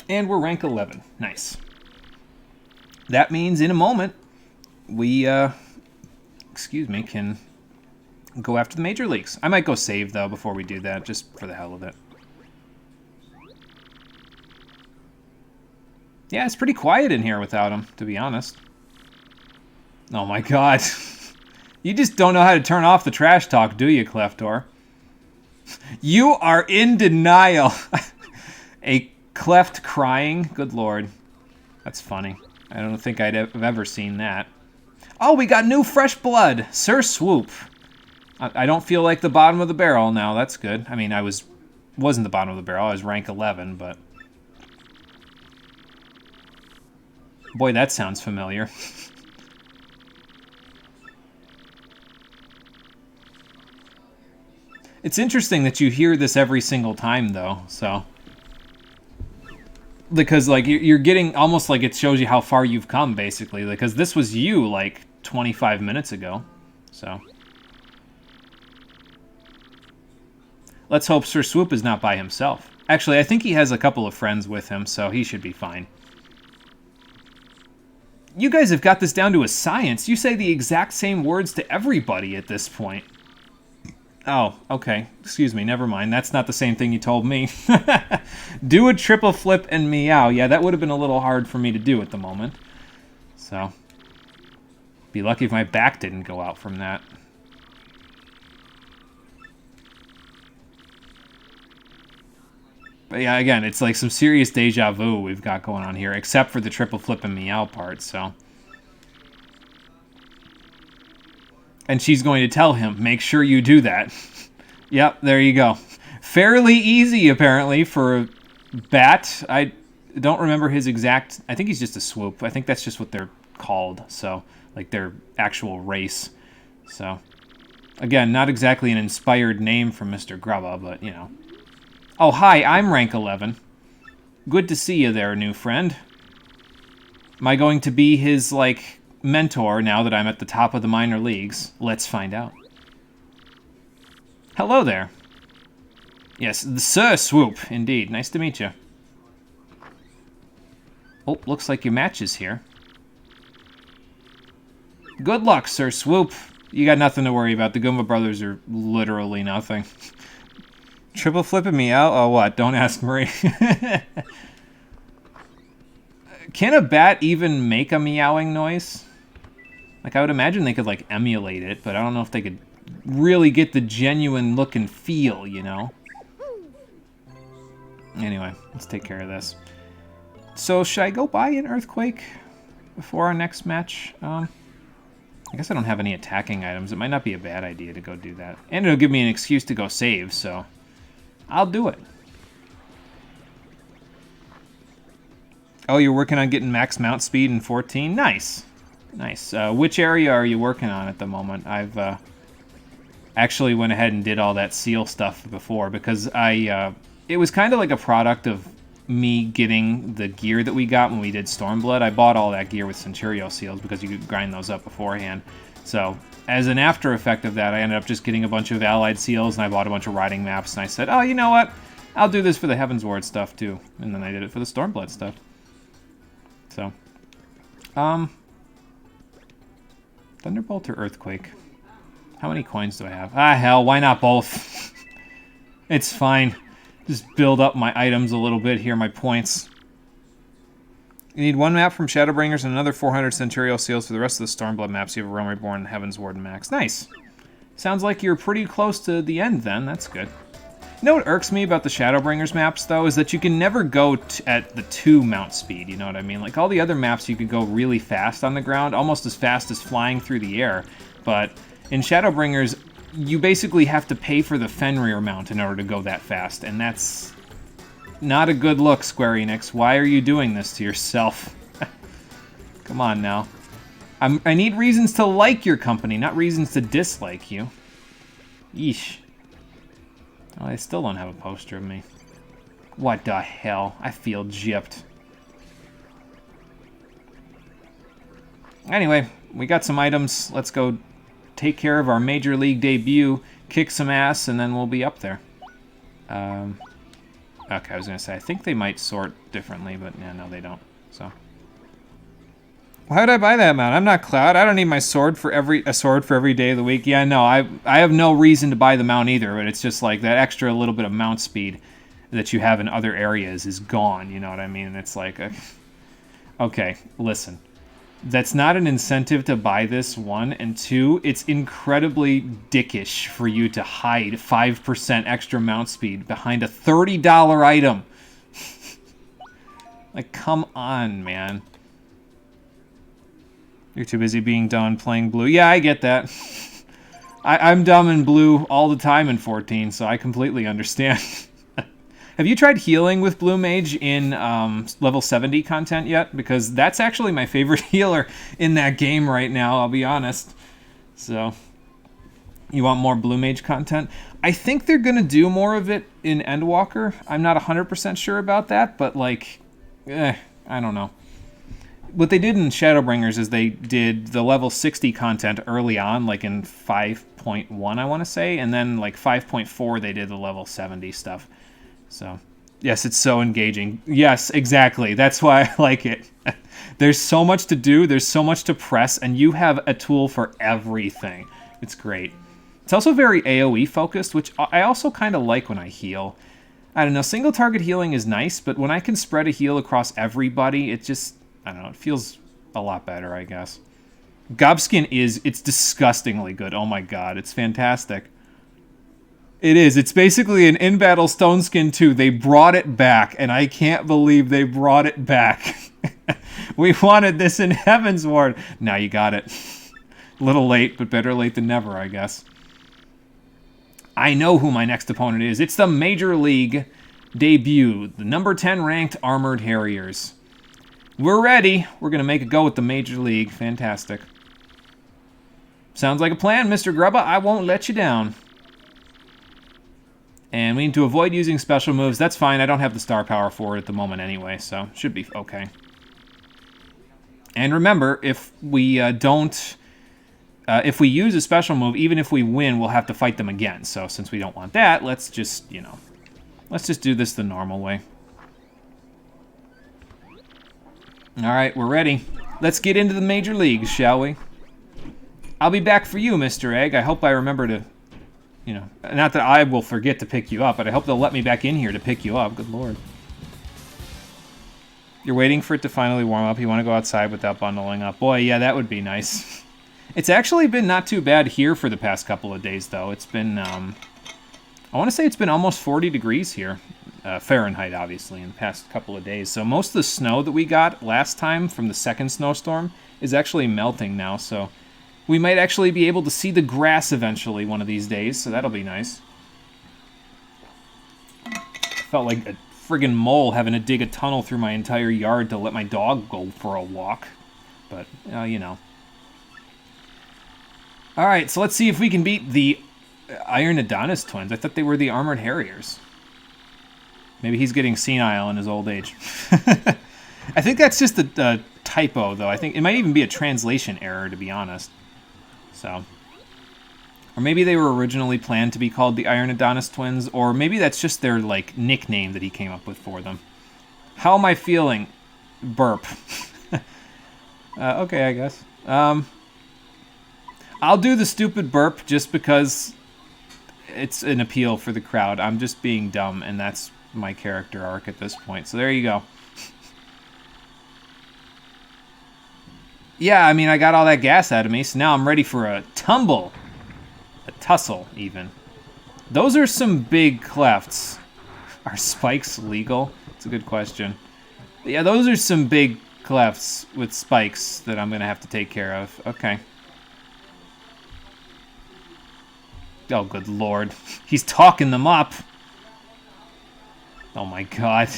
And we're rank 11. Nice. That means in a moment, we, can go after the Major Leagues. I might go save, though, before we do that, just for the hell of it. Yeah, it's pretty quiet in here without him, to be honest. Oh my god. You just don't know how to turn off the trash talk, do you, Cleftor? You are in denial. A Cleft crying? Good lord. That's funny. I don't think I'd have ever seen that. Oh, we got new fresh blood. Sir Swoop. I don't feel like the bottom of the barrel now. That's good. I mean, wasn't the bottom of the barrel. I was rank 11, but... Boy, that sounds familiar. It's interesting that you hear this every single time, though, so... Because, like, you're getting almost like it shows you how far you've come, basically. Because this was you, like, 25 minutes ago, so... Let's hope Sir Swoop is not by himself. Actually, I think he has a couple of friends with him, so he should be fine. You guys have got this down to a science. You say the exact same words to everybody at this point. Oh, okay. Excuse me, never mind. That's not the same thing you told me. Do a triple flip and meow. Yeah, that would have been a little hard for me to do at the moment. So, be lucky if my back didn't go out from that. But yeah, again, it's like some serious deja vu we've got going on here, except for the triple flip and meow part, so. And she's going to tell him, make sure you do that. Yep, there you go. Fairly easy, apparently, for a bat. I don't remember his exact... I think he's just a swoop. I think that's just what they're called, so, like their actual race. So, again, not exactly an inspired name from Mr. Grubba, but, you know. Oh, hi, I'm rank 11. Good to see you there, new friend. Am I going to be his, like, mentor now that I'm at the top of the minor leagues? Let's find out. Hello there. Yes, Sir Swoop, indeed. Nice to meet you. Oh, looks like your match is here. Good luck, Sir Swoop. You got nothing to worry about. The Goomba Brothers are literally nothing. Triple flipping me out? Oh, what? Don't ask Marie. Can a bat even make a meowing noise? Like, I would imagine they could, like, emulate it, but I don't know if they could really get the genuine look and feel, you know? Anyway, let's take care of this. So, should I go buy an Earthquake before our next match? I guess I don't have any attacking items. It might not be a bad idea to go do that. And it'll give me an excuse to go save, so I'll do it. Oh, you're working on getting max mount speed in 14? Nice. Nice. Which area are you working on at the moment? I've actually went ahead and did all that seal stuff before because it was kind of like a product of me getting the gear that we got when we did Stormblood. I bought all that gear with Centurio seals because you could grind those up beforehand. So as an after effect of that, I ended up just getting a bunch of allied seals and I bought a bunch of riding maps and I said, oh, you know what? I'll do this for the Heaven's Ward stuff too. And then I did it for the Stormblood stuff. So, Thunderbolt or Earthquake? How many coins do I have? Ah, hell, why not both? It's fine. Just build up my items a little bit here, my points. You need one map from Shadowbringers and another 400 Centurio seals for the rest of the Stormblood maps. You have a Realm Reborn and Heaven's Ward max. Nice. Sounds like you're pretty close to the end then. That's good. You know what irks me about the Shadowbringers maps, though, is that you can never go at the 2 mount speed, you know what I mean? Like, all the other maps you could go really fast on the ground, almost as fast as flying through the air. But in Shadowbringers, you basically have to pay for the Fenrir mount in order to go that fast, and that's not a good look, Square Enix. Why are you doing this to yourself? Come on now. I need reasons to like your company, not reasons to dislike you. Yeesh. Oh, I still don't have a poster of me. What the hell? I feel gypped. Anyway, we got some items. Let's go take care of our Major League debut, kick some ass, and then we'll be up there. Okay, I was going to say, I think they might sort differently, but yeah, no, they don't. So, why would I buy that mount? I'm not Cloud. I don't need my sword for a sword for every day of the week. Yeah, no, I have no reason to buy the mount either, but it's just like that extra little bit of mount speed that you have in other areas is gone, you know what I mean? It's like, okay, listen. That's not an incentive to buy this, 1, and 2, it's incredibly dickish for you to hide 5% extra mount speed behind a $30 item. Like, come on, man. You're too busy being done playing blue. Yeah, I get that. I'm dumb in blue all the time in 14, so I completely understand. Have you tried healing with Blue Mage in level 70 content yet? Because that's actually my favorite healer in that game right now, I'll be honest. So, you want more Blue Mage content? I think they're going to do more of it in Endwalker. I'm not 100% sure about that, but like, I don't know. What they did in Shadowbringers is they did the level 60 content early on, like in 5.1, I want to say, and then like 5.4 they did the level 70 stuff. So, yes, it's so engaging. Yes, exactly. That's why I like it. There's so much to do, there's so much to press, and you have a tool for everything. It's great. It's also very AoE focused, which I also kind of like when I heal. I don't know, single target healing is nice, but when I can spread a heal across everybody, it just, I don't know, it feels a lot better, I guess. Gobskin it's disgustingly good. Oh my god, it's fantastic. It is. It's basically an in-battle Stone Skin 2. They brought it back, and I can't believe they brought it back. We wanted this in Heaven's Ward. Now you got it. A little late, but better late than never, I guess. I know who my next opponent is. It's the Major League debut, the number 10 ranked Armored Harriers. We're ready. We're going to make a go with the Major League. Fantastic. Sounds like a plan, Mr. Grubba. I won't let you down. And we need to avoid using special moves. That's fine. I don't have the star power for it at the moment anyway, so should be okay. And remember, if we if we use a special move, even if we win, we'll have to fight them again. So since we don't want that, let's just, let's just do this the normal way. All right, we're ready. Let's get into the Major Leagues, shall we? I'll be back for you, Mr. Egg. I hope I remember to, not that I will forget to pick you up, but I hope they'll let me back in here to pick you up. Good Lord. You're waiting for it to finally warm up. You want to go outside without bundling up. Boy, yeah, that would be nice. It's actually been not too bad here for the past couple of days, though. It's been, I want to say it's been almost 40 degrees here. Fahrenheit, obviously, in the past couple of days. So most of the snow that we got last time from the second snowstorm is actually melting now. So we might actually be able to see the grass eventually one of these days. So that'll be nice. Felt like a friggin' mole having to dig a tunnel through my entire yard to let my dog go for a walk. But, Alright, so let's see if we can beat the Iron Adonis twins. I thought they were the Armored Harriers. Maybe he's getting senile in his old age. I think that's just a typo, though. I think it might even be a translation error, to be honest. So, or maybe they were originally planned to be called the Iron Adonis twins, or maybe that's just their, nickname that he came up with for them. How am I feeling? Burp. Okay, I guess. I'll do the stupid burp just because it's an appeal for the crowd. I'm just being dumb, and that's my character arc at this point. So there you go. Yeah, I mean, I got all that gas out of me, so now I'm ready for a tumble. A tussle, even. Those are some big clefts. Are spikes legal? It's a good question. Yeah, those are some big clefts with spikes that I'm going to have to take care of. Okay. Oh, good Lord. He's talking them up. Oh, my God.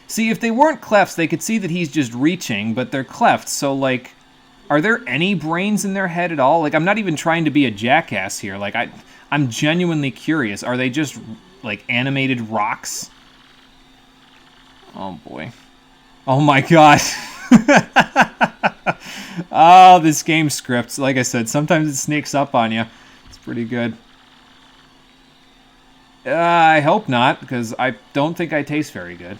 See, if they weren't clefts, they could see that he's just reaching, but they're clefts, so, are there any brains in their head at all? I'm not even trying to be a jackass here. I'm genuinely curious. Are they just, animated rocks? Oh, boy. Oh, my God. Oh, this game script. Like I said, sometimes it sneaks up on you. It's pretty good. I hope not, because I don't think I taste very good.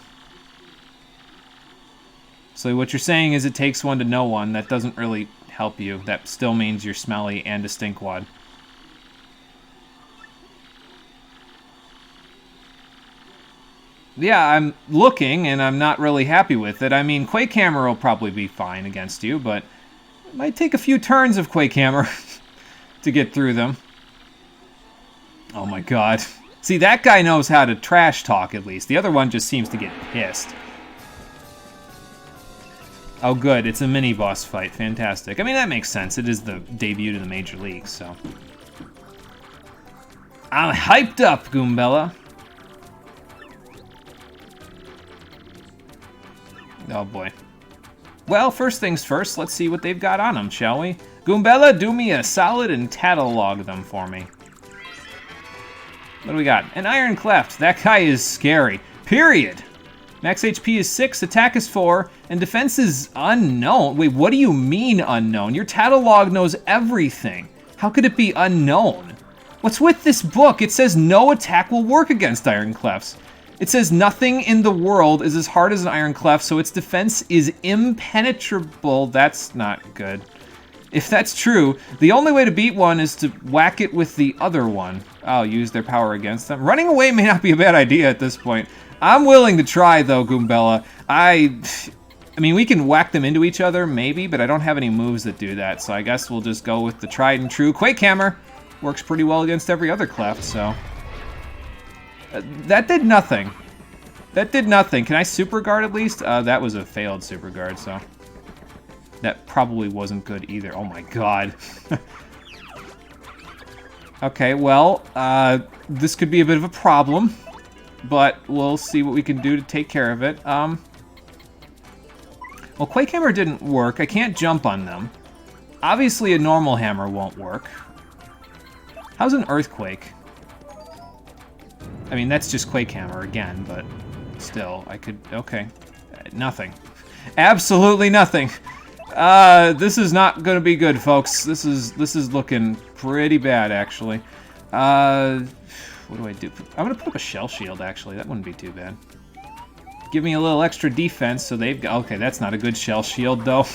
So what you're saying is it takes one to know one. That doesn't really help you. That still means you're smelly and a stinkwad. Yeah, I'm looking, and I'm not really happy with it. I mean, Quake Hammer will probably be fine against you, but it might take a few turns of Quake Hammer to get through them. Oh my God. See, that guy knows how to trash talk, at least. The other one just seems to get pissed. Oh, good. It's a mini-boss fight. Fantastic. I mean, that makes sense. It is the debut to the Major League, so. I'm hyped up, Goombella. Oh, boy. Well, first things first, let's see what they've got on them, shall we? Goombella, do me a solid and catalog them for me. What do we got? An Iron Cleft. That guy is scary. Period. Max HP is 6, attack is 4, and defense is unknown. Wait, what do you mean unknown? Your catalog knows everything. How could it be unknown? What's with this book? It says no attack will work against Iron Clefts. It says nothing in the world is as hard as an Iron Cleft, so its defense is impenetrable. That's not good. If that's true, the only way to beat one is to whack it with the other one. I'll use their power against them. Running away may not be a bad idea at this point. I'm willing to try, though, Goombella. I mean, we can whack them into each other, maybe, but I don't have any moves that do that, so I guess we'll just go with the tried and true Quake Hammer. works pretty well against every other cleft, so... that did nothing. That did nothing. Can I super guard at least? That was a failed super guard, so... that probably wasn't good either. Oh my god. Okay, well, this could be a bit of a problem, but we'll see what we can do to take care of it. Well, Quake Hammer didn't work. I can't jump on them. Obviously, a normal hammer won't work. How's an Earthquake? I mean, that's just Quake Hammer again, but still, I could... okay. Nothing. Absolutely nothing. This is not gonna be good, folks. This is looking pretty bad, actually. What do I do? I'm gonna put up a Shell Shield, actually. That wouldn't be too bad. Give me a little extra defense, so they've got... okay, that's not a good Shell Shield, though.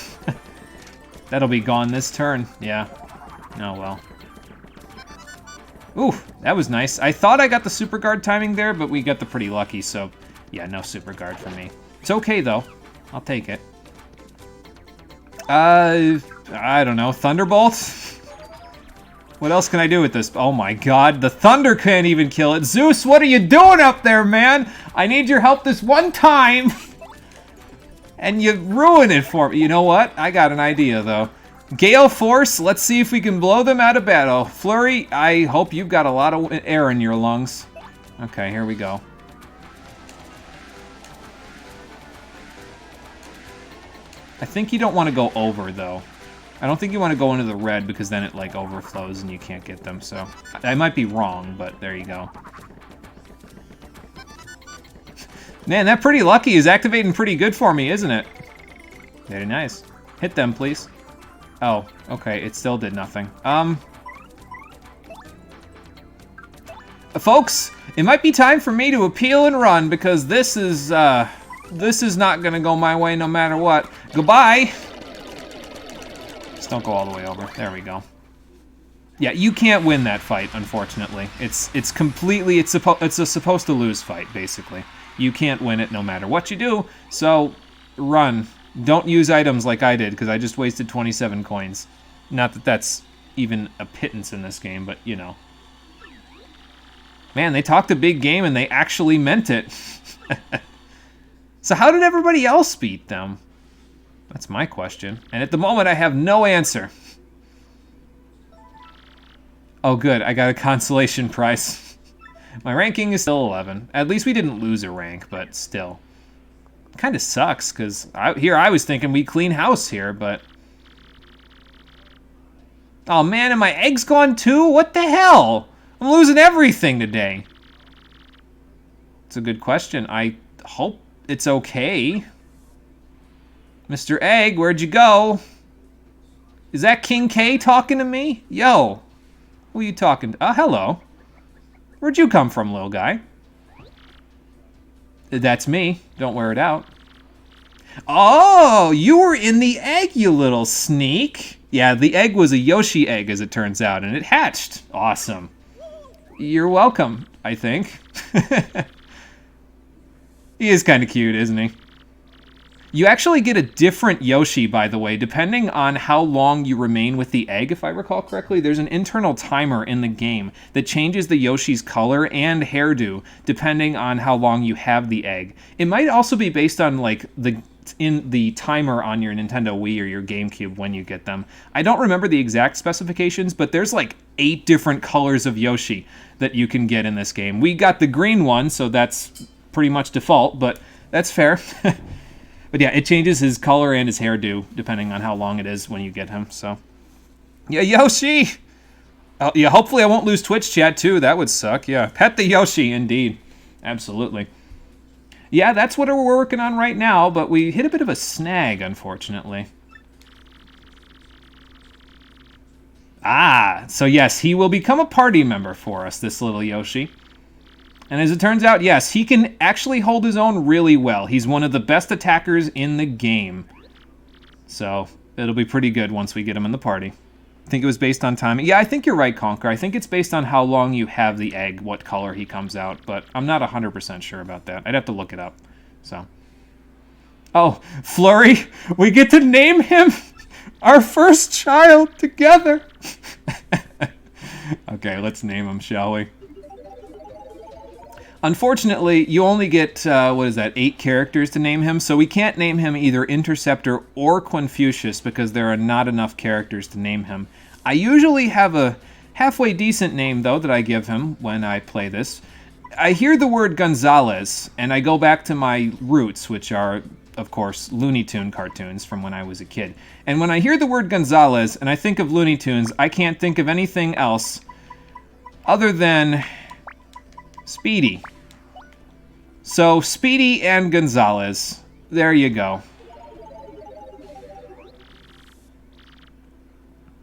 That'll be gone this turn. Yeah. Oh, well. Ooh, that was nice. I thought I got the Super Guard timing there, but we got the pretty lucky, so... yeah, no Super Guard for me. It's okay, though. I'll take it. I don't know. Thunderbolt? What else can I do with this? Oh my god, the thunder can't even kill it. Zeus, what are you doing up there, man? I need your help this one time. And you ruin it for me. You know what? I got an idea, though. Gale Force, let's see if we can blow them out of battle. Flurry, I hope you've got a lot of air in your lungs. Okay, here we go. I think you don't want to go over, though. I don't think you want to go into the red, because then it, like, overflows and you can't get them, so... I might be wrong, but there you go. Man, that Pretty Lucky is activating pretty good for me, isn't it? Very nice. Hit them, please. Oh, okay, it still did nothing. Folks, it might be time for me to appeal and run, because this is not gonna go my way no matter what. Goodbye! Just don't go all the way over. There we go. Yeah, you can't win that fight, unfortunately. It's completely, it's a supposed to lose fight, basically. You can't win it no matter what you do, so run. Don't use items like I did, because I just wasted 27 coins. Not that that's even a pittance in this game, but, you know. Man, they talked a big game and they actually meant it. So how did everybody else beat them? That's my question. And at the moment, I have no answer. Oh, good. I got a consolation prize. My ranking is still 11. At least we didn't lose a rank, but still. Kind of sucks, because I was thinking we clean house here, but... oh, man, and my egg's gone too? What the hell? I'm losing everything today. It's a good question. I hope it's okay. Mr. Egg, where'd you go? Is that King K talking to me? Yo, who are you talking to? Oh, hello. Where'd you come from, little guy? That's me. Don't wear it out. Oh, you were in the egg, you little sneak. Yeah, the egg was a Yoshi egg, as it turns out, and it hatched. Awesome. You're welcome, I think. He is kind of cute, isn't he? You actually get a different Yoshi, by the way, depending on how long you remain with the egg, if I recall correctly. There's an internal timer in the game that changes the Yoshi's color and hairdo, depending on how long you have the egg. It might also be based on, like, the timer on your Nintendo Wii or your GameCube when you get them. I don't remember the exact specifications, but there's, like, 8 different colors of Yoshi that you can get in this game. We got the green one, so that's pretty much default, but that's fair. But yeah, it changes his color and his hairdo depending on how long it is when you get him, so. Yeah, Yoshi! Yeah, hopefully I won't lose Twitch chat too. That would suck, yeah. Pet the Yoshi, indeed. Absolutely. Yeah, that's what we're working on right now, but we hit a bit of a snag, unfortunately. Ah, so yes, he will become a party member for us, this little Yoshi. And as it turns out, yes, he can actually hold his own really well. He's one of the best attackers in the game. So, it'll be pretty good once we get him in the party. I think it was based on timing. Yeah, I think you're right, Conker. I think it's based on how long you have the egg, what color he comes out. But I'm not 100% sure about that. I'd have to look it up. So. Oh, Flurry, we get to name him our first child together. Okay. Okay, let's name him, shall we? Unfortunately, you only get, 8 characters to name him, so we can't name him either Interceptor or Confucius because there are not enough characters to name him. I usually have a halfway decent name, though, that I give him when I play this. I hear the word Gonzalez, and I go back to my roots, which are, of course, Looney Tune cartoons from when I was a kid. And when I hear the word Gonzalez and I think of Looney Tunes, I can't think of anything else other than Speedy. So, Speedy and Gonzalez. There you go.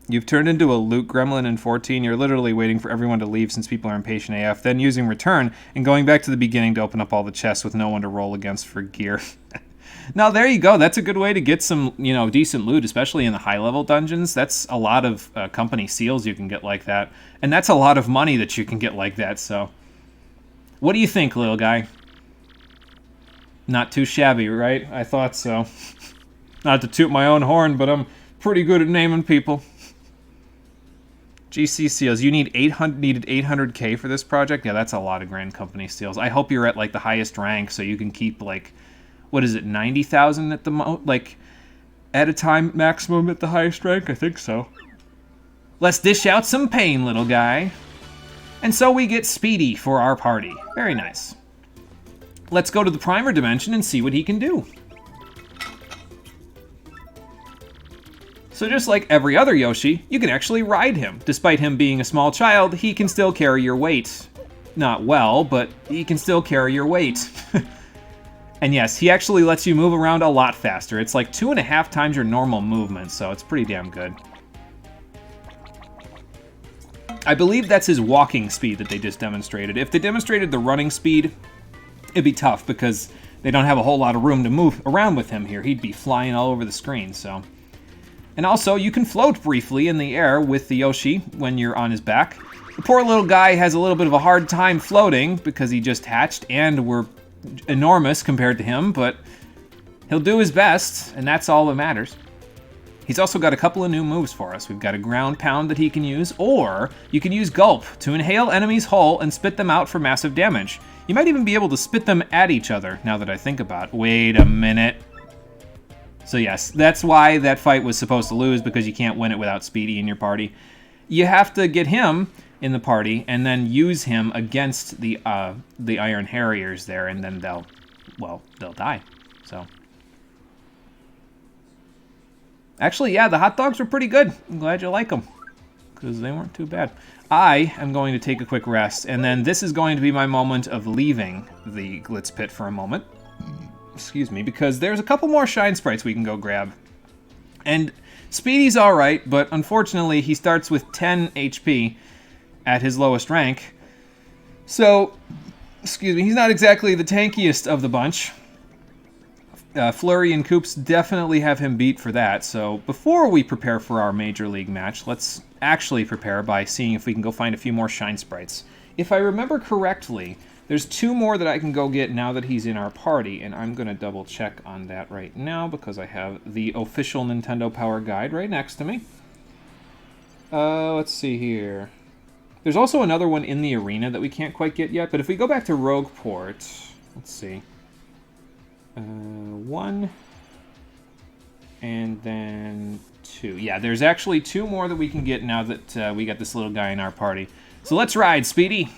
You've turned into a Luke Gremlin in 14. You're literally waiting for everyone to leave since people are impatient AF, then using return and going back to the beginning to open up all the chests with no one to roll against for gear. Now, there you go. That's a good way to get some, decent loot, especially in the high-level dungeons. That's a lot of company seals you can get like that. And that's a lot of money that you can get like that, so... What do you think, little guy? Not too shabby, right? I thought so. Not to toot my own horn, but I'm pretty good at naming people. GC seals. You needed 800k for this project? Yeah, that's a lot of Grand Company seals. I hope you're at, the highest rank so you can keep, 90,000 at the at a time maximum at the highest rank? I think so. Let's dish out some pain, little guy. And so we get Speedy for our party. Very nice. Let's go to the Primer Dimension and see what he can do. So just like every other Yoshi, you can actually ride him. Despite him being a small child, he can still carry your weight. Not well, but he can still carry your weight. And yes, he actually lets you move around a lot faster. It's like 2.5 times your normal movement, so it's pretty damn good. I believe that's his walking speed that they just demonstrated. If they demonstrated the running speed, it'd be tough because they don't have a whole lot of room to move around with him here. He'd be flying all over the screen, so... And also, you can float briefly in the air with the Yoshi when you're on his back. The poor little guy has a little bit of a hard time floating because he just hatched and we're enormous compared to him, but he'll do his best, and that's all that matters. He's also got a couple of new moves for us. We've got a ground pound that he can use, or you can use Gulp to inhale enemies whole and spit them out for massive damage. You might even be able to spit them at each other, now that I think about it. Wait a minute. So yes, that's why that fight was supposed to lose, because you can't win it without Speedy in your party. You have to get him in the party and then use him against the Iron Harriers there, and then they'll die. So... Actually, yeah, the hot dogs were pretty good. I'm glad you like them, because they weren't too bad. I am going to take a quick rest, and then this is going to be my moment of leaving the Glitz Pit for a moment. Excuse me, because there's a couple more Shine Sprites we can go grab. And Speedy's alright, but unfortunately he starts with 10 HP at his lowest rank. So, excuse me, he's not exactly the tankiest of the bunch. Flurry and Koops definitely have him beat for that, so before we prepare for our Major League match, let's actually prepare by seeing if we can go find a few more Shine Sprites. If I remember correctly, there's 2 more that I can go get now that he's in our party, and I'm going to double check on that right now because I have the official Nintendo Power Guide right next to me. Let's see here. There's also another one in the arena that we can't quite get yet, but if we go back to Rogueport, let's see. 1, and then 2. Yeah, there's actually 2 more that we can get now that we got this little guy in our party. So let's ride, Speedy!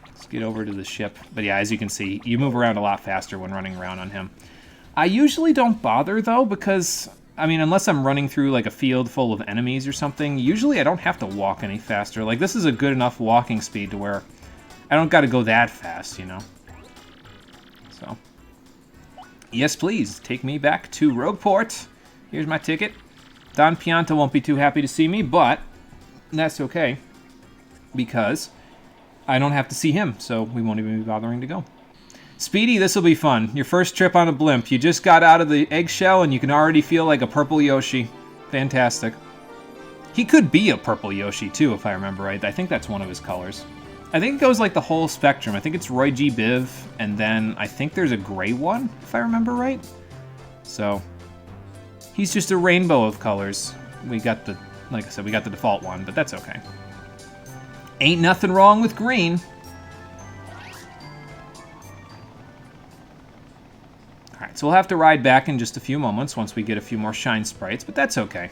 Let's get over to the ship. But yeah, as you can see, you move around a lot faster when running around on him. I usually don't bother, though, because, I mean, unless I'm running through, like, a field full of enemies or something, usually I don't have to walk any faster. Like, this is a good enough walking speed to where I don't gotta go that fast, you know? So... Yes, please. Take me back to Rogueport. Here's my ticket. Don Pianta won't be too happy to see me, but that's okay, because I don't have to see him, so we won't even be bothering to go. Speedy, this will be fun. Your first trip on a blimp. You just got out of the eggshell, and you can already feel like a purple Yoshi. Fantastic. He could be a purple Yoshi, too, if I remember right. I think that's one of his colors. I think it goes like the whole spectrum. I think it's Roy G. Biv, and then I think there's a gray one, if I remember right. So, he's just a rainbow of colors. We got the, like I said, we got the default one, but that's okay. Ain't nothing wrong with green. Alright, so we'll have to ride back in just a few moments once we get a few more shine sprites, but that's okay.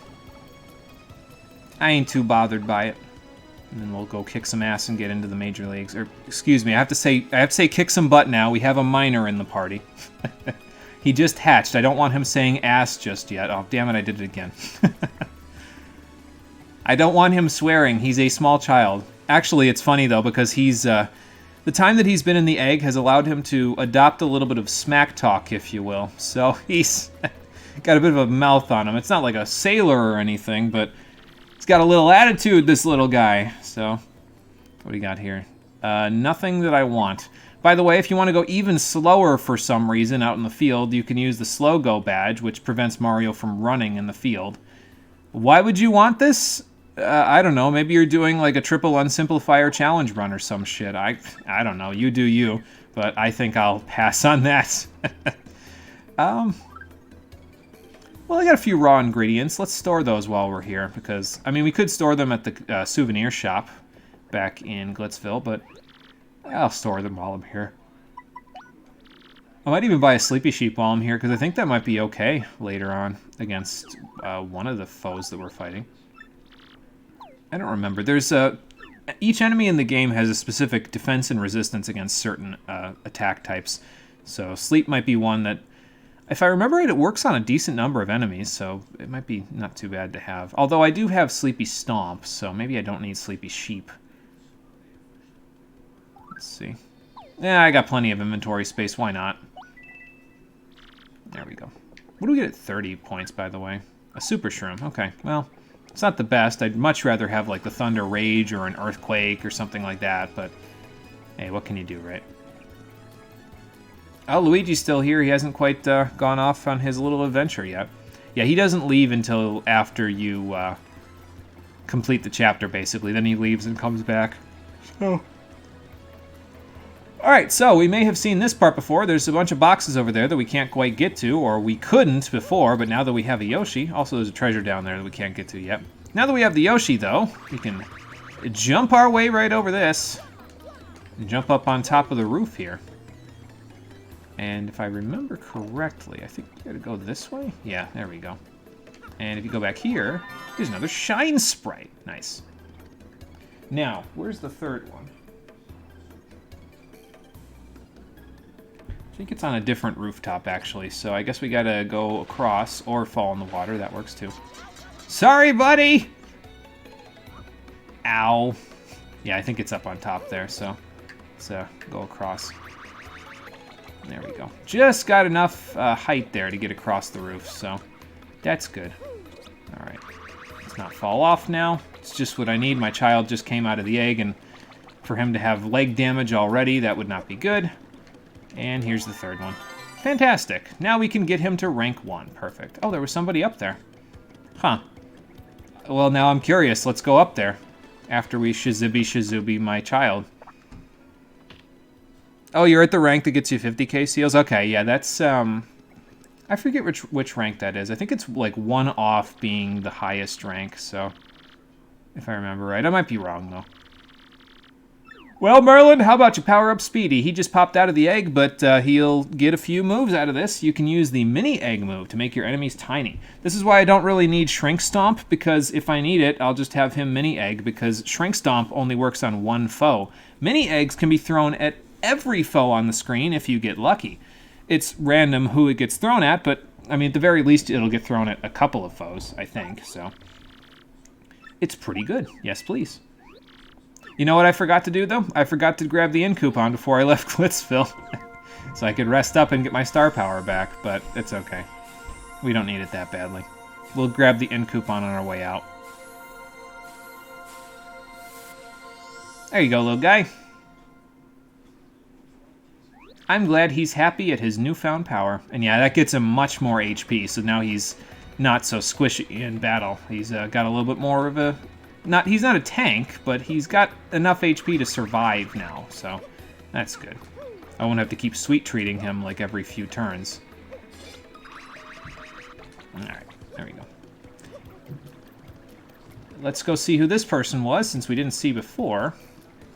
I ain't too bothered by it. And then we'll go kick some ass and get into the major leagues. Or, excuse me, I have to say kick some butt now. We have a minor in the party. He just hatched. I don't want him saying ass just yet. Oh, damn it, I did it again. I don't want him swearing. He's a small child. Actually, it's funny, though, because he's... the time that he's been in the egg has allowed him to adopt a little bit of smack talk, if you will. So he's got a bit of a mouth on him. It's not like a sailor or anything, but... he's got a little attitude, this little guy. So, what do we got here? Nothing that I want. By the way, if you want to go even slower for some reason out in the field, you can use the Slow Go badge, which prevents Mario from running in the field. Why would you want this? I don't know. Maybe you're doing like a triple unsimplifier challenge run or some shit. I don't know. You do you. But I think I'll pass on that. Well, I got a few raw ingredients. Let's store those while we're here, because, I mean, we could store them at the souvenir shop back in Glitzville, but I'll store them while I'm here. I might even buy a Sleepy Sheep while I'm here, because I think that might be okay later on against one of the foes that we're fighting. I don't remember. There's each enemy in the game has a specific defense and resistance against certain attack types, so Sleep might be one that, if I remember right, it works on a decent number of enemies, so it might be not too bad to have. Although I do have Sleepy Stomp, so maybe I don't need Sleepy Sheep. Let's see. Yeah, I got plenty of inventory space. Why not? There we go. What do we get at 30 points, by the way? A Super Shroom. Okay, well, it's not the best. I'd much rather have, like, the Thunder Rage or an Earthquake or something like that, but hey, what can you do, right? Oh, Luigi's still here. He hasn't quite gone off on his little adventure yet. Yeah, he doesn't leave until after you complete the chapter, basically. Then he leaves and comes back. So. Alright, so we may have seen this part before. There's a bunch of boxes over there that we can't quite get to, or we couldn't before, but now that we have a Yoshi, also there's a treasure down there that we can't get to yet. Now that we have the Yoshi, though, we can jump our way right over this and jump up on top of the roof here. And if I remember correctly, I think we gotta go this way? Yeah, there we go. And if you go back here, there's another shine sprite. Nice. Now, where's the third one? I think it's on a different rooftop, actually, so I guess we gotta go across or fall in the water. That works, too. Sorry, buddy! Ow. Yeah, I think it's up on top there, so let's go across. There we go. Just got enough height there to get across the roof, so that's good. All right. Let's not fall off now. It's just what I need. My child just came out of the egg, and for him to have leg damage already, that would not be good. And here's the third one. Fantastic. Now we can get him to rank 1. Perfect. Oh, there was somebody up there. Huh. Well, now I'm curious. Let's go up there after we shazubi my child. Oh, you're at the rank that gets you 50k seals? Okay, yeah, that's, I forget which rank that is. I think it's, like, 1 off being the highest rank, so, if I remember right. I might be wrong, though. Well, Merlin, how about you power up Speedy? He just popped out of the egg, but he'll get a few moves out of this. You can use the mini egg move to make your enemies tiny. This is why I don't really need Shrink Stomp, because if I need it, I'll just have him mini egg, because Shrink Stomp only works on 1 foe. Mini eggs can be thrown at every foe on the screen if you get lucky. It's random who it gets thrown at, but, I mean, at the very least, it'll get thrown at a couple of foes, I think, so. It's pretty good. Yes, please. You know what I forgot to do, though? I forgot to grab the in coupon before I left Glitzville. So I could rest up and get my star power back, but it's okay. We don't need it that badly. We'll grab the in coupon on our way out. There you go, little guy. I'm glad he's happy at his newfound power. And yeah, that gets him much more HP, so now he's not so squishy in battle. He's got a little bit more of a... He's not a tank, but he's got enough HP to survive now, so that's good. I won't have to keep sweet treating him like every few turns. Alright, there we go. Let's go see who this person was, since we didn't see before.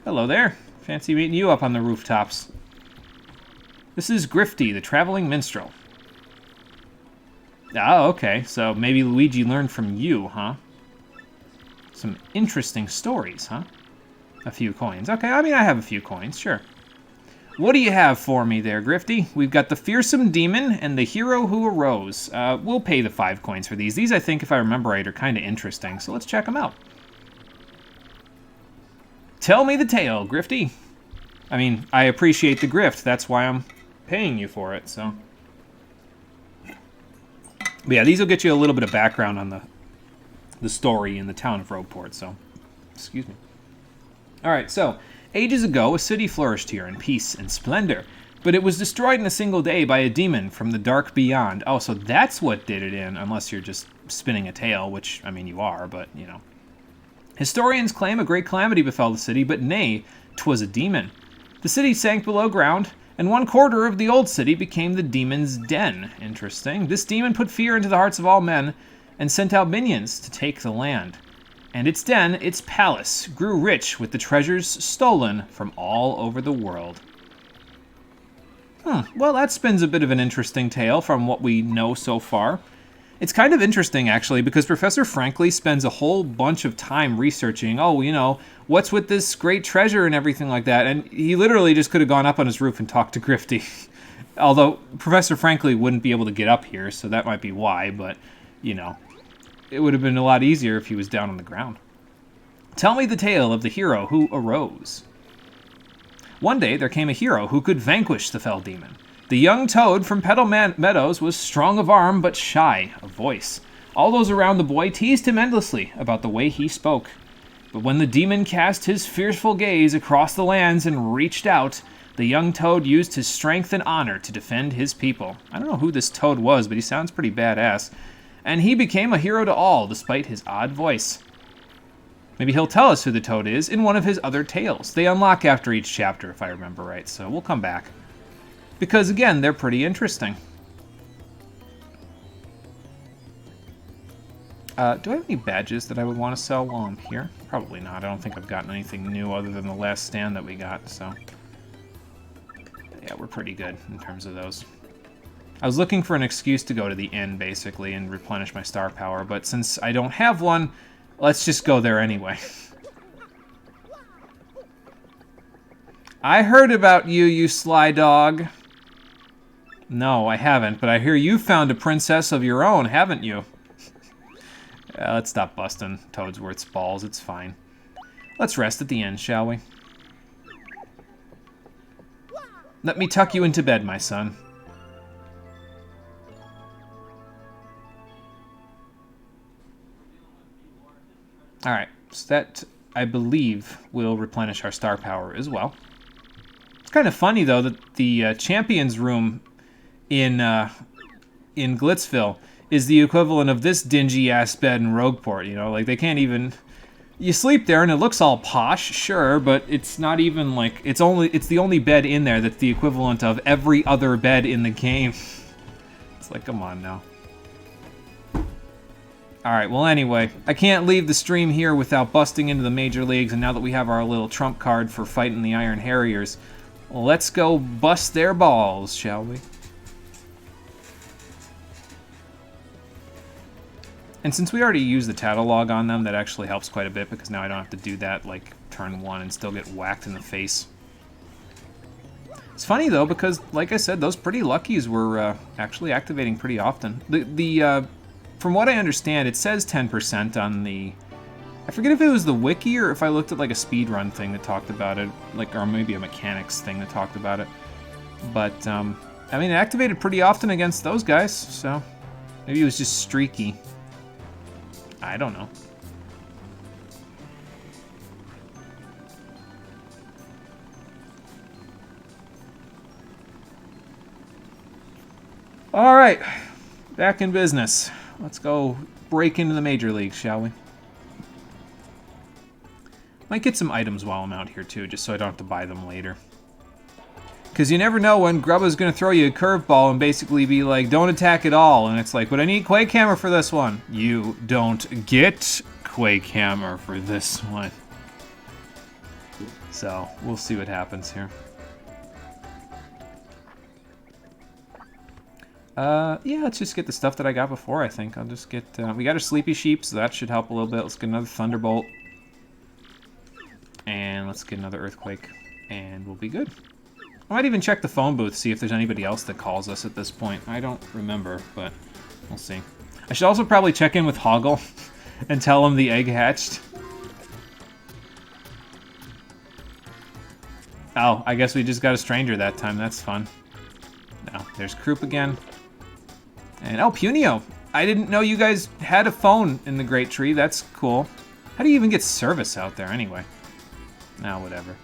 Hello there. Fancy meeting you up on the rooftops. This is Grifty, the traveling minstrel. Oh, okay. So maybe Luigi learned from you, huh? Some interesting stories, huh? A few coins. Okay, I mean, I have a few coins, sure. What do you have for me there, Grifty? We've got the fearsome demon and the hero who arose. We'll pay the 5 coins for these. These, I think, if I remember right, are kind of interesting, so let's check them out. Tell me the tale, Grifty. I mean, I appreciate the grift. That's why I'm paying you for it, so. But yeah, these will get you a little bit of background on the story in the town of Rogueport, so. Excuse me. All right, so. Ages ago, a city flourished here in peace and splendor, but it was destroyed in a single day by a demon from the dark beyond. Oh, so that's what did it in, unless you're just spinning a tale, which, I mean, you are, but, you know. Historians claim a great calamity befell the city, but nay, 'twas a demon. The city sank below ground, and 1/4 of the old city became the demon's den. Interesting. This demon put fear into the hearts of all men, and sent out minions to take the land. And its den, its palace, grew rich with the treasures stolen from all over the world. Well, that spins a bit of an interesting tale from what we know so far. It's kind of interesting, actually, because Professor Franklin spends a whole bunch of time researching, oh, you know, what's with this great treasure and everything like that, and he literally just could have gone up on his roof and talked to Grifty. Although, Professor Franklin wouldn't be able to get up here, so that might be why, but, you know. It would have been a lot easier if he was down on the ground. Tell me the tale of the hero who arose. One day there came a hero who could vanquish the fell demon. The young toad from Petal Meadows was strong of arm but shy of voice. All those around the boy teased him endlessly about the way he spoke. But when the demon cast his fearful gaze across the lands and reached out, the young toad used his strength and honor to defend his people. I don't know who this toad was, but he sounds pretty badass. And he became a hero to all, despite his odd voice. Maybe he'll tell us who the toad is in one of his other tales. They unlock after each chapter, if I remember right, so we'll come back. Because, again, they're pretty interesting. Do I have any badges that I would want to sell while I'm here? Probably not. I don't think I've gotten anything new other than the last stand that we got, so. Yeah, we're pretty good in terms of those. I was looking for an excuse to go to the inn, basically, and replenish my star power, but since I don't have one, let's just go there anyway. I heard about you, you sly dog. No, I haven't, but I hear you found a princess of your own, haven't you? Let's stop busting Toadsworth's balls, it's fine. Let's rest at the inn, shall we? Let me tuck you into bed, my son. Alright, so that, I believe, will replenish our star power as well. It's kind of funny, though, that the Champions Room in Glitzville is the equivalent of this dingy-ass bed in Rogueport, you know? Like, they can't even... You sleep there, and it looks all posh, sure, but it's not even, like... It's the only bed in there that's the equivalent of every other bed in the game. It's like, come on now. Alright, well anyway, I can't leave the stream here without busting into the major leagues, and now that we have our little trump card for fighting the Iron Harriers, let's go bust their balls, shall we? And since we already used the tattle log on them, that actually helps quite a bit, because now I don't have to do that, like, turn 1 and still get whacked in the face. It's funny, though, because, like I said, those pretty luckies were actually activating pretty often. From what I understand, it says 10% on the... I forget if it was the wiki or if I looked at like a speedrun thing that talked about it, like, or maybe a mechanics thing that talked about it. But, I mean, it activated pretty often against those guys, so maybe it was just streaky. I don't know. All right, back in business. Let's go break into the major leagues, shall we? Might get some items while I'm out here, too, just so I don't have to buy them later. Because you never know when Grubba's going to throw you a curveball and basically be like, don't attack at all. And it's like, but I need Quake Hammer for this one. You don't get Quake Hammer for this one. So, we'll see what happens here. Yeah, let's just get the stuff that I got before, I think. I'll just get... we got a Sleepy Sheep, so that should help a little bit. Let's get another Thunderbolt. And let's get another Earthquake. And we'll be good. I might even check the phone booth, see if there's anybody else that calls us at this point. I don't remember, but we'll see. I should also probably check in with Hoggle and tell him the egg hatched. Oh, I guess we just got a stranger that time. That's fun. No, there's Croup again. And, oh, Punio. I didn't know you guys had a phone in the Great Tree. That's cool. How do you even get service out there anyway? Now, whatever.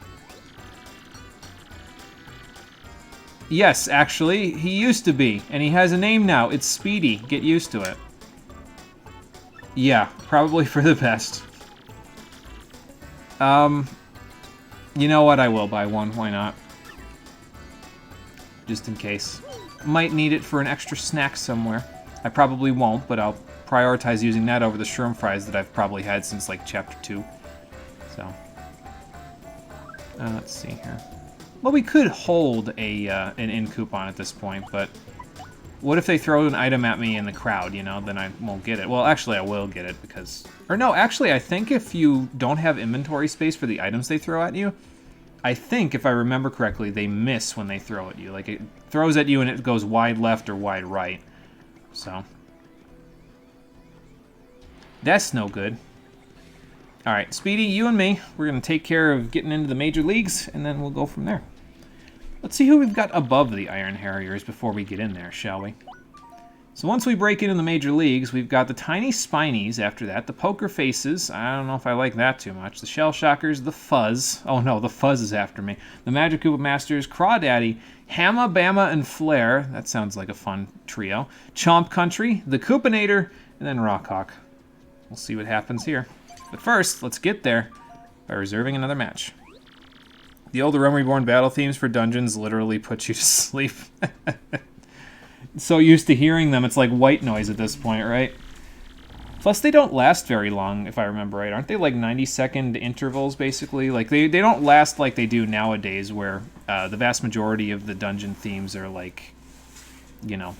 Yes, actually, he used to be. And he has a name now. It's Speedy. Get used to it. Yeah, probably for the best. You know what? I will buy one. Why not? Just in case. Might need it for an extra snack somewhere. I probably won't, but I'll prioritize using that over the shroom fries that I've probably had since, like, Chapter 2. So. Let's see here. Well, we could hold an in coupon at this point, but what if they throw an item at me in the crowd, you know? Then I won't get it. Well, actually, I will get it because... Or no, actually, I think if you don't have inventory space for the items they throw at you, I think, if I remember correctly, they miss when they throw at you. Like, it throws at you and it goes wide left or wide right. So. That's no good. Alright, Speedy, you and me, we're going to take care of getting into the major leagues, and then we'll go from there. Let's see who we've got above the Iron Harriers before we get in there, shall we? So once we break into the major leagues, we've got the Tiny Spinies after that, the Poker Faces, I don't know if I like that too much, the Shell Shockers, the Fuzz, oh no, the Fuzz is after me, the Magic Koopa Masters, Crawdaddy, Hamma, Bama, and Flare, that sounds like a fun trio, Chomp Country, the Koopinator, and then Rockhawk. We'll see what happens here. But first, let's get there by reserving another match. The old Realm Reborn battle themes for dungeons literally put you to sleep. So used to hearing them, it's like white noise at this point, right? Plus, they don't last very long, if I remember right. Aren't they like 90-second intervals, basically? Like, they don't last like they do nowadays, where the vast majority of the dungeon themes are like, you know,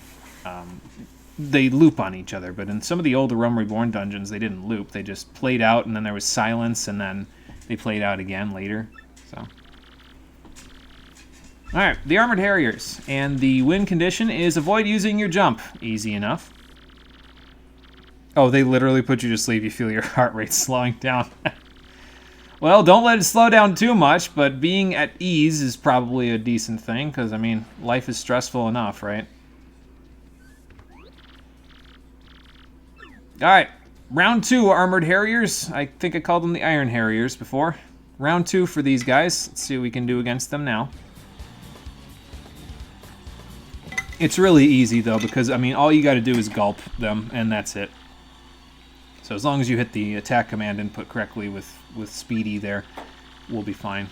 they loop on each other. But in some of the older Realm Reborn dungeons, they didn't loop. They just played out, and then there was silence, and then they played out again later. So... Alright, the Armored Harriers, and the win condition is avoid using your jump. Easy enough. Oh, they literally put you to sleep. You feel your heart rate slowing down. Well, don't let it slow down too much, but being at ease is probably a decent thing, because, I mean, life is stressful enough, right? Alright, round 2, Armored Harriers. I think I called them the Iron Harriers before. Round 2 for these guys. Let's see what we can do against them now. It's really easy, though, because, I mean, all you got to do is gulp them, and that's it. So as long as you hit the attack command input correctly with Speedy there, we'll be fine.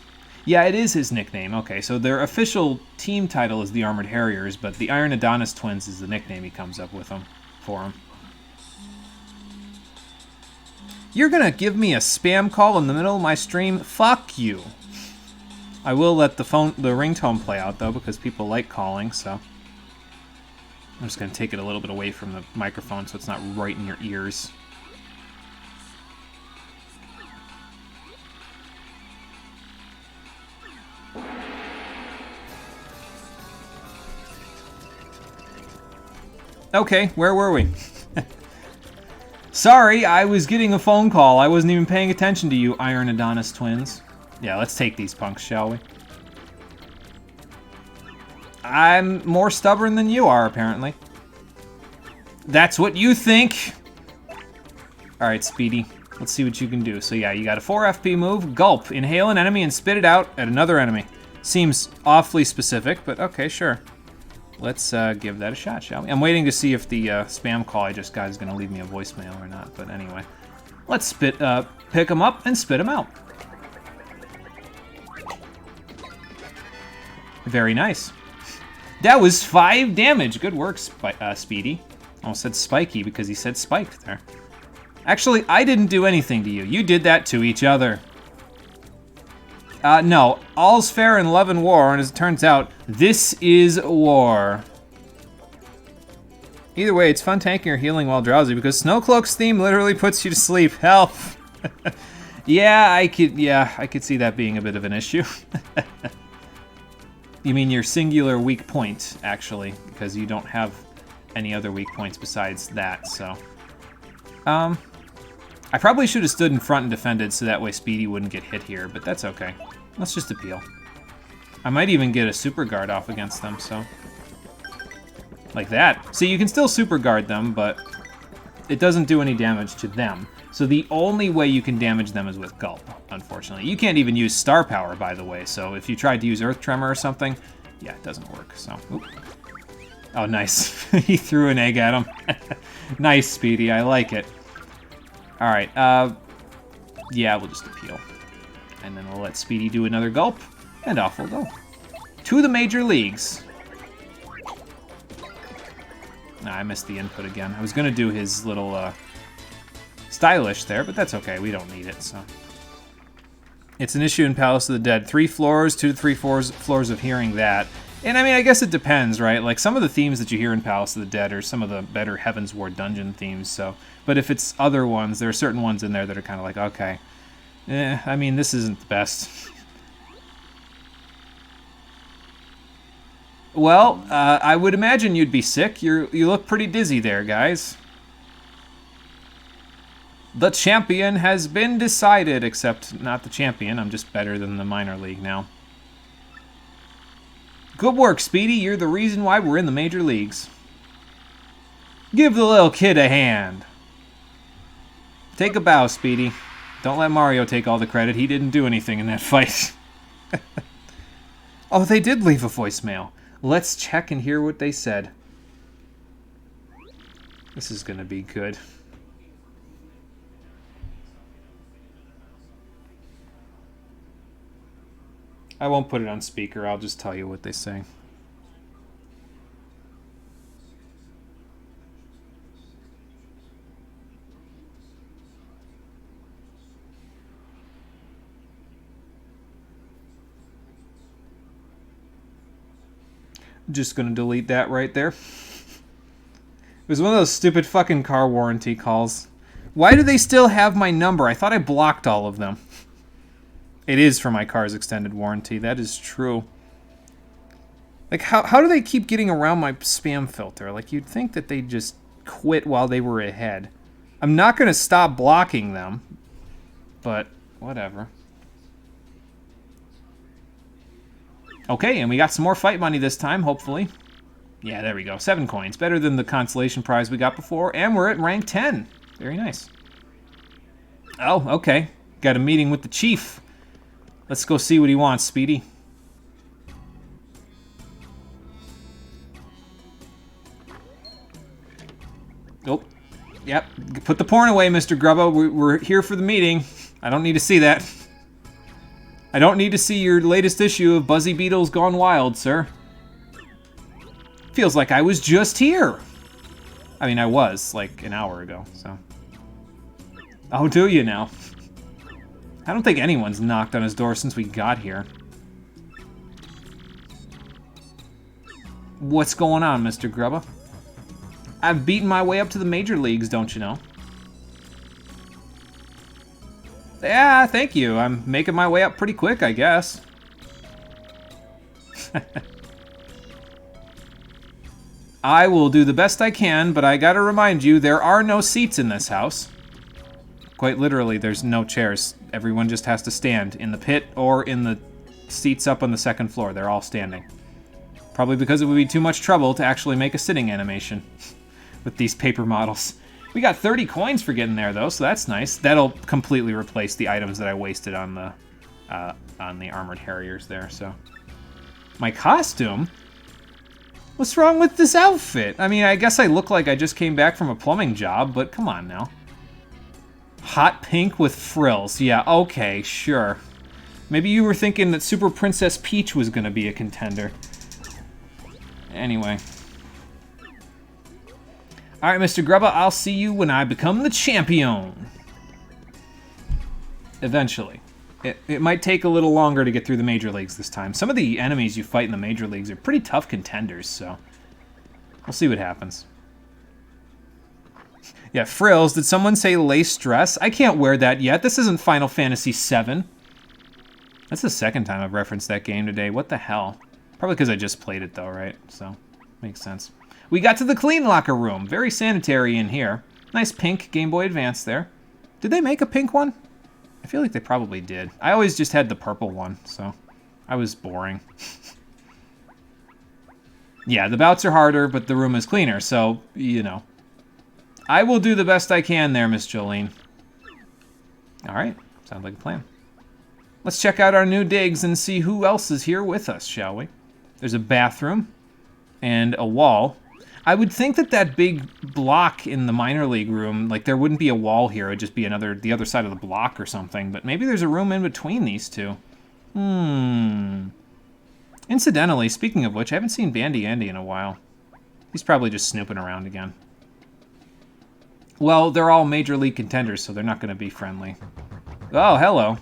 Yeah, it is his nickname. Okay, so their official team title is the Armored Harriers, but the Iron Adonis Twins is the nickname he comes up with for them. You're going to give me a spam call in the middle of my stream? Fuck you. I will let the ringtone play out, though, because people like calling, so... I'm just going to take it a little bit away from the microphone so it's not right in your ears. Okay, where were we? Sorry, I was getting a phone call. I wasn't even paying attention to you, Iron Adonis Twins. Yeah, let's take these punks, shall we? I'm more stubborn than you are, apparently. That's what you think! Alright, Speedy. Let's see what you can do. So yeah, you got a 4 FP move. Gulp. Inhale an enemy and spit it out at another enemy. Seems awfully specific, but okay, sure. Let's give that a shot, shall we? I'm waiting to see if the spam call I just got is going to leave me a voicemail or not, but anyway. Let's pick them up and spit them out. Very nice. That was 5 damage. Good work, Speedy. Almost said spiky because he said spiked there. Actually, I didn't do anything to you. You did that to each other. No. All's fair in love and war, and as it turns out, this is war. Either way, it's fun tanking or healing while drowsy, because Snowcloak's theme literally puts you to sleep. Help! Yeah, I could see that being a bit of an issue. You mean your singular weak point, actually, because you don't have any other weak points besides that, so. I probably should have stood in front and defended so that way Speedy wouldn't get hit here, but that's okay. Let's just appeal. I might even get a super guard off against them, so. Like that. See, you can still super guard them, but it doesn't do any damage to them. So the only way you can damage them is with Gulp, unfortunately. You can't even use Star Power, by the way, so if you tried to use Earth Tremor or something, yeah, it doesn't work, so. Oop. Oh, nice. He threw an egg at him. Nice, Speedy, I like it. All right, yeah, we'll just appeal. And then we'll let Speedy do another Gulp, and off we'll go. To the major leagues. Nah, I missed the input again. I was gonna do his little, stylish there, but that's okay. We don't need it, so. It's an issue in Palace of the Dead. 3 floors, 2 to 3 floors of hearing that. And I mean, I guess it depends, right? Like some of the themes that you hear in Palace of the Dead are some of the better Heaven's Ward dungeon themes, so. But if it's other ones, there are certain ones in there that are kind of like, okay. I mean, this isn't the best. Well, I would imagine you'd be sick. You look pretty dizzy there, guys. The champion has been decided, except not the champion. I'm just better than the minor league now. Good work, Speedy. You're the reason why we're in the major leagues. Give the little kid a hand. Take a bow, Speedy. Don't let Mario take all the credit. He didn't do anything in that fight. Oh, they did leave a voicemail. Let's check and hear what they said. This is going to be good. I won't put it on speaker. I'll just tell you what they say. Just gonna delete that right there. It was one of those stupid fucking car warranty calls. Why do they still have my number? I thought I blocked all of them. It is for my car's extended warranty. That is true. Like, how do they keep getting around my spam filter? Like, you'd think that they'd just quit while they were ahead. I'm not gonna stop blocking them, but whatever. Okay, and we got some more fight money this time, hopefully. Yeah, there we go. 7 coins. Better than the consolation prize we got before. And we're at rank 10. Very nice. Oh, okay. Got a meeting with the chief. Let's go see what he wants, Speedy. Oh, yep. Put the porn away, Mr. Grubba. We're here for the meeting. I don't need to see that. I don't need to see your latest issue of Buzzy Beetles Gone Wild, sir. Feels like I was just here. I mean, I was, like, an hour ago, so. Oh, do you now? I don't think anyone's knocked on his door since we got here. What's going on, Mr. Grubba? I've beaten my way up to the major leagues, don't you know? Yeah, thank you. I'm making my way up pretty quick, I guess. I will do the best I can, but I gotta remind you, there are no seats in this house. Quite literally, there's no chairs. Everyone just has to stand in the pit or in the seats up on the second floor. They're all standing. Probably because it would be too much trouble to actually make a sitting animation with these paper models. We got 30 coins for getting there, though, so that's nice. That'll completely replace the items that I wasted on the Armored Harriers there, so. My costume? What's wrong with this outfit? I mean, I guess I look like I just came back from a plumbing job, but come on now. Hot pink with frills. Yeah, okay, sure. Maybe you were thinking that Super Princess Peach was going to be a contender. Anyway. Alright, Mr. Grubba, I'll see you when I become the champion. Eventually. It might take a little longer to get through the major leagues this time. Some of the enemies you fight in the major leagues are pretty tough contenders, so we'll see what happens. Yeah, frills. Did someone say lace dress? I can't wear that yet. This isn't Final Fantasy VII. That's the second time I've referenced that game today. What the hell? Probably because I just played it, though, right? So, makes sense. We got to the clean locker room. Very sanitary in here. Nice pink Game Boy Advance there. Did they make a pink one? I feel like they probably did. I always just had the purple one, so I was boring. Yeah, the bouts are harder, but the room is cleaner, so, you know. I will do the best I can there, Miss Jolene. All right, sounds like a plan. Let's check out our new digs and see who else is here with us, shall we? There's a bathroom and a wall. I would think that that big block in the minor league room, like there wouldn't be a wall here, it would just be the other side of the block or something, but maybe there's a room in between these two. Incidentally, speaking of which, I haven't seen Bandy Andy in a while. He's probably just snooping around again. Well, they're all major league contenders, so they're not going to be friendly. Oh, hello.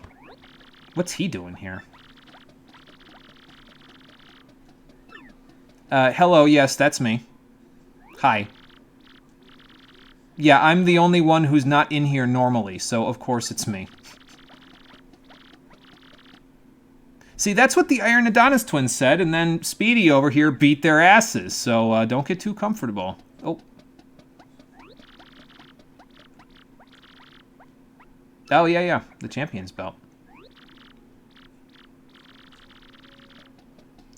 What's he doing here? Hello, yes, that's me. Hi. Yeah, I'm the only one who's not in here normally, so of course it's me. See, that's what the Iron Adonis twins said, and then Speedy over here beat their asses, so don't get too comfortable. Oh. Oh, yeah, the champion's belt.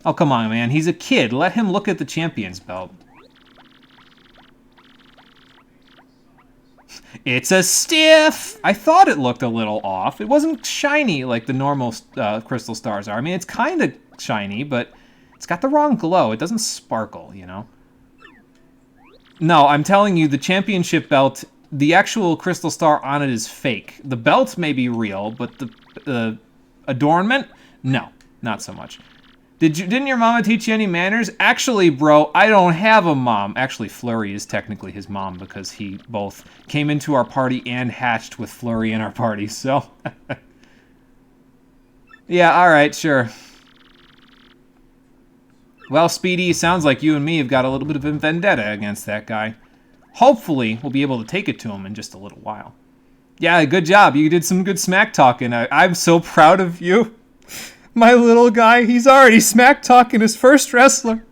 Oh, come on, man. He's a kid. Let him look at the champion's belt. It's a stiff! I thought it looked a little off. It wasn't shiny like the normal crystal stars are. I mean, it's kind of shiny, but it's got the wrong glow. It doesn't sparkle, you know? No, I'm telling you, the championship belt, the actual crystal star on it is fake. The belt may be real, but the adornment? No, not so much. Didn't your mama teach you any manners? Actually, bro, I don't have a mom. Actually, Flurry is technically his mom because he both came into our party and hatched with Flurry in our party, so. Yeah, all right, sure. Well, Speedy, sounds like you and me have got a little bit of a vendetta against that guy. Hopefully, we'll be able to take it to him in just a little while. Yeah, good job. You did some good smack talking. I'm so proud of you. My little guy, he's already smack talking his first wrestler.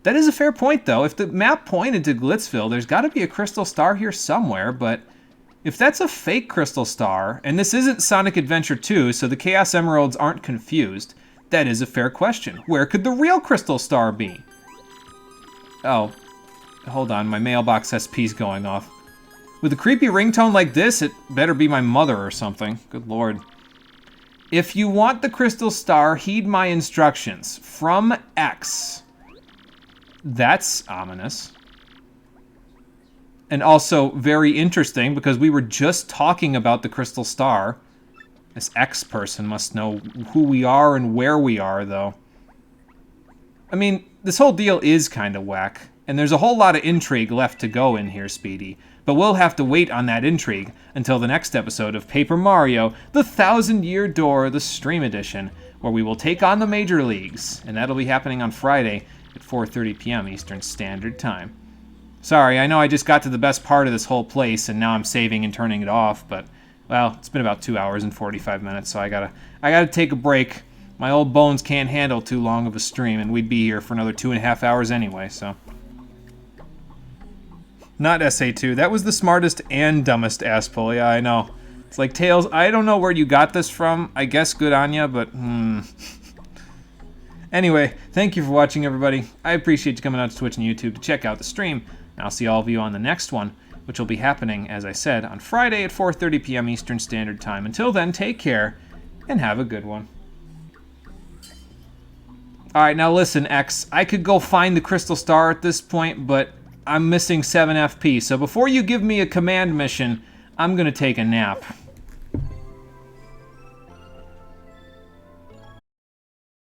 That is a fair point, though. If the map pointed to Glitzville, there's got to be a crystal star here somewhere, but if that's a fake crystal star, and this isn't Sonic Adventure 2, so the Chaos Emeralds aren't confused, that is a fair question. Where could the real crystal star be? Oh, hold on, my mailbox SP's going off. With a creepy ringtone like this, it better be my mother or something. Good lord. If you want the crystal star, heed my instructions. From X. That's ominous. And also very interesting because we were just talking about the crystal star. This X person must know who we are and where we are, though. I mean, this whole deal is kind of whack. And there's a whole lot of intrigue left to go in here, Speedy. But we'll have to wait on that intrigue until the next episode of Paper Mario, The 1,000-Year Door, the Stream Edition, where we will take on the Major Leagues, and that'll be happening on Friday at 4:30 p.m. Eastern Standard Time. Sorry, I know I just got to the best part of this whole place, and now I'm saving and turning it off, but, well, it's been about 2 hours and 45 minutes, so I gotta take a break. My old bones can't handle too long of a stream, and we'd be here for another 2.5 hours anyway, so. Not SA2. That was the smartest and dumbest ass pull. Yeah, I know. It's like, Tails, I don't know where you got this from. I guess good on ya, but, Anyway, thank you for watching, everybody. I appreciate you coming out to Twitch and YouTube to check out the stream. And I'll see all of you on the next one, which will be happening, as I said, on Friday at 4:30 p.m. Eastern Standard Time. Until then, take care, and have a good one. Alright, now listen, X. I could go find the crystal star at this point, but I'm missing 7 FP, so before you give me a command mission, I'm gonna take a nap.